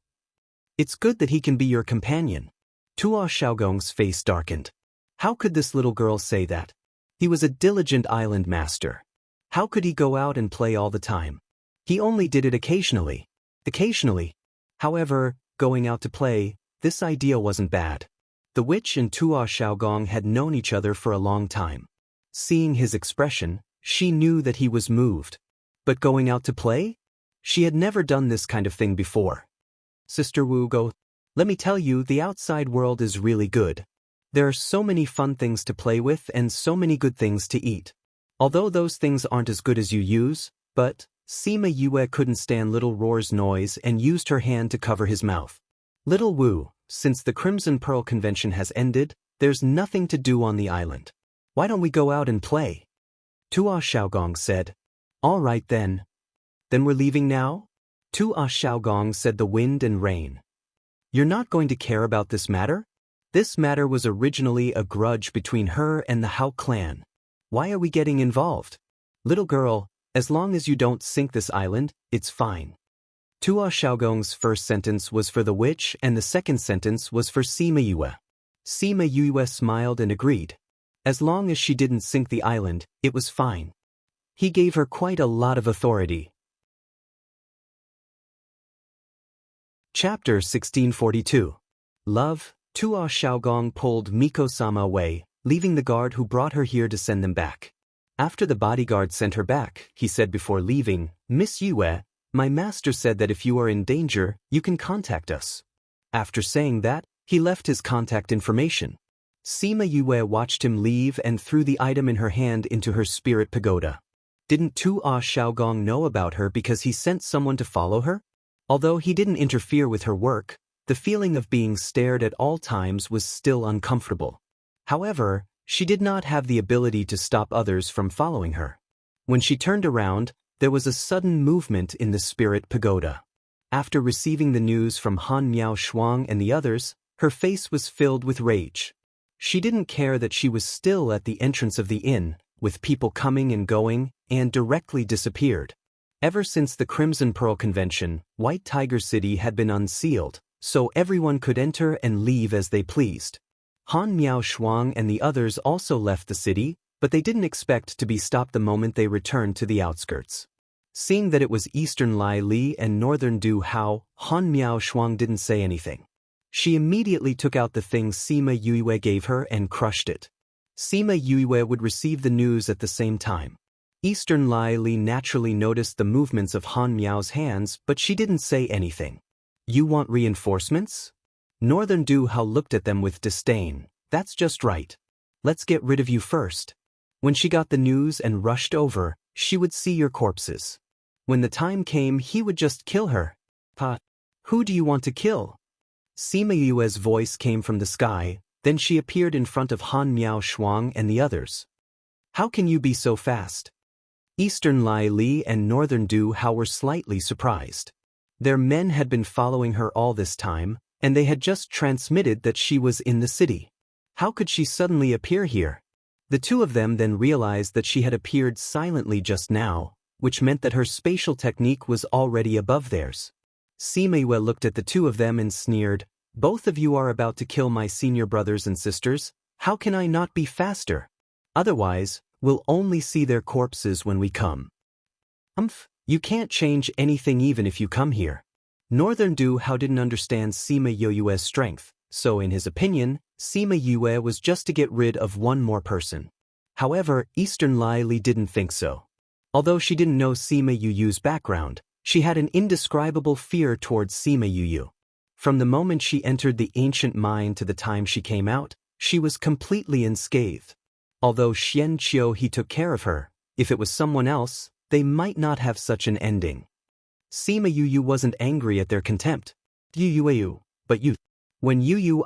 It's good that he can be your companion. Tuo Xiaogong's face darkened. How could this little girl say that? He was a diligent island master. How could he go out and play all the time? He only did it occasionally. Occasionally. However, going out to play, this idea wasn't bad. The witch and Tuo Xiaogong had known each other for a long time. Seeing his expression, she knew that he was moved. But going out to play? She had never done this kind of thing before. Sister Wu Go, let me tell you, the outside world is really good. There are so many fun things to play with and so many good things to eat. Although those things aren't as good as you use, but Sima Yue couldn't stand little Roar's noise and used her hand to cover his mouth. Little Wu, since the Crimson Pearl Convention has ended, there's nothing to do on the island. Why don't we go out and play? Tuo Xiaogong said. All right then. Then we're leaving now? Tuo Xiaogong said the wind and rain. You're not going to care about this matter? This matter was originally a grudge between her and the Hao clan. Why are we getting involved? Little girl, as long as you don't sink this island, it's fine. Tuo Xiaogong's first sentence was for the witch and the second sentence was for Sima Yue. Sima Yue smiled and agreed. As long as she didn't sink the island, it was fine. He gave her quite a lot of authority. Chapter 1642. Love. Tuo Xiaogong pulled Miko-sama away, leaving the guard who brought her here to send them back. After the bodyguard sent her back, he said before leaving, Miss Yue, my master said that if you are in danger, you can contact us. After saying that, he left his contact information. Sima Yue watched him leave and threw the item in her hand into her spirit pagoda. Didn't Tuo Xiaogong know about her because he sent someone to follow her? Although he didn't interfere with her work, the feeling of being stared at all times was still uncomfortable. However, she did not have the ability to stop others from following her. When she turned around, there was a sudden movement in the spirit pagoda. After receiving the news from Han Miao Shuang and the others, her face was filled with rage. She didn't care that she was still at the entrance of the inn, with people coming and going, and directly disappeared. Ever since the Crimson Pearl Convention, White Tiger City had been unsealed, so everyone could enter and leave as they pleased. Han Miao Shuang and the others also left the city, but they didn't expect to be stopped the moment they returned to the outskirts. Seeing that it was Eastern Lai Li and Northern Du Hao, Han Miao Shuang didn't say anything. She immediately took out the thing Sima Yue gave her and crushed it. Sima Yue would receive the news at the same time. Eastern Lai Li naturally noticed the movements of Han Miao's hands, but she didn't say anything. You want reinforcements? Northern Du Hao looked at them with disdain. That's just right. Let's get rid of you first. When she got the news and rushed over, she would see your corpses. When the time came, he would just kill her. Pa, who do you want to kill? Sima Yue's voice came from the sky, then she appeared in front of Han Miao Shuang and the others. How can you be so fast? Eastern Lai Li and Northern Du Hao were slightly surprised. Their men had been following her all this time, and they had just transmitted that she was in the city. How could she suddenly appear here? The two of them then realized that she had appeared silently just now, which meant that her spatial technique was already above theirs. Sima Yue looked at the two of them and sneered, both of you are about to kill my senior brothers and sisters, how can I not be faster? Otherwise, we'll only see their corpses when we come. You can't change anything even if you come here. Northern Du Hao didn't understand Sima Yue's strength, so in his opinion, Sima Yue was just to get rid of one more person. However, Eastern Lai Li didn't think so. Although she didn't know Sima Yue's background, she had an indescribable fear towards Sima Yue. From the moment she entered the ancient mine to the time she came out, she was completely unscathed. Although Xian Qiu he took care of her, if it was someone else, they might not have such an ending. Sima Yue wasn't angry at their contempt. But you. When Yue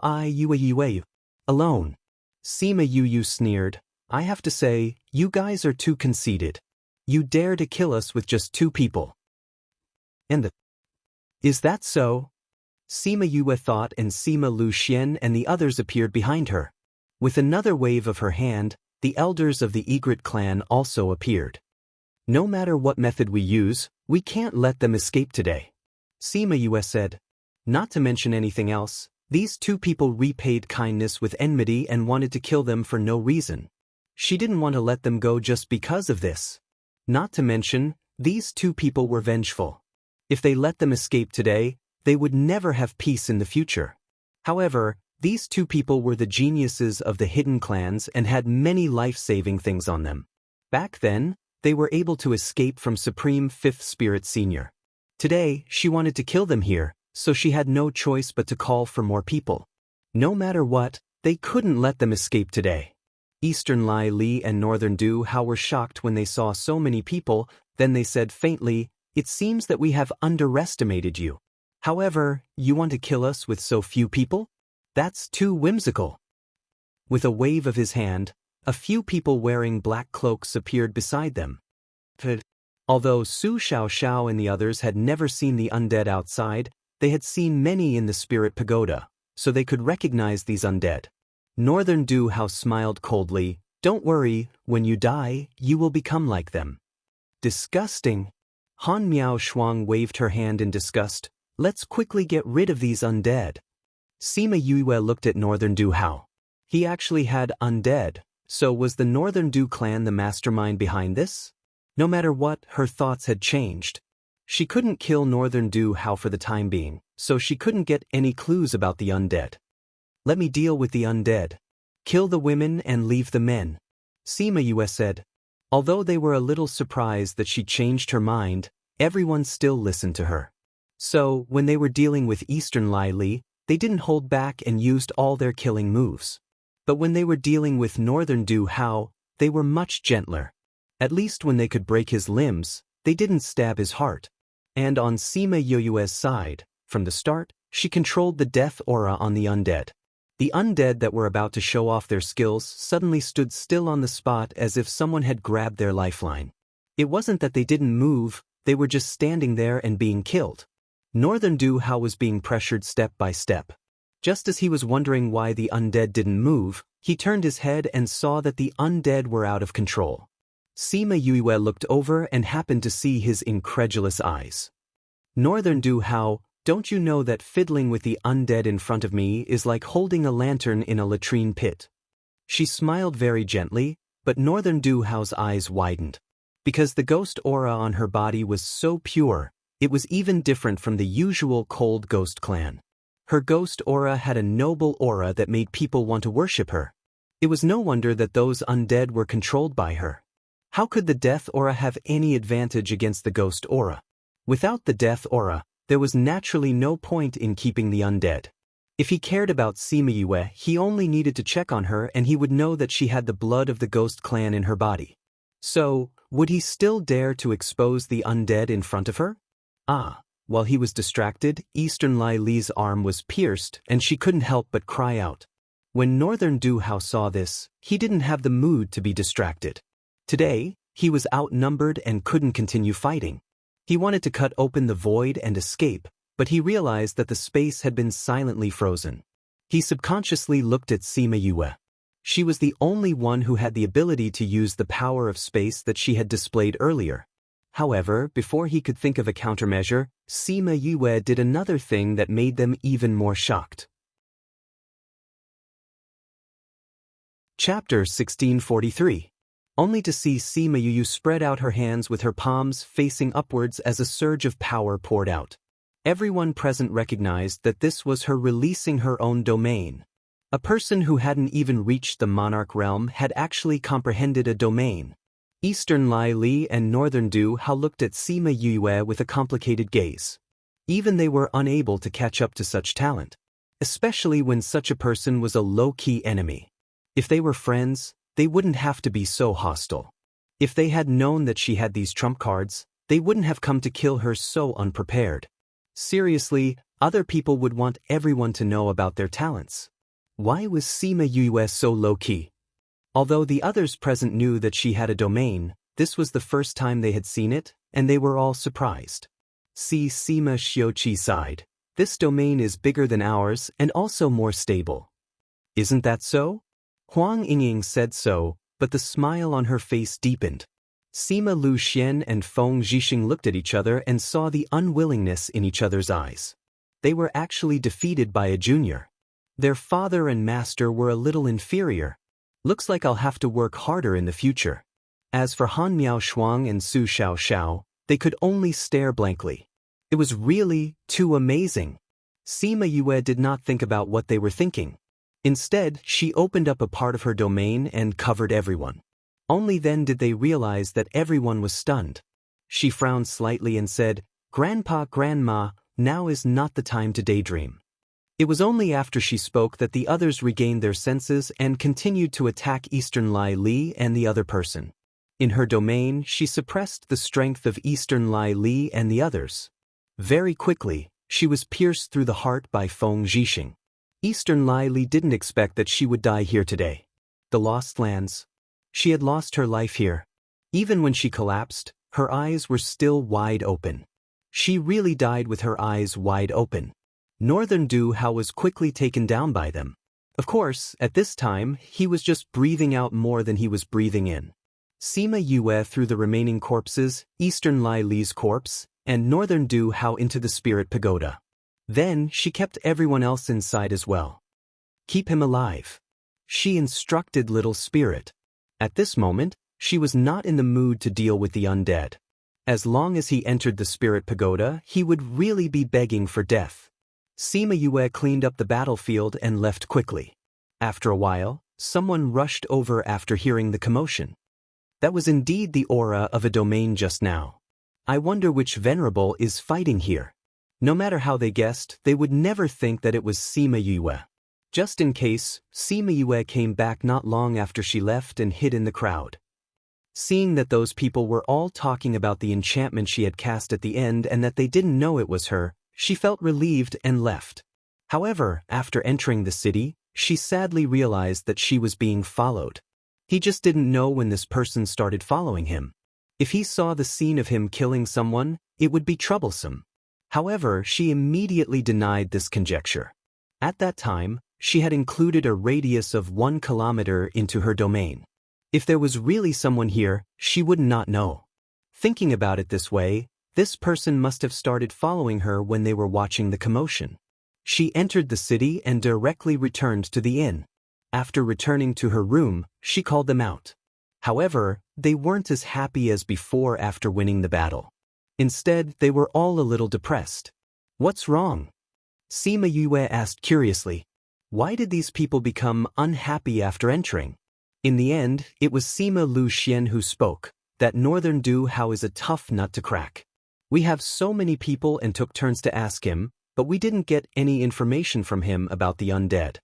alone. Sima Yue sneered, I have to say, you guys are too conceited. You dare to kill us with just two people. Is that so? Sima Yue thought, and Sima Lu Xian and the others appeared behind her. With another wave of her hand, the elders of the Egret clan also appeared. No matter what method we use, we can't let them escape today. Sima Yue said. Not to mention anything else, These two people repaid kindness with enmity and wanted to kill them for no reason. She didn't want to let them go just because of this. Not to mention, these two people were vengeful. If they let them escape today, they would never have peace in the future. However, these two people were the geniuses of the hidden clans and had many life-saving things on them. Back then, they were able to escape from Supreme Fifth Spirit Senior. Today, she wanted to kill them here, so she had no choice but to call for more people. No matter what, they couldn't let them escape today. Eastern Lai Li and Northern Du Hao were shocked when they saw so many people, then they said faintly, "It seems that we have underestimated you. However, you want to kill us with so few people? That's too whimsical." With a wave of his hand, a few people wearing black cloaks appeared beside them. Although Su Xiao and the others had never seen the undead outside, they had seen many in the spirit pagoda, so they could recognize these undead. Northern Du Hao smiled coldly, "Don't worry, when you die, you will become like them." Disgusting. Han Miao Shuang waved her hand in disgust. "Let's quickly get rid of these undead." Sima Yue looked at Northern Du Hao. He actually had undead, so was the Northern Du clan the mastermind behind this? No matter what, her thoughts had changed. She couldn't kill Northern Du Hao for the time being, so she couldn't get any clues about the undead. "Let me deal with the undead. Kill the women and leave the men," Sima Yue said. Although they were a little surprised that she changed her mind, everyone still listened to her. So, when they were dealing with Eastern Lai Li, they didn't hold back and used all their killing moves. But when they were dealing with Northern Du Hao, they were much gentler. At least when they could break his limbs, they didn't stab his heart. And on Sima Yue's side, from the start, she controlled the death aura on the undead. The undead that were about to show off their skills suddenly stood still on the spot as if someone had grabbed their lifeline. It wasn't that they didn't move, they were just standing there and being killed. Northern Du Hao was being pressured step by step. Just as he was wondering why the undead didn't move, he turned his head and saw that the undead were out of control. Sima Yue looked over and happened to see his incredulous eyes. "Northern Du Hao, don't you know that fiddling with the undead in front of me is like holding a lantern in a latrine pit?" She smiled very gently, but Northern Du Hao's eyes widened. Because the ghost aura on her body was so pure, it was even different from the usual cold ghost clan. Her ghost aura had a noble aura that made people want to worship her. It was no wonder that those undead were controlled by her. How could the death aura have any advantage against the ghost aura? Without the death aura, there was naturally no point in keeping the undead. If he cared about Sima Yue, he only needed to check on her and he would know that she had the blood of the ghost clan in her body. So, would he still dare to expose the undead in front of her? While he was distracted, Eastern Lai Li's arm was pierced and she couldn't help but cry out. When Northern Du Hao saw this, he didn't have the mood to be distracted. Today, he was outnumbered and couldn't continue fighting. He wanted to cut open the void and escape, but he realized that the space had been silently frozen. He subconsciously looked at Sima Yue. She was the only one who had the ability to use the power of space that she had displayed earlier. However, before he could think of a countermeasure, Sima Yue did another thing that made them even more shocked. Chapter 1643. Only to see Sima Yue spread out her hands with her palms facing upwards as a surge of power poured out. Everyone present recognized that this was her releasing her own domain. A person who hadn't even reached the monarch realm had actually comprehended a domain. Eastern Lai Li and Northern Du Hao looked at Sima Yue with a complicated gaze. Even they were unable to catch up to such talent, especially when such a person was a low-key enemy. If they were friends, they wouldn't have to be so hostile. If they had known that she had these trump cards, they wouldn't have come to kill her so unprepared. Seriously, other people would want everyone to know about their talents. Why was Sima Yue so low-key? Although the others present knew that she had a domain, this was the first time they had seen it, and they were all surprised. See Sima Xiuqi sighed. "This domain is bigger than ours and also more stable." "Isn't that so?" Huang Yingying said so, but the smile on her face deepened. Sima Lu Xian and Feng Zhixing looked at each other and saw the unwillingness in each other's eyes. They were actually defeated by a junior. Their father and master were a little inferior. Looks like I'll have to work harder in the future. As for Han Miao Shuang and Su Xiao Xiao, they could only stare blankly. It was really too amazing. Sima Yue did not think about what they were thinking. Instead, she opened up a part of her domain and covered everyone. Only then did they realize that everyone was stunned. She frowned slightly and said, "Grandpa, Grandma, now is not the time to daydream." It was only after she spoke that the others regained their senses and continued to attack Eastern Lai Li and the other person. In her domain, she suppressed the strength of Eastern Lai Li and the others. Very quickly, she was pierced through the heart by Feng Zhixing. Eastern Lai Li didn't expect that she would die here today. The Lost Lands. She had lost her life here. Even when she collapsed, her eyes were still wide open. She really died with her eyes wide open. Northern Du Hao was quickly taken down by them. Of course, at this time, he was just breathing out more than he was breathing in. Sima Yue threw the remaining corpses, Eastern Lai Li's corpse, and Northern Du Hao into the spirit pagoda. Then, she kept everyone else inside as well. Keep him alive. She instructed Little Spirit. At this moment, she was not in the mood to deal with the undead. As long as he entered the spirit pagoda, he would really be begging for death. Sima Yue cleaned up the battlefield and left quickly. After a while, someone rushed over after hearing the commotion. That was indeed the aura of a domain just now. I wonder which venerable is fighting here. No matter how they guessed, they would never think that it was Sima Yue. Just in case, Sima Yue came back not long after she left and hid in the crowd. Seeing that those people were all talking about the enchantment she had cast at the end and that they didn't know it was her, she felt relieved and left. However, after entering the city, she sadly realized that she was being followed. He just didn't know when this person started following him. If he saw the scene of him killing someone, it would be troublesome. However, she immediately denied this conjecture. At that time, she had included a radius of 1 kilometer into her domain. If there was really someone here, she would not know. Thinking about it this way, this person must have started following her when they were watching the commotion. She entered the city and directly returned to the inn. After returning to her room, she called them out. However, they weren't as happy as before after winning the battle. Instead, they were all a little depressed. "What's wrong?" Sima Yue asked curiously. Why did these people become unhappy after entering? In the end, it was Sima Lu Xian who spoke, that Northern Du Hao is a tough nut to crack. We have so many people and took turns to ask him, but we didn't get any information from him about the undead.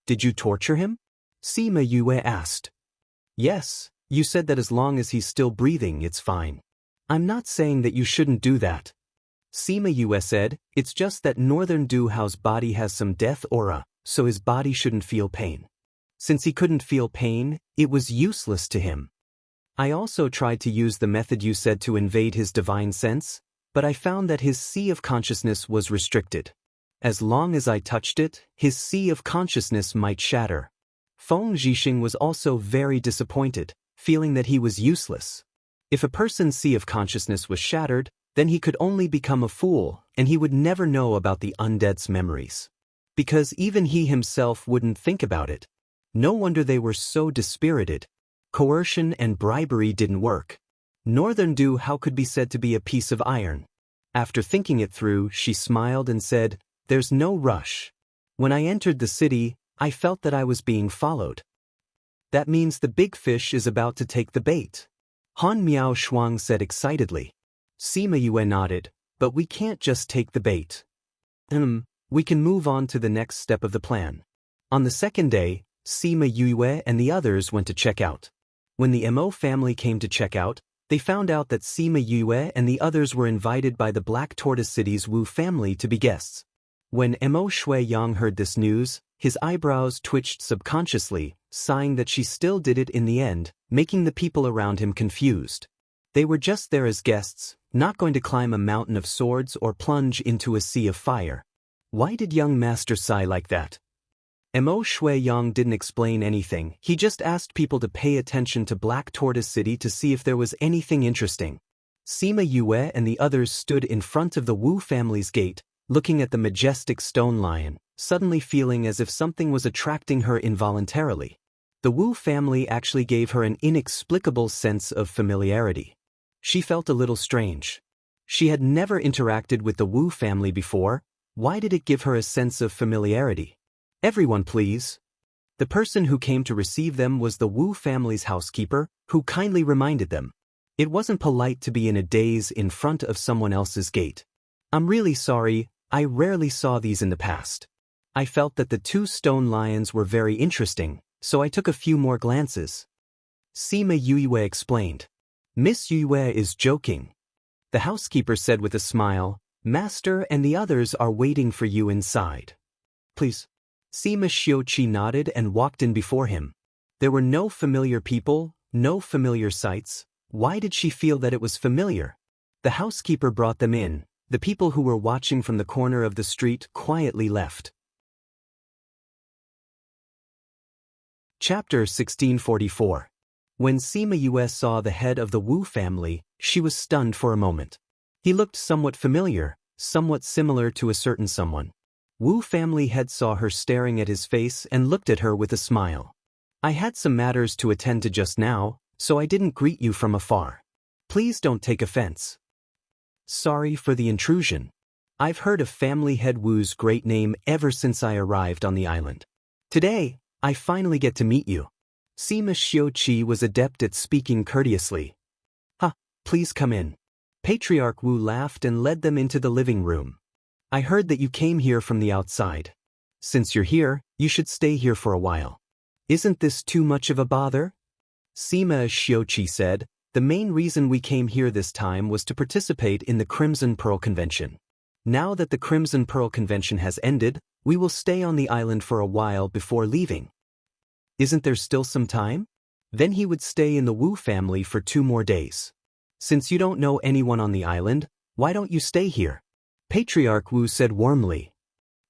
Did you torture him? Sima Yue asked. Yes, you said that as long as he's still breathing, it's fine. I'm not saying that you shouldn't do that. Sima Yue said, it's just that Northern Du Hao's body has some death aura, so his body shouldn't feel pain. Since he couldn't feel pain, it was useless to him. I also tried to use the method you said to invade his divine sense, but I found that his sea of consciousness was restricted. As long as I touched it, his sea of consciousness might shatter. Feng Zhixing was also very disappointed, feeling that he was useless. If a person's sea of consciousness was shattered, then he could only become a fool, and he would never know about the undead's memories. Because even he himself wouldn't think about it. No wonder they were so dispirited. Coercion and bribery didn't work. Northern Du Hao could be said to be a piece of iron. After thinking it through, she smiled and said, "There's no rush. When I entered the city, I felt that I was being followed. That means the big fish is about to take the bait." Han Miao Shuang said excitedly. Sima Yue nodded, "But we can't just take the bait. We can move on to the next step of the plan." On the second day, Sima Yue and the others went to check out. When the Mo family came to check out, they found out that Sima Yue and the others were invited by the Black Tortoise City's Wu family to be guests. When Mo Shuiyang heard this news, his eyebrows twitched subconsciously, sighing that she still did it in the end, making the people around him confused. They were just there as guests, not going to climb a mountain of swords or plunge into a sea of fire. Why did young master sigh like that? Mo Shuiyang didn't explain anything, he just asked people to pay attention to Black Tortoise City to see if there was anything interesting. Sima Yue and the others stood in front of the Wu family's gate, looking at the majestic stone lion, suddenly feeling as if something was attracting her involuntarily. The Wu family actually gave her an inexplicable sense of familiarity. She felt a little strange. She had never interacted with the Wu family before. Why did it give her a sense of familiarity? "Everyone please." The person who came to receive them was the Wu family's housekeeper, who kindly reminded them. It wasn't polite to be in a daze in front of someone else's gate. "I'm really sorry, I rarely saw these in the past. I felt that the two stone lions were very interesting, so I took a few more glances." Sima Yue explained. "Miss Yue is joking," the housekeeper said with a smile. "Master and the others are waiting for you inside. Please." Sima Xiuqi nodded and walked in before him. There were no familiar people, no familiar sights. Why did she feel that it was familiar? The housekeeper brought them in. The people who were watching from the corner of the street quietly left. Chapter 1644. When Sima Yue saw the head of the Wu family, she was stunned for a moment. He looked somewhat familiar, somewhat similar to a certain someone. Wu family head saw her staring at his face and looked at her with a smile. "I had some matters to attend to just now, so I didn't greet you from afar. Please don't take offense. Sorry for the intrusion. I've heard of family head Wu's great name ever since I arrived on the island. Today, I finally get to meet you." Sima Xiuqi was adept at speaking courteously. Please come in." Patriarch Wu laughed and led them into the living room. "I heard that you came here from the outside. Since you're here, you should stay here for a while. Isn't this too much of a bother?" Sima Xiuqi said, "The main reason we came here this time was to participate in the Crimson Pearl Convention. Now that the Crimson Pearl Convention has ended, we will stay on the island for a while before leaving." "Isn't there still some time?" Then he would stay in the Wu family for 2 more days. "Since you don't know anyone on the island, why don't you stay here?" Patriarch Wu said warmly.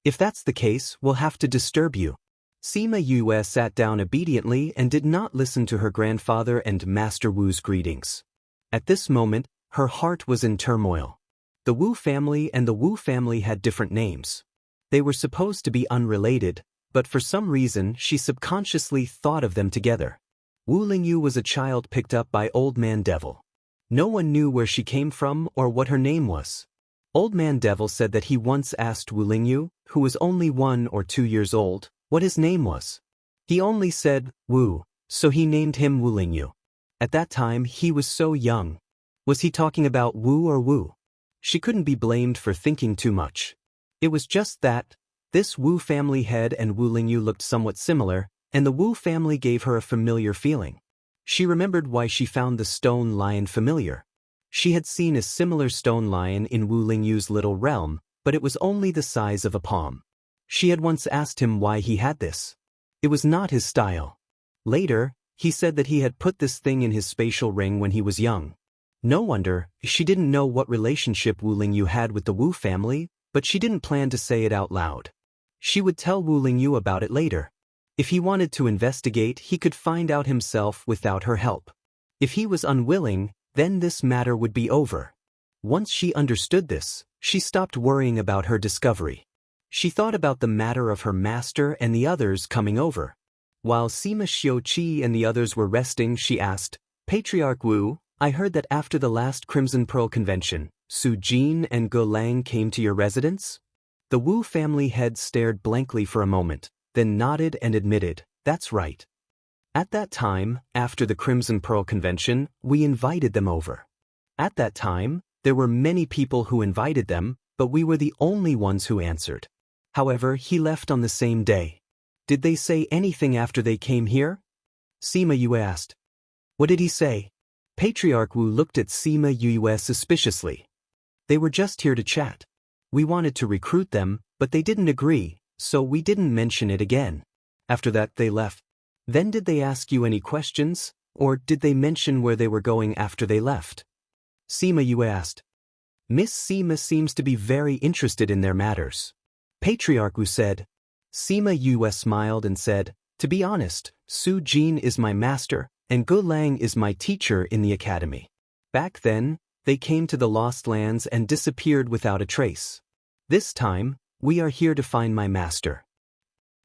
"If that's the case, we'll have to disturb you." Sima Yue sat down obediently and did not listen to her grandfather and Master Wu's greetings. At this moment, her heart was in turmoil. The Wu family and the Wu family had different names. They were supposed to be unrelated, but for some reason she subconsciously thought of them together. Wu Lingyu was a child picked up by Old Man Devil. No one knew where she came from or what her name was. Old Man Devil said that he once asked Wu Lingyu, who was only 1 or 2 years old, what his name was. He only said, Wu, so he named him Wu Lingyu. At that time he was so young. Was he talking about Wu or Wu? She couldn't be blamed for thinking too much. It was just that this Wu family head and Wu Lingyu looked somewhat similar, and the Wu family gave her a familiar feeling. She remembered why she found the stone lion familiar. She had seen a similar stone lion in Wu Lingyu's little realm, but it was only the size of a palm. She had once asked him why he had this. It was not his style. Later, he said that he had put this thing in his spatial ring when he was young. No wonder, she didn't know what relationship Wu Lingyu had with the Wu family, but she didn't plan to say it out loud. She would tell Wu Lingyu about it later. If he wanted to investigate, he could find out himself without her help. If he was unwilling, then this matter would be over. Once she understood this, she stopped worrying about her discovery. She thought about the matter of her master and the others coming over. While Sima Xiuqi and the others were resting, she asked, Patriarch Wu, I heard that after the last Crimson Pearl Convention, Su Jin and Ge Lang came to your residence? The Wu family head stared blankly for a moment, then nodded and admitted, that's right. At that time, after the Crimson Pearl Convention, we invited them over. At that time, there were many people who invited them, but we were the only ones who answered. However, he left on the same day. Did they say anything after they came here? Sima Yue asked. What did he say? Patriarch Wu looked at Sima Yue suspiciously. They were just here to chat. We wanted to recruit them, but they didn't agree, so we didn't mention it again. After that, they left. Then did they ask you any questions, or did they mention where they were going after they left? Sima Yue asked. Miss Sima seems to be very interested in their matters. Patriarch Wu said. Sima Yue smiled and said, to be honest, Su Jin is my master, and Ge Lang is my teacher in the academy. Back then, they came to the Lost Lands and disappeared without a trace. This time, we are here to find my master.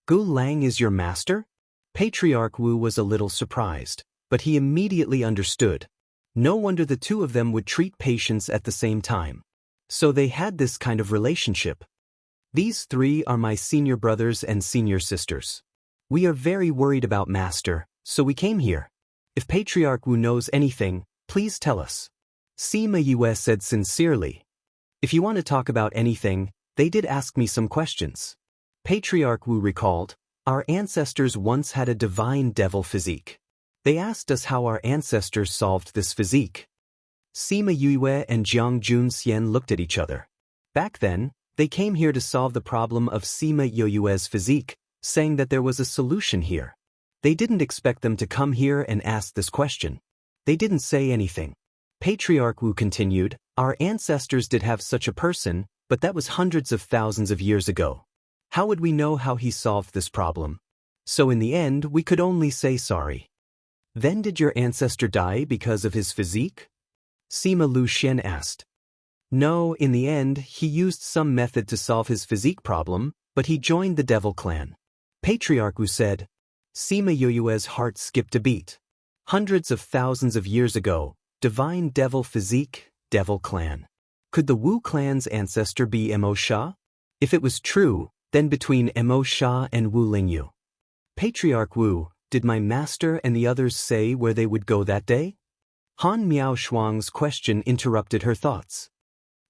Gu Lang is your master? Patriarch Wu was a little surprised, but he immediately understood. No wonder the two of them would treat patients at the same time. So they had this kind of relationship. These three are my senior brothers and senior sisters. We are very worried about Master, so we came here. If Patriarch Wu knows anything, please tell us. Sima Yue said sincerely. If you want to talk about anything, they did ask me some questions. Patriarch Wu recalled, our ancestors once had a divine devil physique. They asked us how our ancestors solved this physique. Sima Yue and Jiang Junxian looked at each other. Back then, they came here to solve the problem of Sima Yue's physique, saying that there was a solution here. They didn't expect them to come here and ask this question. They didn't say anything. Patriarch Wu continued, our ancestors did have such a person, but that was hundreds of thousands of years ago. How would we know how he solved this problem? So in the end, we could only say sorry. Then did your ancestor die because of his physique? Sima Lu Xian asked. No, in the end, he used some method to solve his physique problem, but he joined the devil clan. Patriarch Wu said. Sima Yue's heart skipped a beat. Hundreds of thousands of years ago, divine devil physique, devil clan. Could the Wu clan's ancestor be Mo Sha? If it was true, then between Mo Sha and Wu Lingyu. Patriarch Wu, did my master and the others say where they would go that day? Han Miao Shuang's question interrupted her thoughts.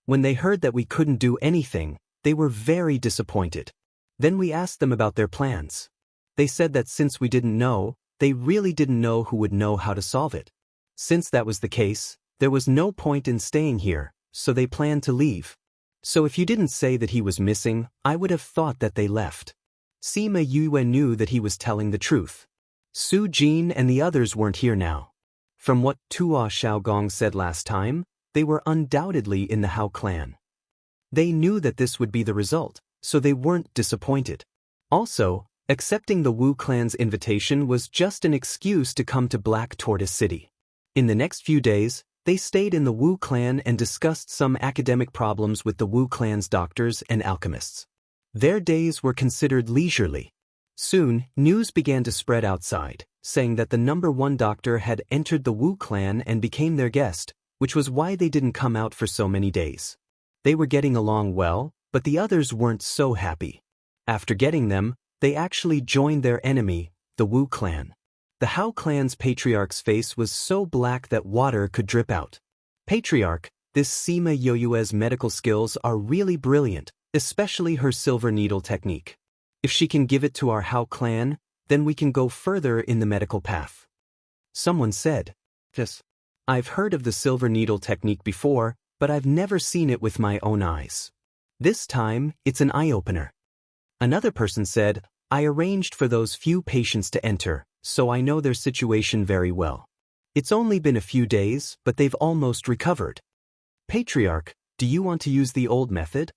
When they heard that we couldn't do anything, they were very disappointed. Then we asked them about their plans. They said that since we didn't know, they really didn't know who would know how to solve it. Since that was the case, there was no point in staying here, so they planned to leave. So if you didn't say that he was missing, I would have thought that they left. Sima Yue knew that he was telling the truth. Su Jin and the others weren't here now. From what Tua Xiaogong said last time, they were undoubtedly in the Hao clan. They knew that this would be the result, so they weren't disappointed. Also, accepting the Wu clan's invitation was just an excuse to come to Black Tortoise City. In the next few days, they stayed in the Wu clan and discussed some academic problems with the Wu clan's doctors and alchemists. Their days were considered leisurely. Soon, news began to spread outside, saying that the #1 doctor had entered the Wu clan and became their guest, which was why they didn't come out for so many days. They were getting along well, but the others weren't so happy. After getting them, they actually joined their enemy, the Wu clan. The Hao clan's patriarch's face was so black that water could drip out. Patriarch, this Sima Yue's medical skills are really brilliant, especially her silver needle technique. If she can give it to our Hao clan, then we can go further in the medical path. Someone said, yes, I've heard of the silver needle technique before, but I've never seen it with my own eyes. This time, it's an eye-opener. Another person said, I arranged for those few patients to enter, so I know their situation very well. It's only been a few days, but they've almost recovered. Patriarch, do you want to use the old method?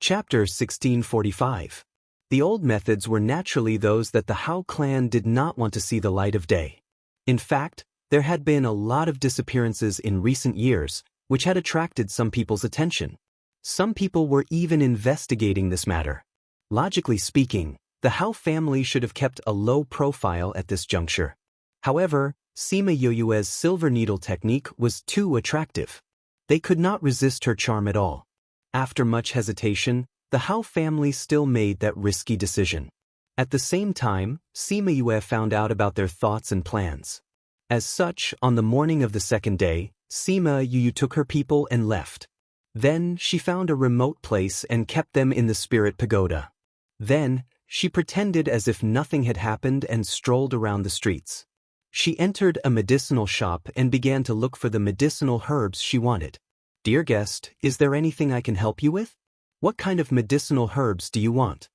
Chapter 1645. The old methods were naturally those that the Hao clan did not want to see the light of day. In fact, there had been a lot of disappearances in recent years, which had attracted some people's attention. Some people were even investigating this matter. Logically speaking, the Hao family should have kept a low profile at this juncture. However, Sima Yue's silver needle technique was too attractive. They could not resist her charm at all. After much hesitation, the Hao family still made that risky decision. At the same time, Sima Yue found out about their thoughts and plans. As such, on the morning of the second day, Sima Yue took her people and left. Then, she found a remote place and kept them in the spirit pagoda. Then, she pretended as if nothing had happened and strolled around the streets. She entered a medicinal shop and began to look for the medicinal herbs she wanted. Dear guest, is there anything I can help you with? What kind of medicinal herbs do you want?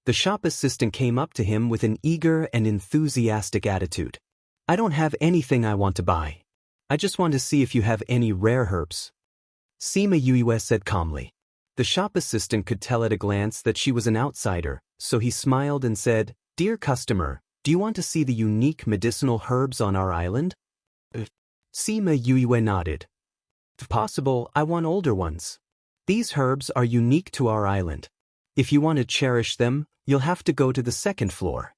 The shop assistant came up to him with an eager and enthusiastic attitude. I don't have anything I want to buy. I just want to see if you have any rare herbs. Sima Yue said calmly. The shop assistant could tell at a glance that she was an outsider, so he smiled and said, Dear customer, do you want to see the unique medicinal herbs on our island? Sima Yue nodded. If possible, I want older ones. These herbs are unique to our island. If you want to cherish them, you'll have to go to the second floor.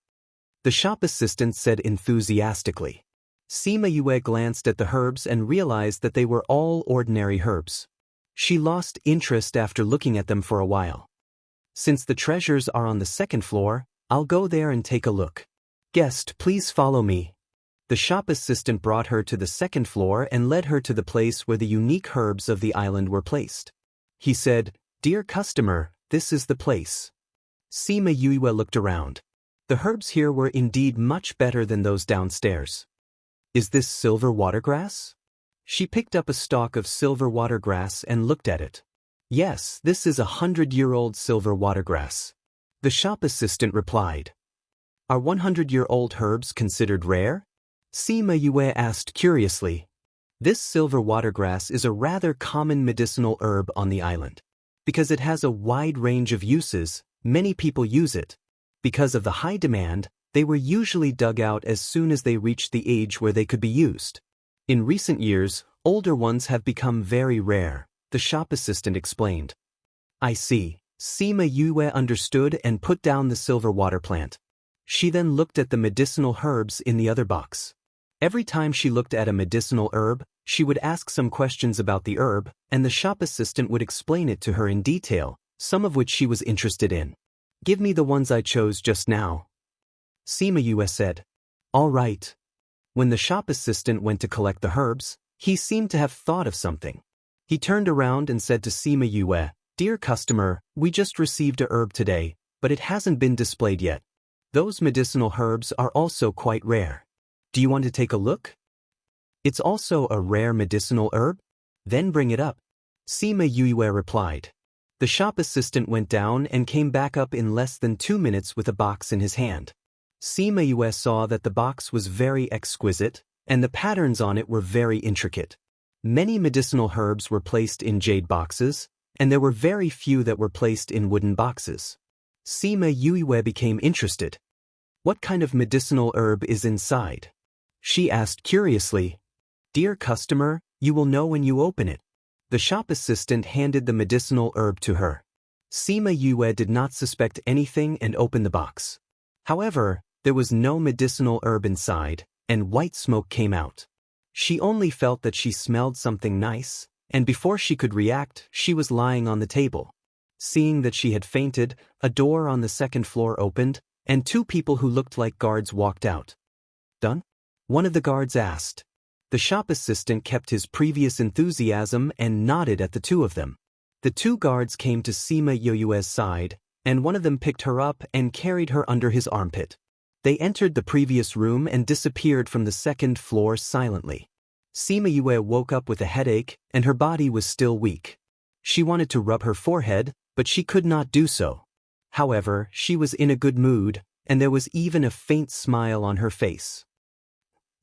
The shop assistant said enthusiastically. Sima Yue glanced at the herbs and realized that they were all ordinary herbs. She lost interest after looking at them for a while. Since the treasures are on the second floor, I'll go there and take a look. Guest, please follow me. The shop assistant brought her to the second floor and led her to the place where the unique herbs of the island were placed. He said, "Dear customer, this is the place." Sima Yue looked around. The herbs here were indeed much better than those downstairs. Is this silver watergrass? She picked up a stalk of silver watergrass and looked at it. Yes, this is 100-year-old silver watergrass. The shop assistant replied. Are 100-year-old herbs considered rare? Sima Yue asked curiously. This silver watergrass is a rather common medicinal herb on the island. Because it has a wide range of uses, many people use it. Because of the high demand, they were usually dug out as soon as they reached the age where they could be used. In recent years, older ones have become very rare, the shop assistant explained. I see. Sima Yue understood and put down the silver water plant. She then looked at the medicinal herbs in the other box. Every time she looked at a medicinal herb, she would ask some questions about the herb, and the shop assistant would explain it to her in detail, some of which she was interested in. Give me the ones I chose just now. Sima Yue said. All right. When the shop assistant went to collect the herbs, he seemed to have thought of something. He turned around and said to Sima Yue, Dear customer, we just received a herb today, but it hasn't been displayed yet. Those medicinal herbs are also quite rare. Do you want to take a look? It's also a rare medicinal herb? Then bring it up. Sima Yue replied. The shop assistant went down and came back up in less than 2 minutes with a box in his hand. Sima Yue saw that the box was very exquisite, and the patterns on it were very intricate. Many medicinal herbs were placed in jade boxes, and there were very few that were placed in wooden boxes. Sima Yue became interested. What kind of medicinal herb is inside? She asked curiously. Dear customer, you will know when you open it. The shop assistant handed the medicinal herb to her. Sima Yue did not suspect anything and opened the box. However, there was no medicinal herb inside, and white smoke came out. She only felt that she smelled something nice, and before she could react, she was lying on the table. Seeing that she had fainted, a door on the second floor opened, and 2 people who looked like guards walked out. Done? One of the guards asked. The shop assistant kept his previous enthusiasm and nodded at the 2 of them. The 2 guards came to Sima Yue's side, and one of them picked her up and carried her under his armpit. They entered the previous room and disappeared from the second floor silently. Sima Yue woke up with a headache, and her body was still weak. She wanted to rub her forehead, but she could not do so. However, she was in a good mood, and there was even a faint smile on her face.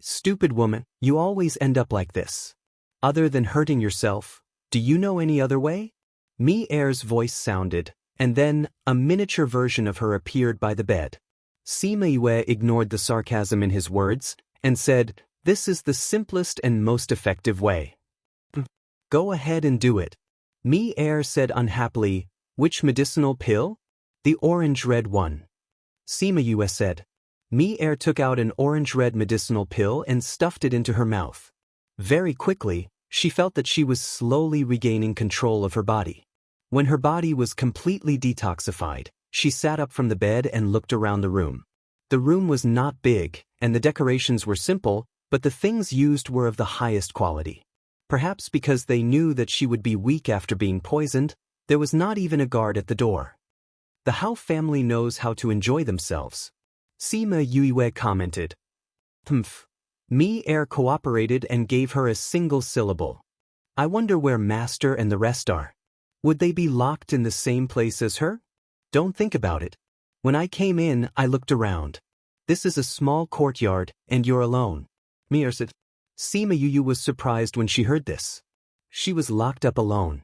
Stupid woman, you always end up like this. Other than hurting yourself, do you know any other way? Mi Er's voice sounded, and then, a miniature version of her appeared by the bed. Sima Yue ignored the sarcasm in his words, and said, This is the simplest and most effective way. Go ahead and do it. Mi Er said unhappily, Which medicinal pill? The orange-red one. Sima Yue said. Mi Er took out an orange-red medicinal pill and stuffed it into her mouth. Very quickly, she felt that she was slowly regaining control of her body. When her body was completely detoxified, she sat up from the bed and looked around the room. The room was not big, and the decorations were simple, but the things used were of the highest quality. Perhaps because they knew that she would be weak after being poisoned, there was not even a guard at the door. The Hao family knows how to enjoy themselves. Sima Yue commented. Mi Er cooperated and gave her a single syllable. I wonder where Master and the rest are. Would they be locked in the same place as her? Don't think about it. When I came in, I looked around. This is a small courtyard, and you're alone. Mi Er said. Sima Yue was surprised when she heard this. She was locked up alone.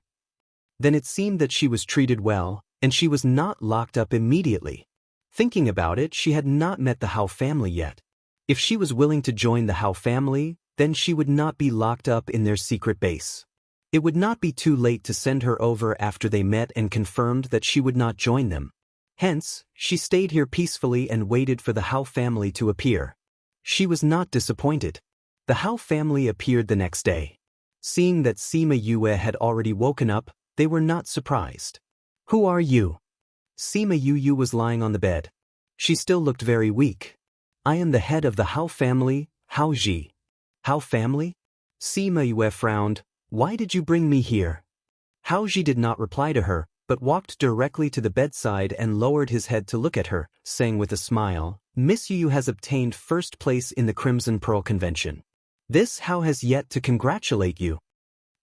Then it seemed that she was treated well, and she was not locked up immediately. Thinking about it, she had not met the Hao family yet. If she was willing to join the Hao family, then she would not be locked up in their secret base. It would not be too late to send her over after they met and confirmed that she would not join them. Hence, she stayed here peacefully and waited for the Hao family to appear. She was not disappointed. The Hao family appeared the next day. Seeing that Sima Yue had already woken up, they were not surprised. "Who are you?" Sima Yue was lying on the bed. She still looked very weak. "I am the head of the Hao family, Hao Ji." "Hao family?" Sima Yue frowned. "Why did you bring me here?" Hao Ji did not reply to her, but walked directly to the bedside and lowered his head to look at her, saying with a smile, "Miss Yu has obtained first place in the Crimson Pearl Convention. This Hao has yet to congratulate you."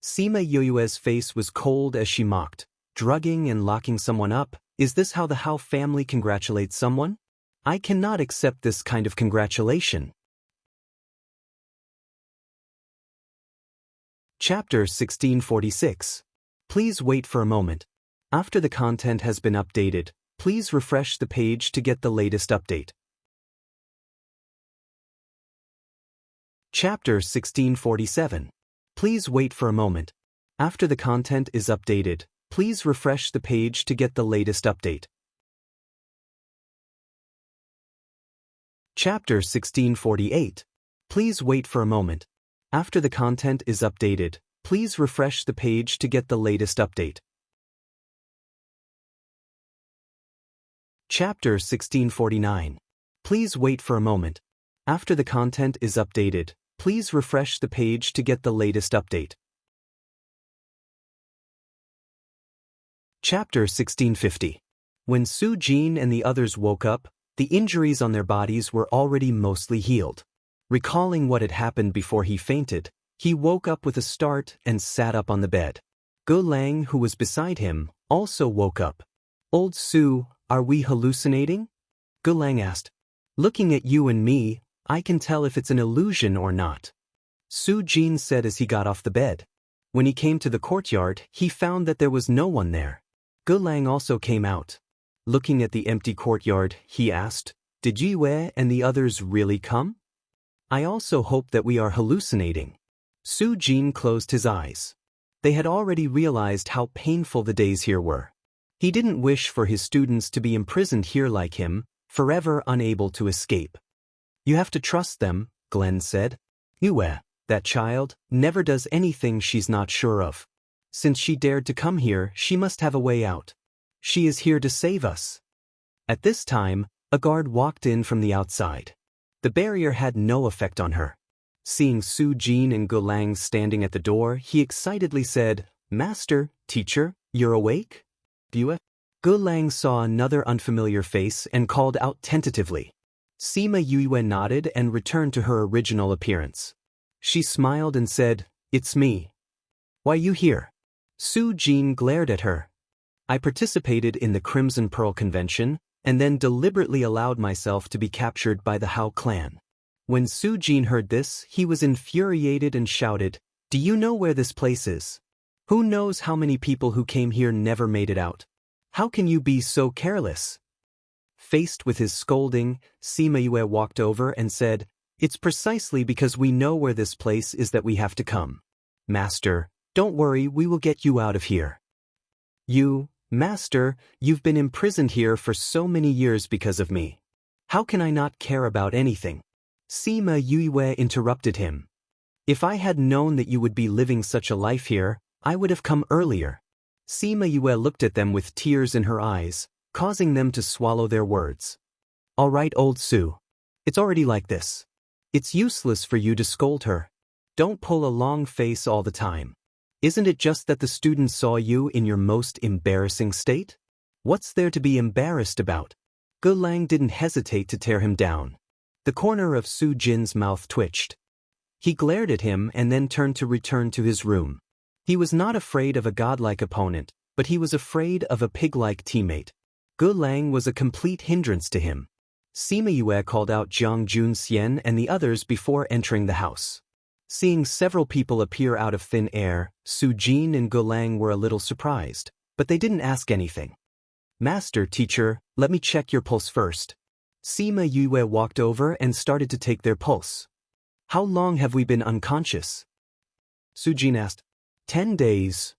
Sima Yue's face was cold as she mocked. "Drugging and locking someone up, is this how the Hao family congratulates someone? I cannot accept this kind of congratulation." Chapter 1646. Please wait for a moment. After the content has been updated, please refresh the page to get the latest update. Chapter 1647. Please wait for a moment. After the content is updated, please refresh the page to get the latest update. Chapter 1648. Please wait for a moment. After the content is updated, please refresh the page to get the latest update. Chapter 1649. Please wait for a moment. After the content is updated, please refresh the page to get the latest update. Chapter 1650. When Su Jin and the others woke up, the injuries on their bodies were already mostly healed. Recalling what had happened before he fainted, he woke up with a start and sat up on the bed. Ge Lang, who was beside him, also woke up. "Old Su, are we hallucinating?" Ge Lang asked. "Looking at you and me, I can tell if it's an illusion or not," Su Jin said as he got off the bed. When he came to the courtyard, he found that there was no one there. Ge Lang also came out. Looking at the empty courtyard, he asked, "Did Yue and the others really come? I also hope that we are hallucinating." Su Jin closed his eyes. They had already realized how painful the days here were. He didn't wish for his students to be imprisoned here like him, forever unable to escape. "You have to trust them," Glenn said. "Yue, that child, never does anything she's not sure of. Since she dared to come here, she must have a way out. She is here to save us." At this time, a guard walked in from the outside. The barrier had no effect on her. Seeing Su Jin and Ge Lang standing at the door, he excitedly said, "Master, teacher, you're awake?" "Yue?" Ge Lang saw another unfamiliar face and called out tentatively. Sima Yue nodded and returned to her original appearance. She smiled and said, "It's me." "Why you here?" Su Jin glared at her. "I participated in the Crimson Pearl Convention, and then deliberately allowed myself to be captured by the Hao clan." When Su Jin heard this, he was infuriated and shouted, "Do you know where this place is? Who knows how many people who came here never made it out? How can you be so careless?" Faced with his scolding, Sima Yue walked over and said, "It's precisely because we know where this place is that we have to come. Master, don't worry, we will get you out of here." "Master, you've been imprisoned here for so many years because of me. How can I not care about anything?" Sima Yue interrupted him. "If I had known that you would be living such a life here, I would have come earlier." Sima Yue looked at them with tears in her eyes, causing them to swallow their words. "All right, old Su. It's already like this. It's useless for you to scold her. Don't pull a long face all the time. Isn't it just that the students saw you in your most embarrassing state? What's there to be embarrassed about?" Ge Lang didn't hesitate to tear him down. The corner of Su Jin's mouth twitched. He glared at him and then turned to return to his room. He was not afraid of a godlike opponent, but he was afraid of a pig-like teammate. Ge Lang was a complete hindrance to him. Sima Yue called out Jiang Junxian and the others before entering the house. Seeing several people appear out of thin air, Su Jin and Ge Lang were a little surprised, but they didn't ask anything. "Master, teacher, let me check your pulse first." Sima Yue walked over and started to take their pulse. "How long have we been unconscious?" Su Jin asked. 10 days.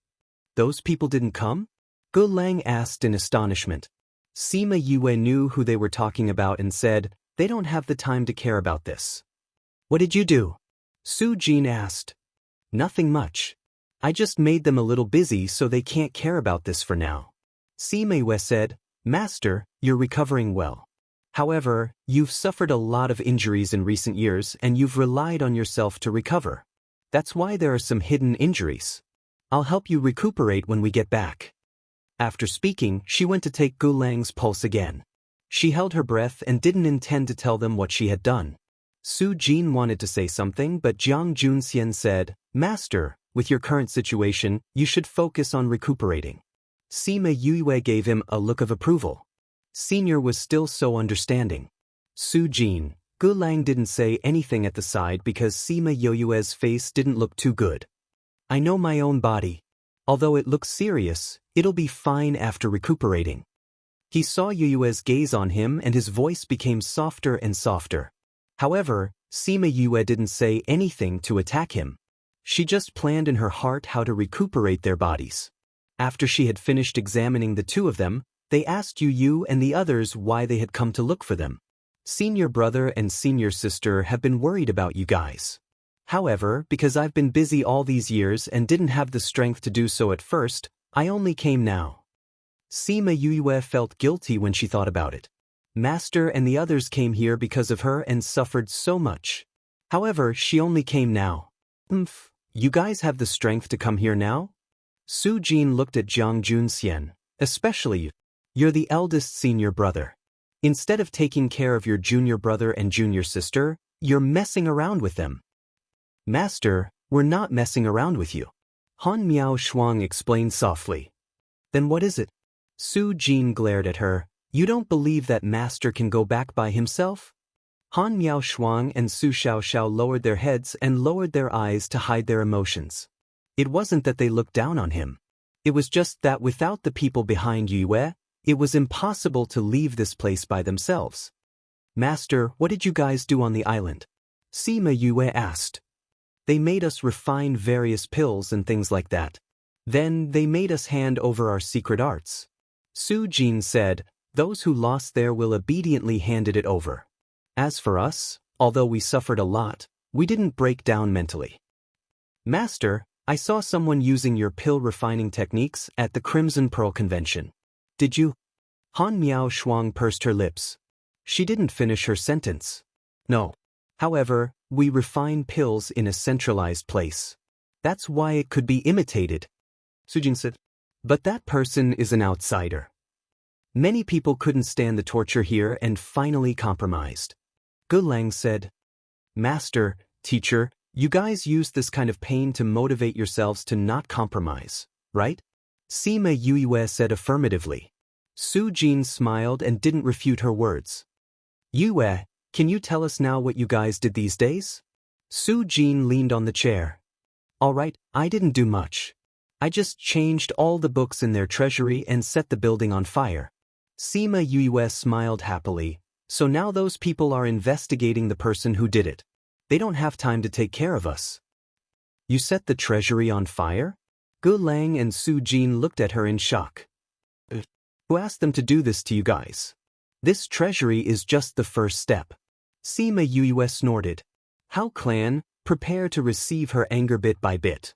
Those people didn't come? Gu Lang asked in astonishment. Sima Yue knew who they were talking about and said, they don't have the time to care about this. What did you do? Su Jin asked. Nothing much. I just made them a little busy so they can't care about this for now. Sima Yue said, Master, you're recovering well. However, you've suffered a lot of injuries in recent years and you've relied on yourself to recover. That's why there are some hidden injuries. I'll help you recuperate when we get back. After speaking, she went to take Gu Lang's pulse again. She held her breath and didn't intend to tell them what she had done. Su Jin wanted to say something, but Jiang Junxian said, Master, with your current situation, you should focus on recuperating. Sima Yue gave him a look of approval. Senior was still so understanding. Su Jin, Gu Lang didn't say anything at the side because Sima Yue's face didn't look too good. I know my own body. Although it looks serious, it'll be fine after recuperating. He saw Yue's gaze on him and his voice became softer and softer. However, Sima Yue didn't say anything to attack him. She just planned in her heart how to recuperate their bodies. After she had finished examining the two of them, they asked Yu and the others why they had come to look for them. Senior brother and senior sister have been worried about you guys. However, because I've been busy all these years and didn't have the strength to do so at first, I only came now. Sima Yue felt guilty when she thought about it. Master and the others came here because of her and suffered so much. However, she only came now. You guys have the strength to come here now? Su Jin looked at Jiang Junxian, especially you. You're the eldest senior brother. Instead of taking care of your junior brother and junior sister, you're messing around with them. Master, we're not messing around with you. Han Miao Shuang explained softly. Then what is it? Su Jin glared at her. You don't believe that Master can go back by himself? Han Miao Shuang and Su Xiaoxiao lowered their heads and lowered their eyes to hide their emotions. It wasn't that they looked down on him. It was just that without the people behind Yue, it was impossible to leave this place by themselves. Master, what did you guys do on the island? Sima Yue asked. They made us refine various pills and things like that. Then they made us hand over our secret arts. Su Jin said, those who lost there will obediently handed it over. As for us, although we suffered a lot, we didn't break down mentally. Master, I saw someone using your pill refining techniques at the Crimson Pearl Convention. Did you? Han Miao Shuang pursed her lips. She didn't finish her sentence. No. However, we refine pills in a centralized place. That's why it could be imitated. Su Jin said. But that person is an outsider. Many people couldn't stand the torture here and finally compromised. Gu Lang said, Master, teacher, you guys used this kind of pain to motivate yourselves to not compromise, right? Sima Yue said affirmatively. Su Jin smiled and didn't refute her words. Yue, can you tell us now what you guys did these days? Su Jin leaned on the chair. All right, I didn't do much. I just changed all the books in their treasury and set the building on fire. Sima Yue smiled happily. So now those people are investigating the person who did it. They don't have time to take care of us. You set the treasury on fire? Gu Lang and Su Jin looked at her in shock. Who asked them to do this to you guys? This treasury is just the first step. Sima Yue snorted. How clan, prepare to receive her anger bit by bit.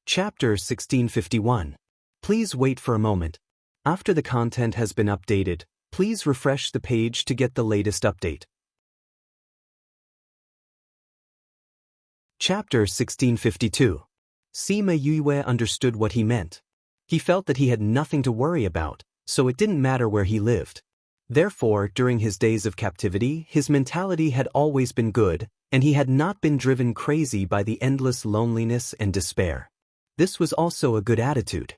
Chapter 1651. Please wait for a moment. After the content has been updated, please refresh the page to get the latest update. Chapter 1652. Sima Yue understood what he meant. He felt that he had nothing to worry about, so it didn't matter where he lived. Therefore, during his days of captivity, his mentality had always been good, and he had not been driven crazy by the endless loneliness and despair. This was also a good attitude.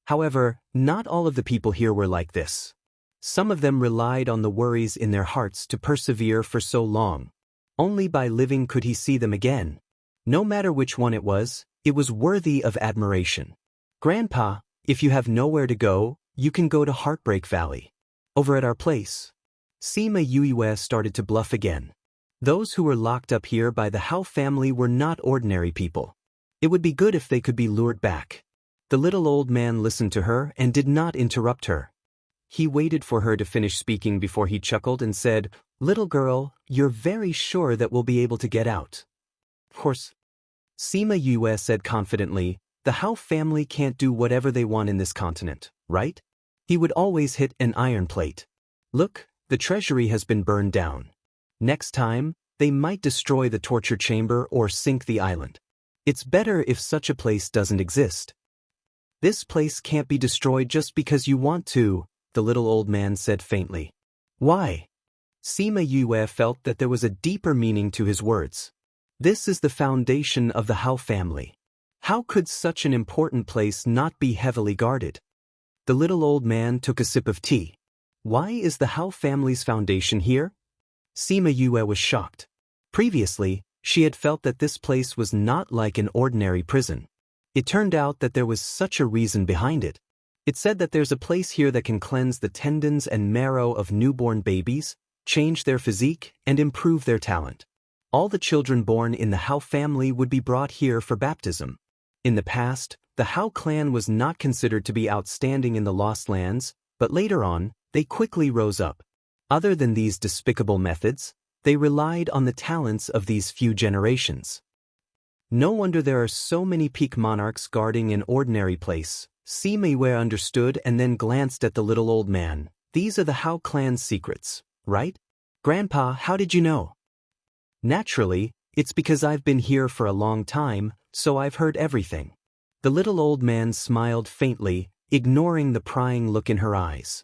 However, not all of the people here were like this. Some of them relied on the worries in their hearts to persevere for so long. Only by living could he see them again. No matter which one it was worthy of admiration. Grandpa, if you have nowhere to go, you can go to Heartbreak Valley. Over at our place. Sima Yue started to bluff again. Those who were locked up here by the Hao family were not ordinary people. It would be good if they could be lured back. The little old man listened to her and did not interrupt her. He waited for her to finish speaking before he chuckled and said, "Little girl, you're very sure that we'll be able to get out?" "Of course." Sima Yue said confidently, "The Hao family can't do whatever they want in this continent, right? He would always hit an iron plate. Look, the treasury has been burned down. Next time, they might destroy the torture chamber or sink the island. It's better if such a place doesn't exist." "This place can't be destroyed just because you want to," the little old man said faintly. "Why?" Sima Yue felt that there was a deeper meaning to his words. This is the foundation of the Hao family. How could such an important place not be heavily guarded? The little old man took a sip of tea. Why is the Hao family's foundation here? Sima Yue was shocked. Previously, she had felt that this place was not like an ordinary prison. It turned out that there was such a reason behind it. It said that there's a place here that can cleanse the tendons and marrow of newborn babies, change their physique, and improve their talent. All the children born in the Hao family would be brought here for baptism. In the past, the Hao clan was not considered to be outstanding in the Lost Lands, but later on, they quickly rose up. Other than these despicable methods, they relied on the talents of these few generations. No wonder there are so many peak monarchs guarding an ordinary place. Sima Yue understood and then glanced at the little old man. These are the Hao clan's secrets, right? Grandpa, how did you know? Naturally, it's because I've been here for a long time, so I've heard everything. The little old man smiled faintly, ignoring the prying look in her eyes.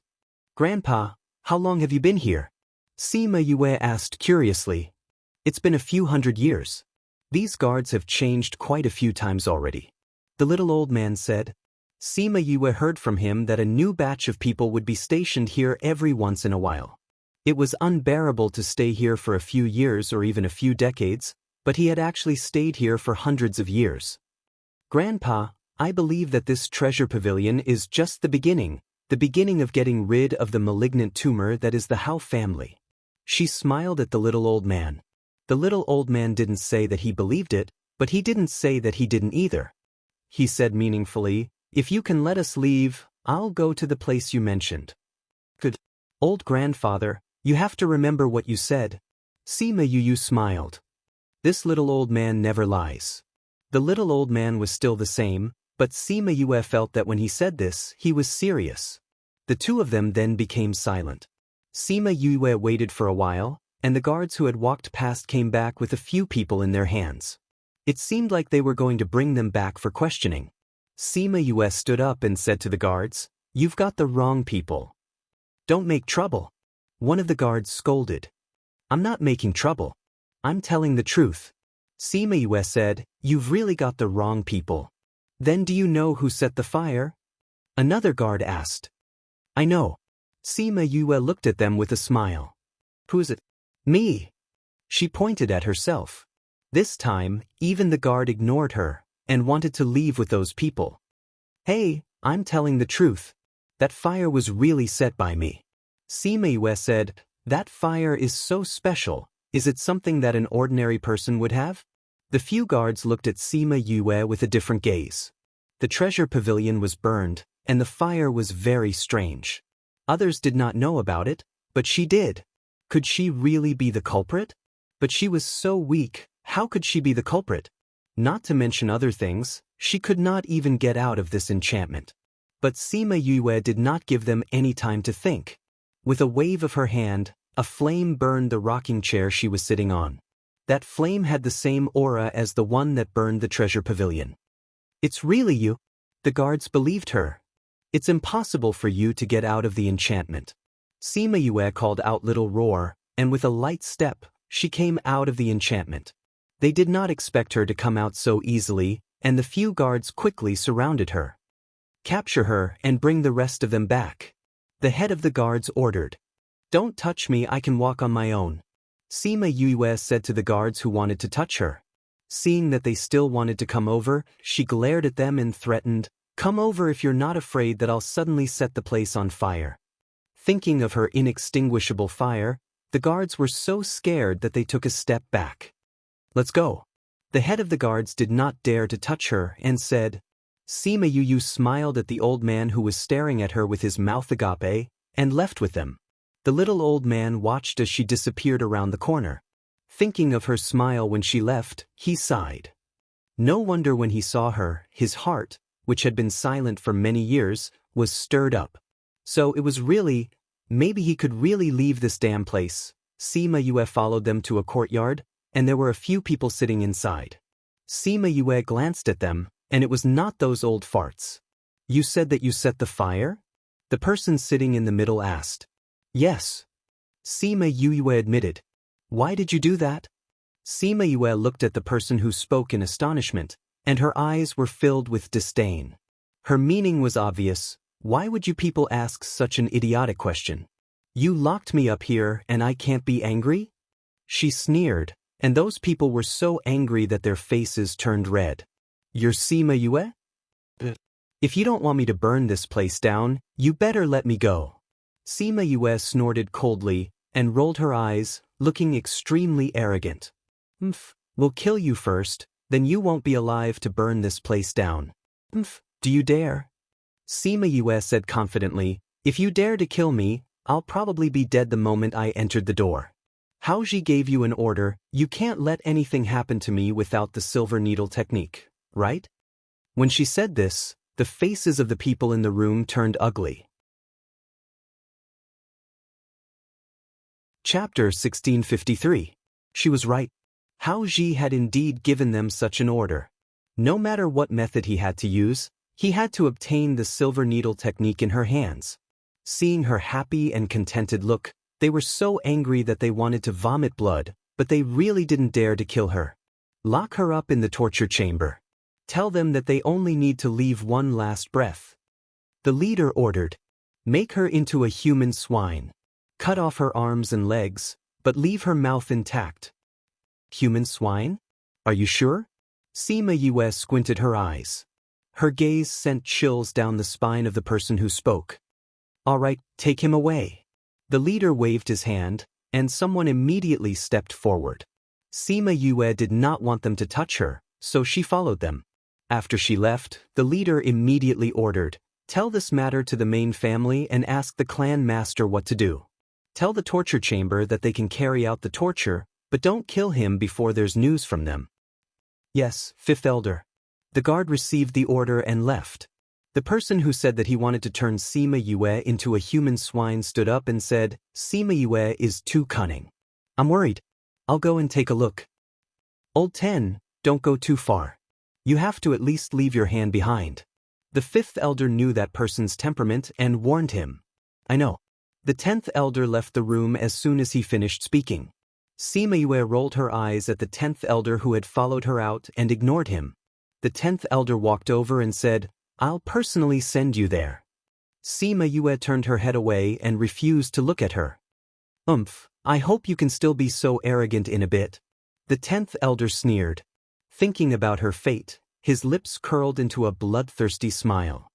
Grandpa, how long have you been here? Sima Yue asked curiously. It's been a few hundred years. These guards have changed quite a few times already. The little old man said. Sima Yue heard from him that a new batch of people would be stationed here every once in a while. It was unbearable to stay here for a few years or even a few decades, but he had actually stayed here for hundreds of years. Grandpa, I believe that this treasure pavilion is just the beginning of getting rid of the malignant tumor that is the Hao family. She smiled at the little old man. The little old man didn't say that he believed it, but he didn't say that he didn't either. He said meaningfully, "If you can let us leave, I'll go to the place you mentioned." "Good. Old grandfather, you have to remember what you said." Sima Yue smiled. This little old man never lies. The little old man was still the same, but Sima Yue felt that when he said this, he was serious. The two of them then became silent. Sima Yue waited for a while, and the guards who had walked past came back with a few people in their hands. It seemed like they were going to bring them back for questioning. Sima Yue stood up and said to the guards, "You've got the wrong people. Don't make trouble." One of the guards scolded. "I'm not making trouble. I'm telling the truth." Sima Yue said, "You've really got the wrong people." "Then do you know who set the fire?" Another guard asked. "I know." Sima Yue looked at them with a smile. "Who is it?" "Me." She pointed at herself. This time, even the guard ignored her and wanted to leave with those people. "Hey, I'm telling the truth. That fire was really set by me." Sima Yue said, "That fire is so special. Is it something that an ordinary person would have?" The few guards looked at Sima Yue with a different gaze. The treasure pavilion was burned, and the fire was very strange. Others did not know about it, but she did. Could she really be the culprit? But she was so weak, how could she be the culprit? Not to mention other things, she could not even get out of this enchantment. But Sima Yue did not give them any time to think. With a wave of her hand, a flame burned the rocking chair she was sitting on. That flame had the same aura as the one that burned the treasure pavilion. "It's really you." The guards believed her. "It's impossible for you to get out of the enchantment." Sima Yue called out Little Roar, and with a light step, she came out of the enchantment. They did not expect her to come out so easily, and the few guards quickly surrounded her. "Capture her and bring the rest of them back." The head of the guards ordered. "Don't touch me, I can walk on my own." Sima Yue said to the guards who wanted to touch her. Seeing that they still wanted to come over, she glared at them and threatened, "Come over if you're not afraid that I'll suddenly set the place on fire." Thinking of her inextinguishable fire, The guards were so scared that they took a step back. Let's go. The head of the guards did not dare to touch her and said, Sima Yu smiled at the old man who was staring at her with his mouth agape, and left with them. The little old man watched as she disappeared around the corner. Thinking of her smile when she left, he sighed. No wonder when he saw her, his heart, which had been silent for many years, was stirred up. So it was really, maybe he could really leave this damn place. Sima Yue followed them to a courtyard, and there were a few people sitting inside. Sima Yue glanced at them, and it was not those old farts. You said that you set the fire? The person sitting in the middle asked. Yes. Sima Yue admitted. Why did you do that? Sima Yue looked at the person who spoke in astonishment, and her eyes were filled with disdain. Her meaning was obvious. Why would you people ask such an idiotic question? You locked me up here and I can't be angry? She sneered, and those people were so angry that their faces turned red. You're Sima Yue? If you don't want me to burn this place down, you better let me go. Sima Yue snorted coldly and rolled her eyes, looking extremely arrogant. We'll kill you first, then you won't be alive to burn this place down. Do you dare? Sima Yue said confidently, if you dare to kill me, I'll probably be dead the moment I entered the door. Haoji gave you an order, you can't let anything happen to me without the silver needle technique, right? When she said this, the faces of the people in the room turned ugly. Chapter 1653. She was right. Haoji had indeed given them such an order. No matter what method he had to use, he had to obtain the silver needle technique in her hands. Seeing her happy and contented look, they were so angry that they wanted to vomit blood, but they really didn't dare to kill her. Lock her up in the torture chamber. Tell them that they only need to leave one last breath. The leader ordered, make her into a human swine. Cut off her arms and legs, but leave her mouth intact. Human swine? Are you sure? Sima Yue squinted her eyes. Her gaze sent chills down the spine of the person who spoke. All right, take him away. The leader waved his hand, and someone immediately stepped forward. Sima Yue did not want them to touch her, so she followed them. After she left, the leader immediately ordered, tell this matter to the main family and ask the clan master what to do. Tell the torture chamber that they can carry out the torture, but don't kill him before there's news from them. Yes, fifth elder. The guard received the order and left. The person who said that he wanted to turn Sima Yue into a human swine stood up and said, Sima Yue is too cunning. I'm worried. I'll go and take a look. Old 10, don't go too far. You have to at least leave your hand behind. The fifth elder knew that person's temperament and warned him. I know. The 10th elder left the room as soon as he finished speaking. Sima Yue rolled her eyes at the 10th elder who had followed her out and ignored him. The 10th elder walked over and said, I'll personally send you there. Sima Yue turned her head away and refused to look at her. I hope you can still be so arrogant in a bit. The 10th elder sneered. Thinking about her fate, his lips curled into a bloodthirsty smile.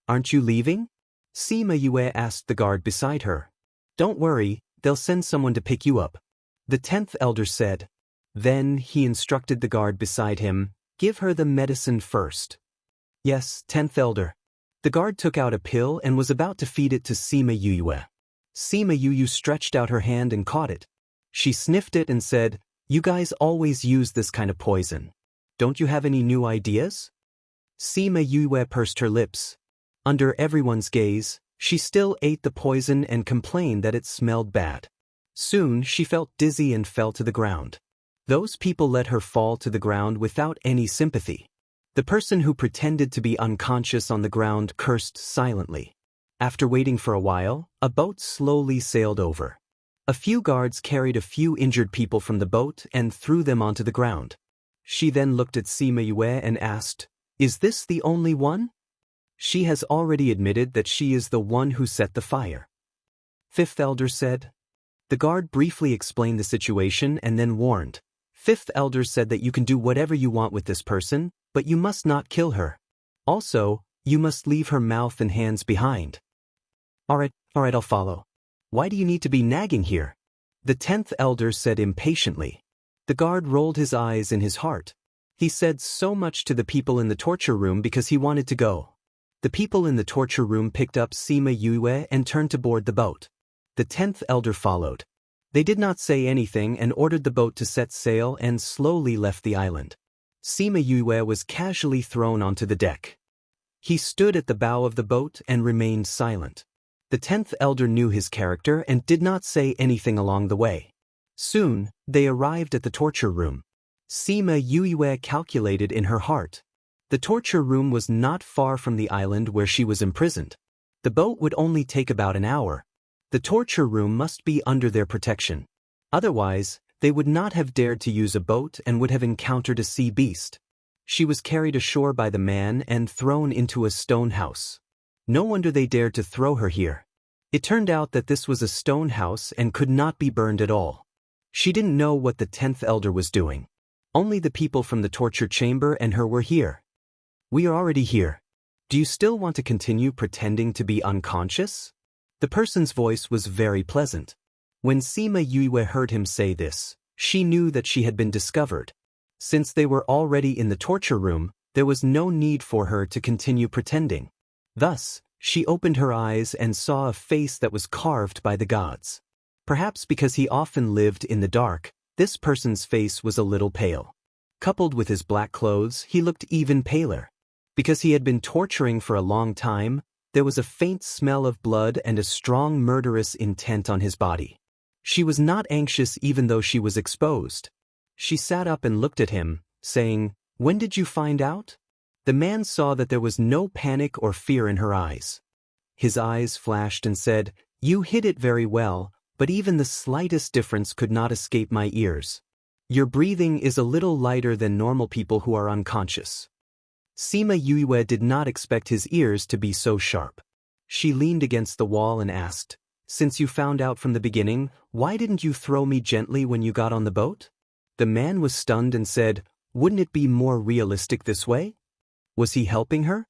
Aren't you leaving? Sima Yue asked the guard beside her. Don't worry, they'll send someone to pick you up. The 10th elder said. Then he instructed the guard beside him, give her the medicine first. Yes, 10th elder. The guard took out a pill and was about to feed it to Sima Yue. Sima Yue stretched out her hand and caught it. She sniffed it and said, you guys always use this kind of poison. Don't you have any new ideas? Sima Yue pursed her lips. Under everyone's gaze, she still ate the poison and complained that it smelled bad. Soon she felt dizzy and fell to the ground. Those people let her fall to the ground without any sympathy. The person who pretended to be unconscious on the ground cursed silently. After waiting for a while, a boat slowly sailed over. A few guards carried a few injured people from the boat and threw them onto the ground. She then looked at Sima Yue and asked, is this the only one? She has already admitted that she is the one who set the fire. Fifth elder said. The guard briefly explained the situation and then warned. Fifth elder said that you can do whatever you want with this person, but you must not kill her. Also, you must leave her mouth and hands behind. Alright, I'll follow. Why do you need to be nagging here? The 10th elder said impatiently. The guard rolled his eyes in his heart. He said so much to the people in the torture room because he wanted to go. The people in the torture room picked up Sima Yue and turned to board the boat. The 10th elder followed. They did not say anything and ordered the boat to set sail and slowly left the island. Sima Yue was casually thrown onto the deck. He stood at the bow of the boat and remained silent. The 10th elder knew his character and did not say anything along the way. Soon, they arrived at the torture room. Sima Yue calculated in her heart. The torture room was not far from the island where she was imprisoned. The boat would only take about an hour. The torture room must be under their protection. Otherwise, they would not have dared to use a boat and would have encountered a sea beast. She was carried ashore by the man and thrown into a stone house. No wonder they dared to throw her here. It turned out that this was a stone house and could not be burned at all. She didn't know what the 10th elder was doing. Only the people from the torture chamber and her were here. We are already here. Do you still want to continue pretending to be unconscious? The person's voice was very pleasant. When Sima Yue heard him say this, she knew that she had been discovered. Since they were already in the torture room, there was no need for her to continue pretending. Thus, she opened her eyes and saw a face that was carved by the gods. Perhaps because he often lived in the dark, this person's face was a little pale. Coupled with his black clothes, he looked even paler. Because he had been torturing for a long time, there was a faint smell of blood and a strong murderous intent on his body. She was not anxious even though she was exposed. She sat up and looked at him, saying, "When did you find out?" The man saw that there was no panic or fear in her eyes. His eyes flashed and said, "You hid it very well, but even the slightest difference could not escape my ears. Your breathing is a little lighter than normal people who are unconscious." Sima Yue did not expect his ears to be so sharp. She leaned against the wall and asked, "Since you found out from the beginning, why didn't you throw me gently when you got on the boat?" The man was stunned and said, "Wouldn't it be more realistic this way?" Was he helping her?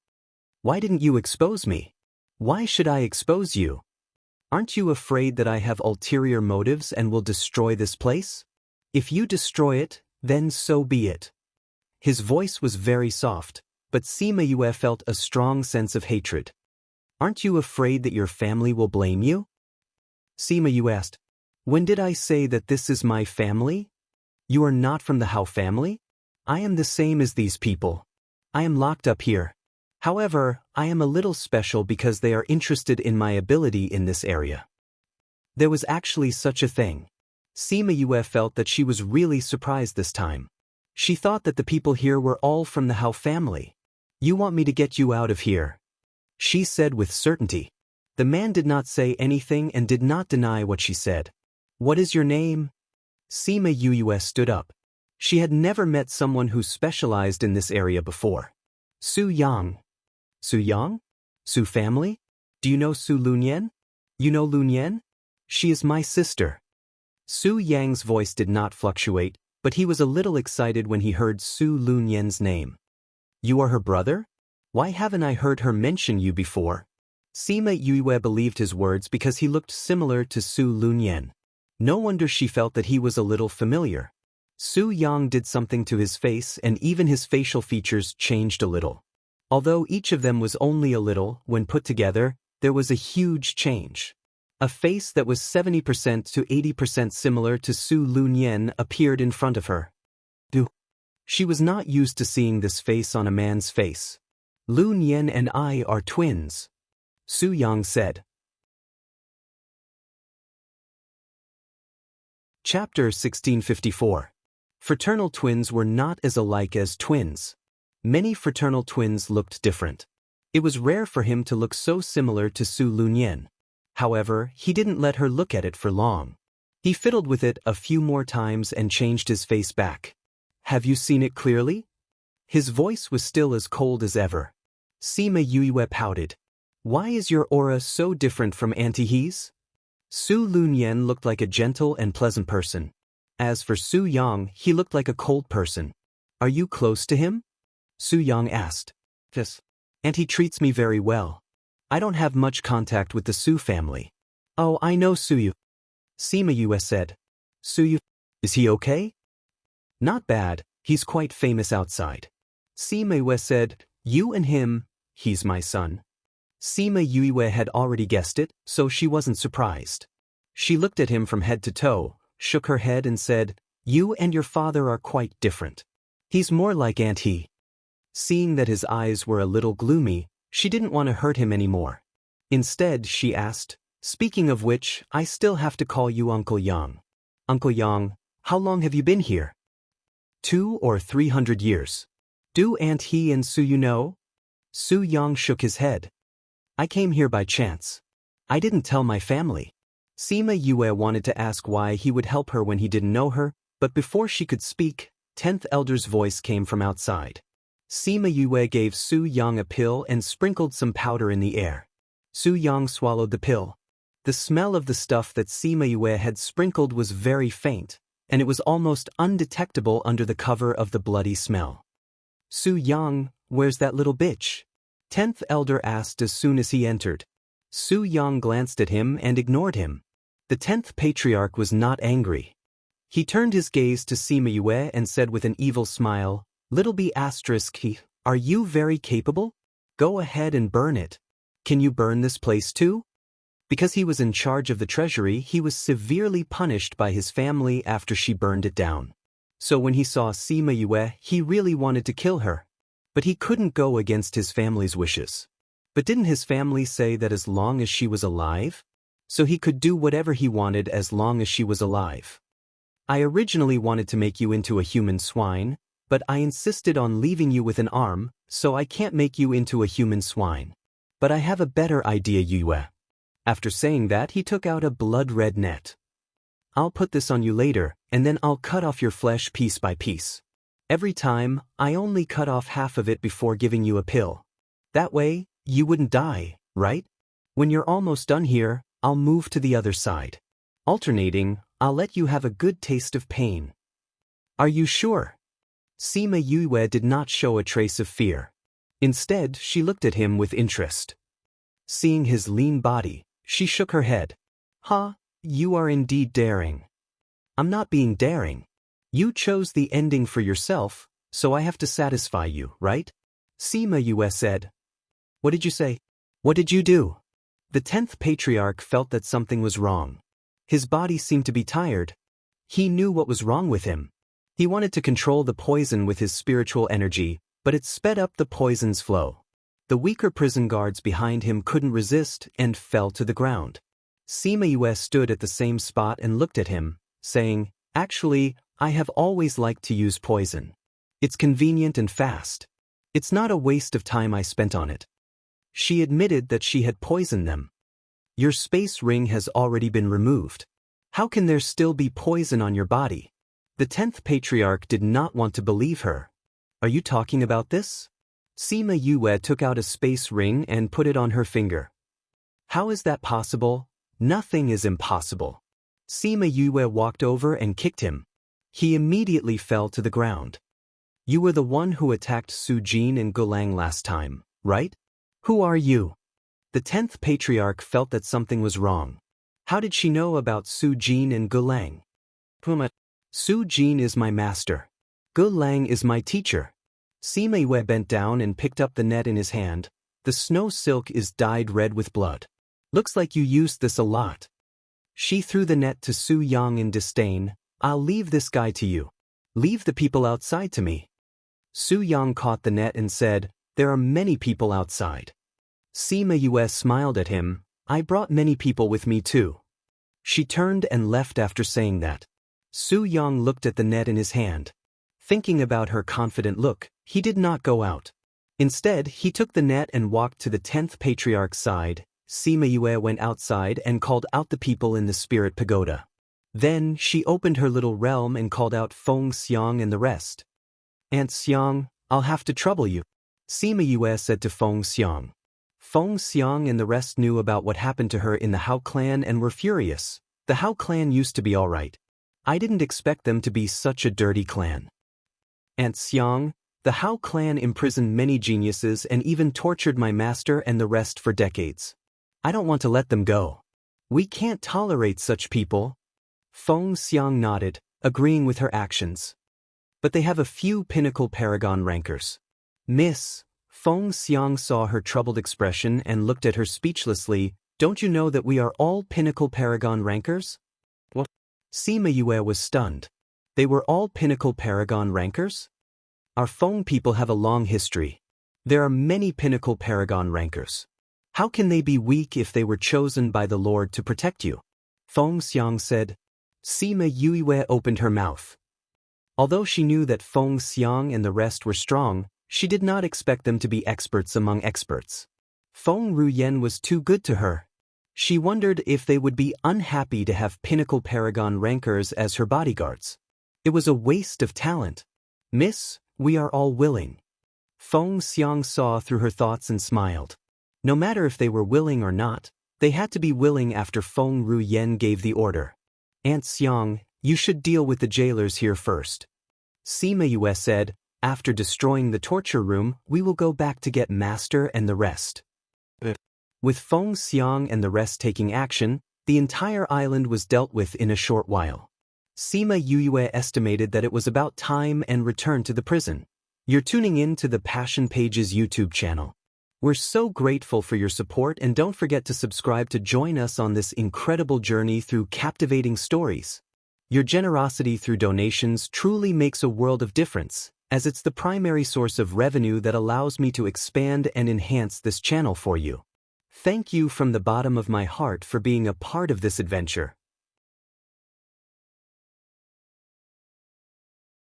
"Why didn't you expose me?" "Why should I expose you? Aren't you afraid that I have ulterior motives and will destroy this place? If you destroy it, then so be it." His voice was very soft, but Sima Yue felt a strong sense of hatred. "Aren't you afraid that your family will blame you?" Sima Yue asked, "When did I say that this is my family? You are not from the Hao family? I am the same as these people. I am locked up here. However, I am a little special because they are interested in my ability in this area." There was actually such a thing. Sima Yue felt that she was really surprised this time. She thought that the people here were all from the Hao family. "You want me to get you out of here?" she said with certainty. The man did not say anything and did not deny what she said. "What is your name?" Sima Yue stood up. She had never met someone who specialized in this area before. "Su Yang." "Su Yang? Su family? Do you know Su Lunyan?" "You know Lunyan? She is my sister." Su Yang's voice did not fluctuate, but he was a little excited when he heard Su Lunyan's name. "You are her brother? Why haven't I heard her mention you before?" Sima Yue believed his words because he looked similar to Su Lunyan. No wonder she felt that he was a little familiar. Su Yang did something to his face and even his facial features changed a little. Although each of them was only a little, when put together, there was a huge change. A face that was 70% to 80% similar to Su Lunyan appeared in front of her. She was not used to seeing this face on a man's face. "Lunyan and I are twins," Su Yang said. Chapter 1654. Fraternal twins were not as alike as twins. Many fraternal twins looked different. It was rare for him to look so similar to Su Lunyan. However, he didn't let her look at it for long. He fiddled with it a few more times and changed his face back. "Have you seen it clearly?" His voice was still as cold as ever. Sima Yue pouted. "Why is your aura so different from Auntie He's?" Su Lunyan looked like a gentle and pleasant person. As for Su Yang, he looked like a cold person. "Are you close to him?" Su Yang asked. "Yes. And he treats me very well. I don't have much contact with the Su family." "Oh, I know Su Yu," Sima Yue said. Suyu, is he okay? Not bad, he's quite famous outside. Sima Yue said, you and him, he's my son. Sima Yue had already guessed it, so she wasn't surprised. She looked at him from head to toe, shook her head and said, you and your father are quite different. He's more like Aunt He. Seeing that his eyes were a little gloomy, she didn't want to hurt him anymore. Instead, she asked, speaking of which, I still have to call you Uncle Yang. Uncle Yang, how long have you been here? 200 or 300 years. Do Aunt He and Suyu know? Su Yang shook his head. I came here by chance. I didn't tell my family. Sima Yue wanted to ask why he would help her when he didn't know her, but before she could speak, 10th Elder's voice came from outside. Sima Yue gave Su Yang a pill and sprinkled some powder in the air. Su Yang swallowed the pill. The smell of the stuff that Sima Yue had sprinkled was very faint, and it was almost undetectable under the cover of the bloody smell. Su Yang, where's that little bitch? 10th Elder asked as soon as he entered. Su Yang glanced at him and ignored him. The 10th Patriarch was not angry. He turned his gaze to Sima Yue and said with an evil smile, Little B***, are you very capable? Go ahead and burn it. Can you burn this place too? Because he was in charge of the treasury, he was severely punished by his family after she burned it down. So when he saw Sima Yue, he really wanted to kill her. But he couldn't go against his family's wishes. But didn't his family say that as long as she was alive? So he could do whatever he wanted as long as she was alive. I originally wanted to make you into a human swine, but I insisted on leaving you with an arm, so I can't make you into a human swine. But I have a better idea, Yue. After saying that, he took out a blood-red net. I'll put this on you later, and then I'll cut off your flesh piece by piece. Every time, I only cut off half of it before giving you a pill. That way, you wouldn't die, right? When you're almost done here, I'll move to the other side. Alternating, I'll let you have a good taste of pain. Are you sure? Sima Yue did not show a trace of fear. Instead, she looked at him with interest. Seeing his lean body, she shook her head. You are indeed daring. I'm not being daring. You chose the ending for yourself, so I have to satisfy you, right? Sima Yue said. What did you say? What did you do? The 10th Patriarch felt that something was wrong. His body seemed to be tired. He knew what was wrong with him. He wanted to control the poison with his spiritual energy, but it sped up the poison's flow. The weaker prison guards behind him couldn't resist and fell to the ground. Sima Yue stood at the same spot and looked at him, saying, Actually, I have always liked to use poison. It's convenient and fast. It's not a waste of time I spent on it. She admitted that she had poisoned them. Your space ring has already been removed. How can there still be poison on your body? The 10th Patriarch did not want to believe her. Are you talking about this? Sima Yue took out a space ring and put it on her finger. How is that possible? Nothing is impossible. Sima Yue walked over and kicked him. He immediately fell to the ground. You were the one who attacked Su Jin and Gulang last time, right? Who are you? The 10th Patriarch felt that something was wrong. How did she know about Su Jin and Gulang? Puma. Su Jin is my master. Gulang is my teacher. Sima Yue bent down and picked up the net in his hand. The snow silk is dyed red with blood. Looks like you used this a lot. She threw the net to Su Yang in disdain. I'll leave this guy to you. Leave the people outside to me. Su Yang caught the net and said, There are many people outside. Sima Yue smiled at him. I brought many people with me too. She turned and left after saying that. Su Yang looked at the net in his hand. Thinking about her confident look, he did not go out. Instead, he took the net and walked to the 10th Patriarch's side. Sima Yue went outside and called out the people in the spirit pagoda. Then, she opened her little realm and called out Feng Xiang and the rest. Aunt Xiang, I'll have to trouble you. Sima Yue said to Feng Xiang. Feng Xiang and the rest knew about what happened to her in the Hao clan and were furious. The Hao clan used to be alright. I didn't expect them to be such a dirty clan. Aunt Xiang, the Hao clan imprisoned many geniuses and even tortured my master and the rest for decades. I don't want to let them go. We can't tolerate such people. Feng Xiang nodded, agreeing with her actions. But they have a few pinnacle paragon rankers. Miss, Feng Xiang saw her troubled expression and looked at her speechlessly. Don't you know that we are all pinnacle paragon rankers? What? Sima Yue was stunned. They were all pinnacle paragon rankers? Our Feng people have a long history. There are many pinnacle paragon rankers. How can they be weak if they were chosen by the Lord to protect you? Feng Xiang said. Sima Yue opened her mouth. Although she knew that Feng Xiang and the rest were strong, she did not expect them to be experts among experts. Feng Ruyen was too good to her. She wondered if they would be unhappy to have pinnacle paragon rankers as her bodyguards. It was a waste of talent. Miss, we are all willing. Feng Xiang saw through her thoughts and smiled. No matter if they were willing or not, they had to be willing after Feng Ruyen gave the order. Aunt Xiang, you should deal with the jailers here first. Sima Yue said, after destroying the torture room, we will go back to get Master and the rest. With Feng Xiang and the rest taking action, the entire island was dealt with in a short while. Sima Yue estimated that it was about time and returned to the prison. You're tuning in to the Passion Pages YouTube channel. We're so grateful for your support, and don't forget to subscribe to join us on this incredible journey through captivating stories. Your generosity through donations truly makes a world of difference, as it's the primary source of revenue that allows me to expand and enhance this channel for you. Thank you from the bottom of my heart for being a part of this adventure.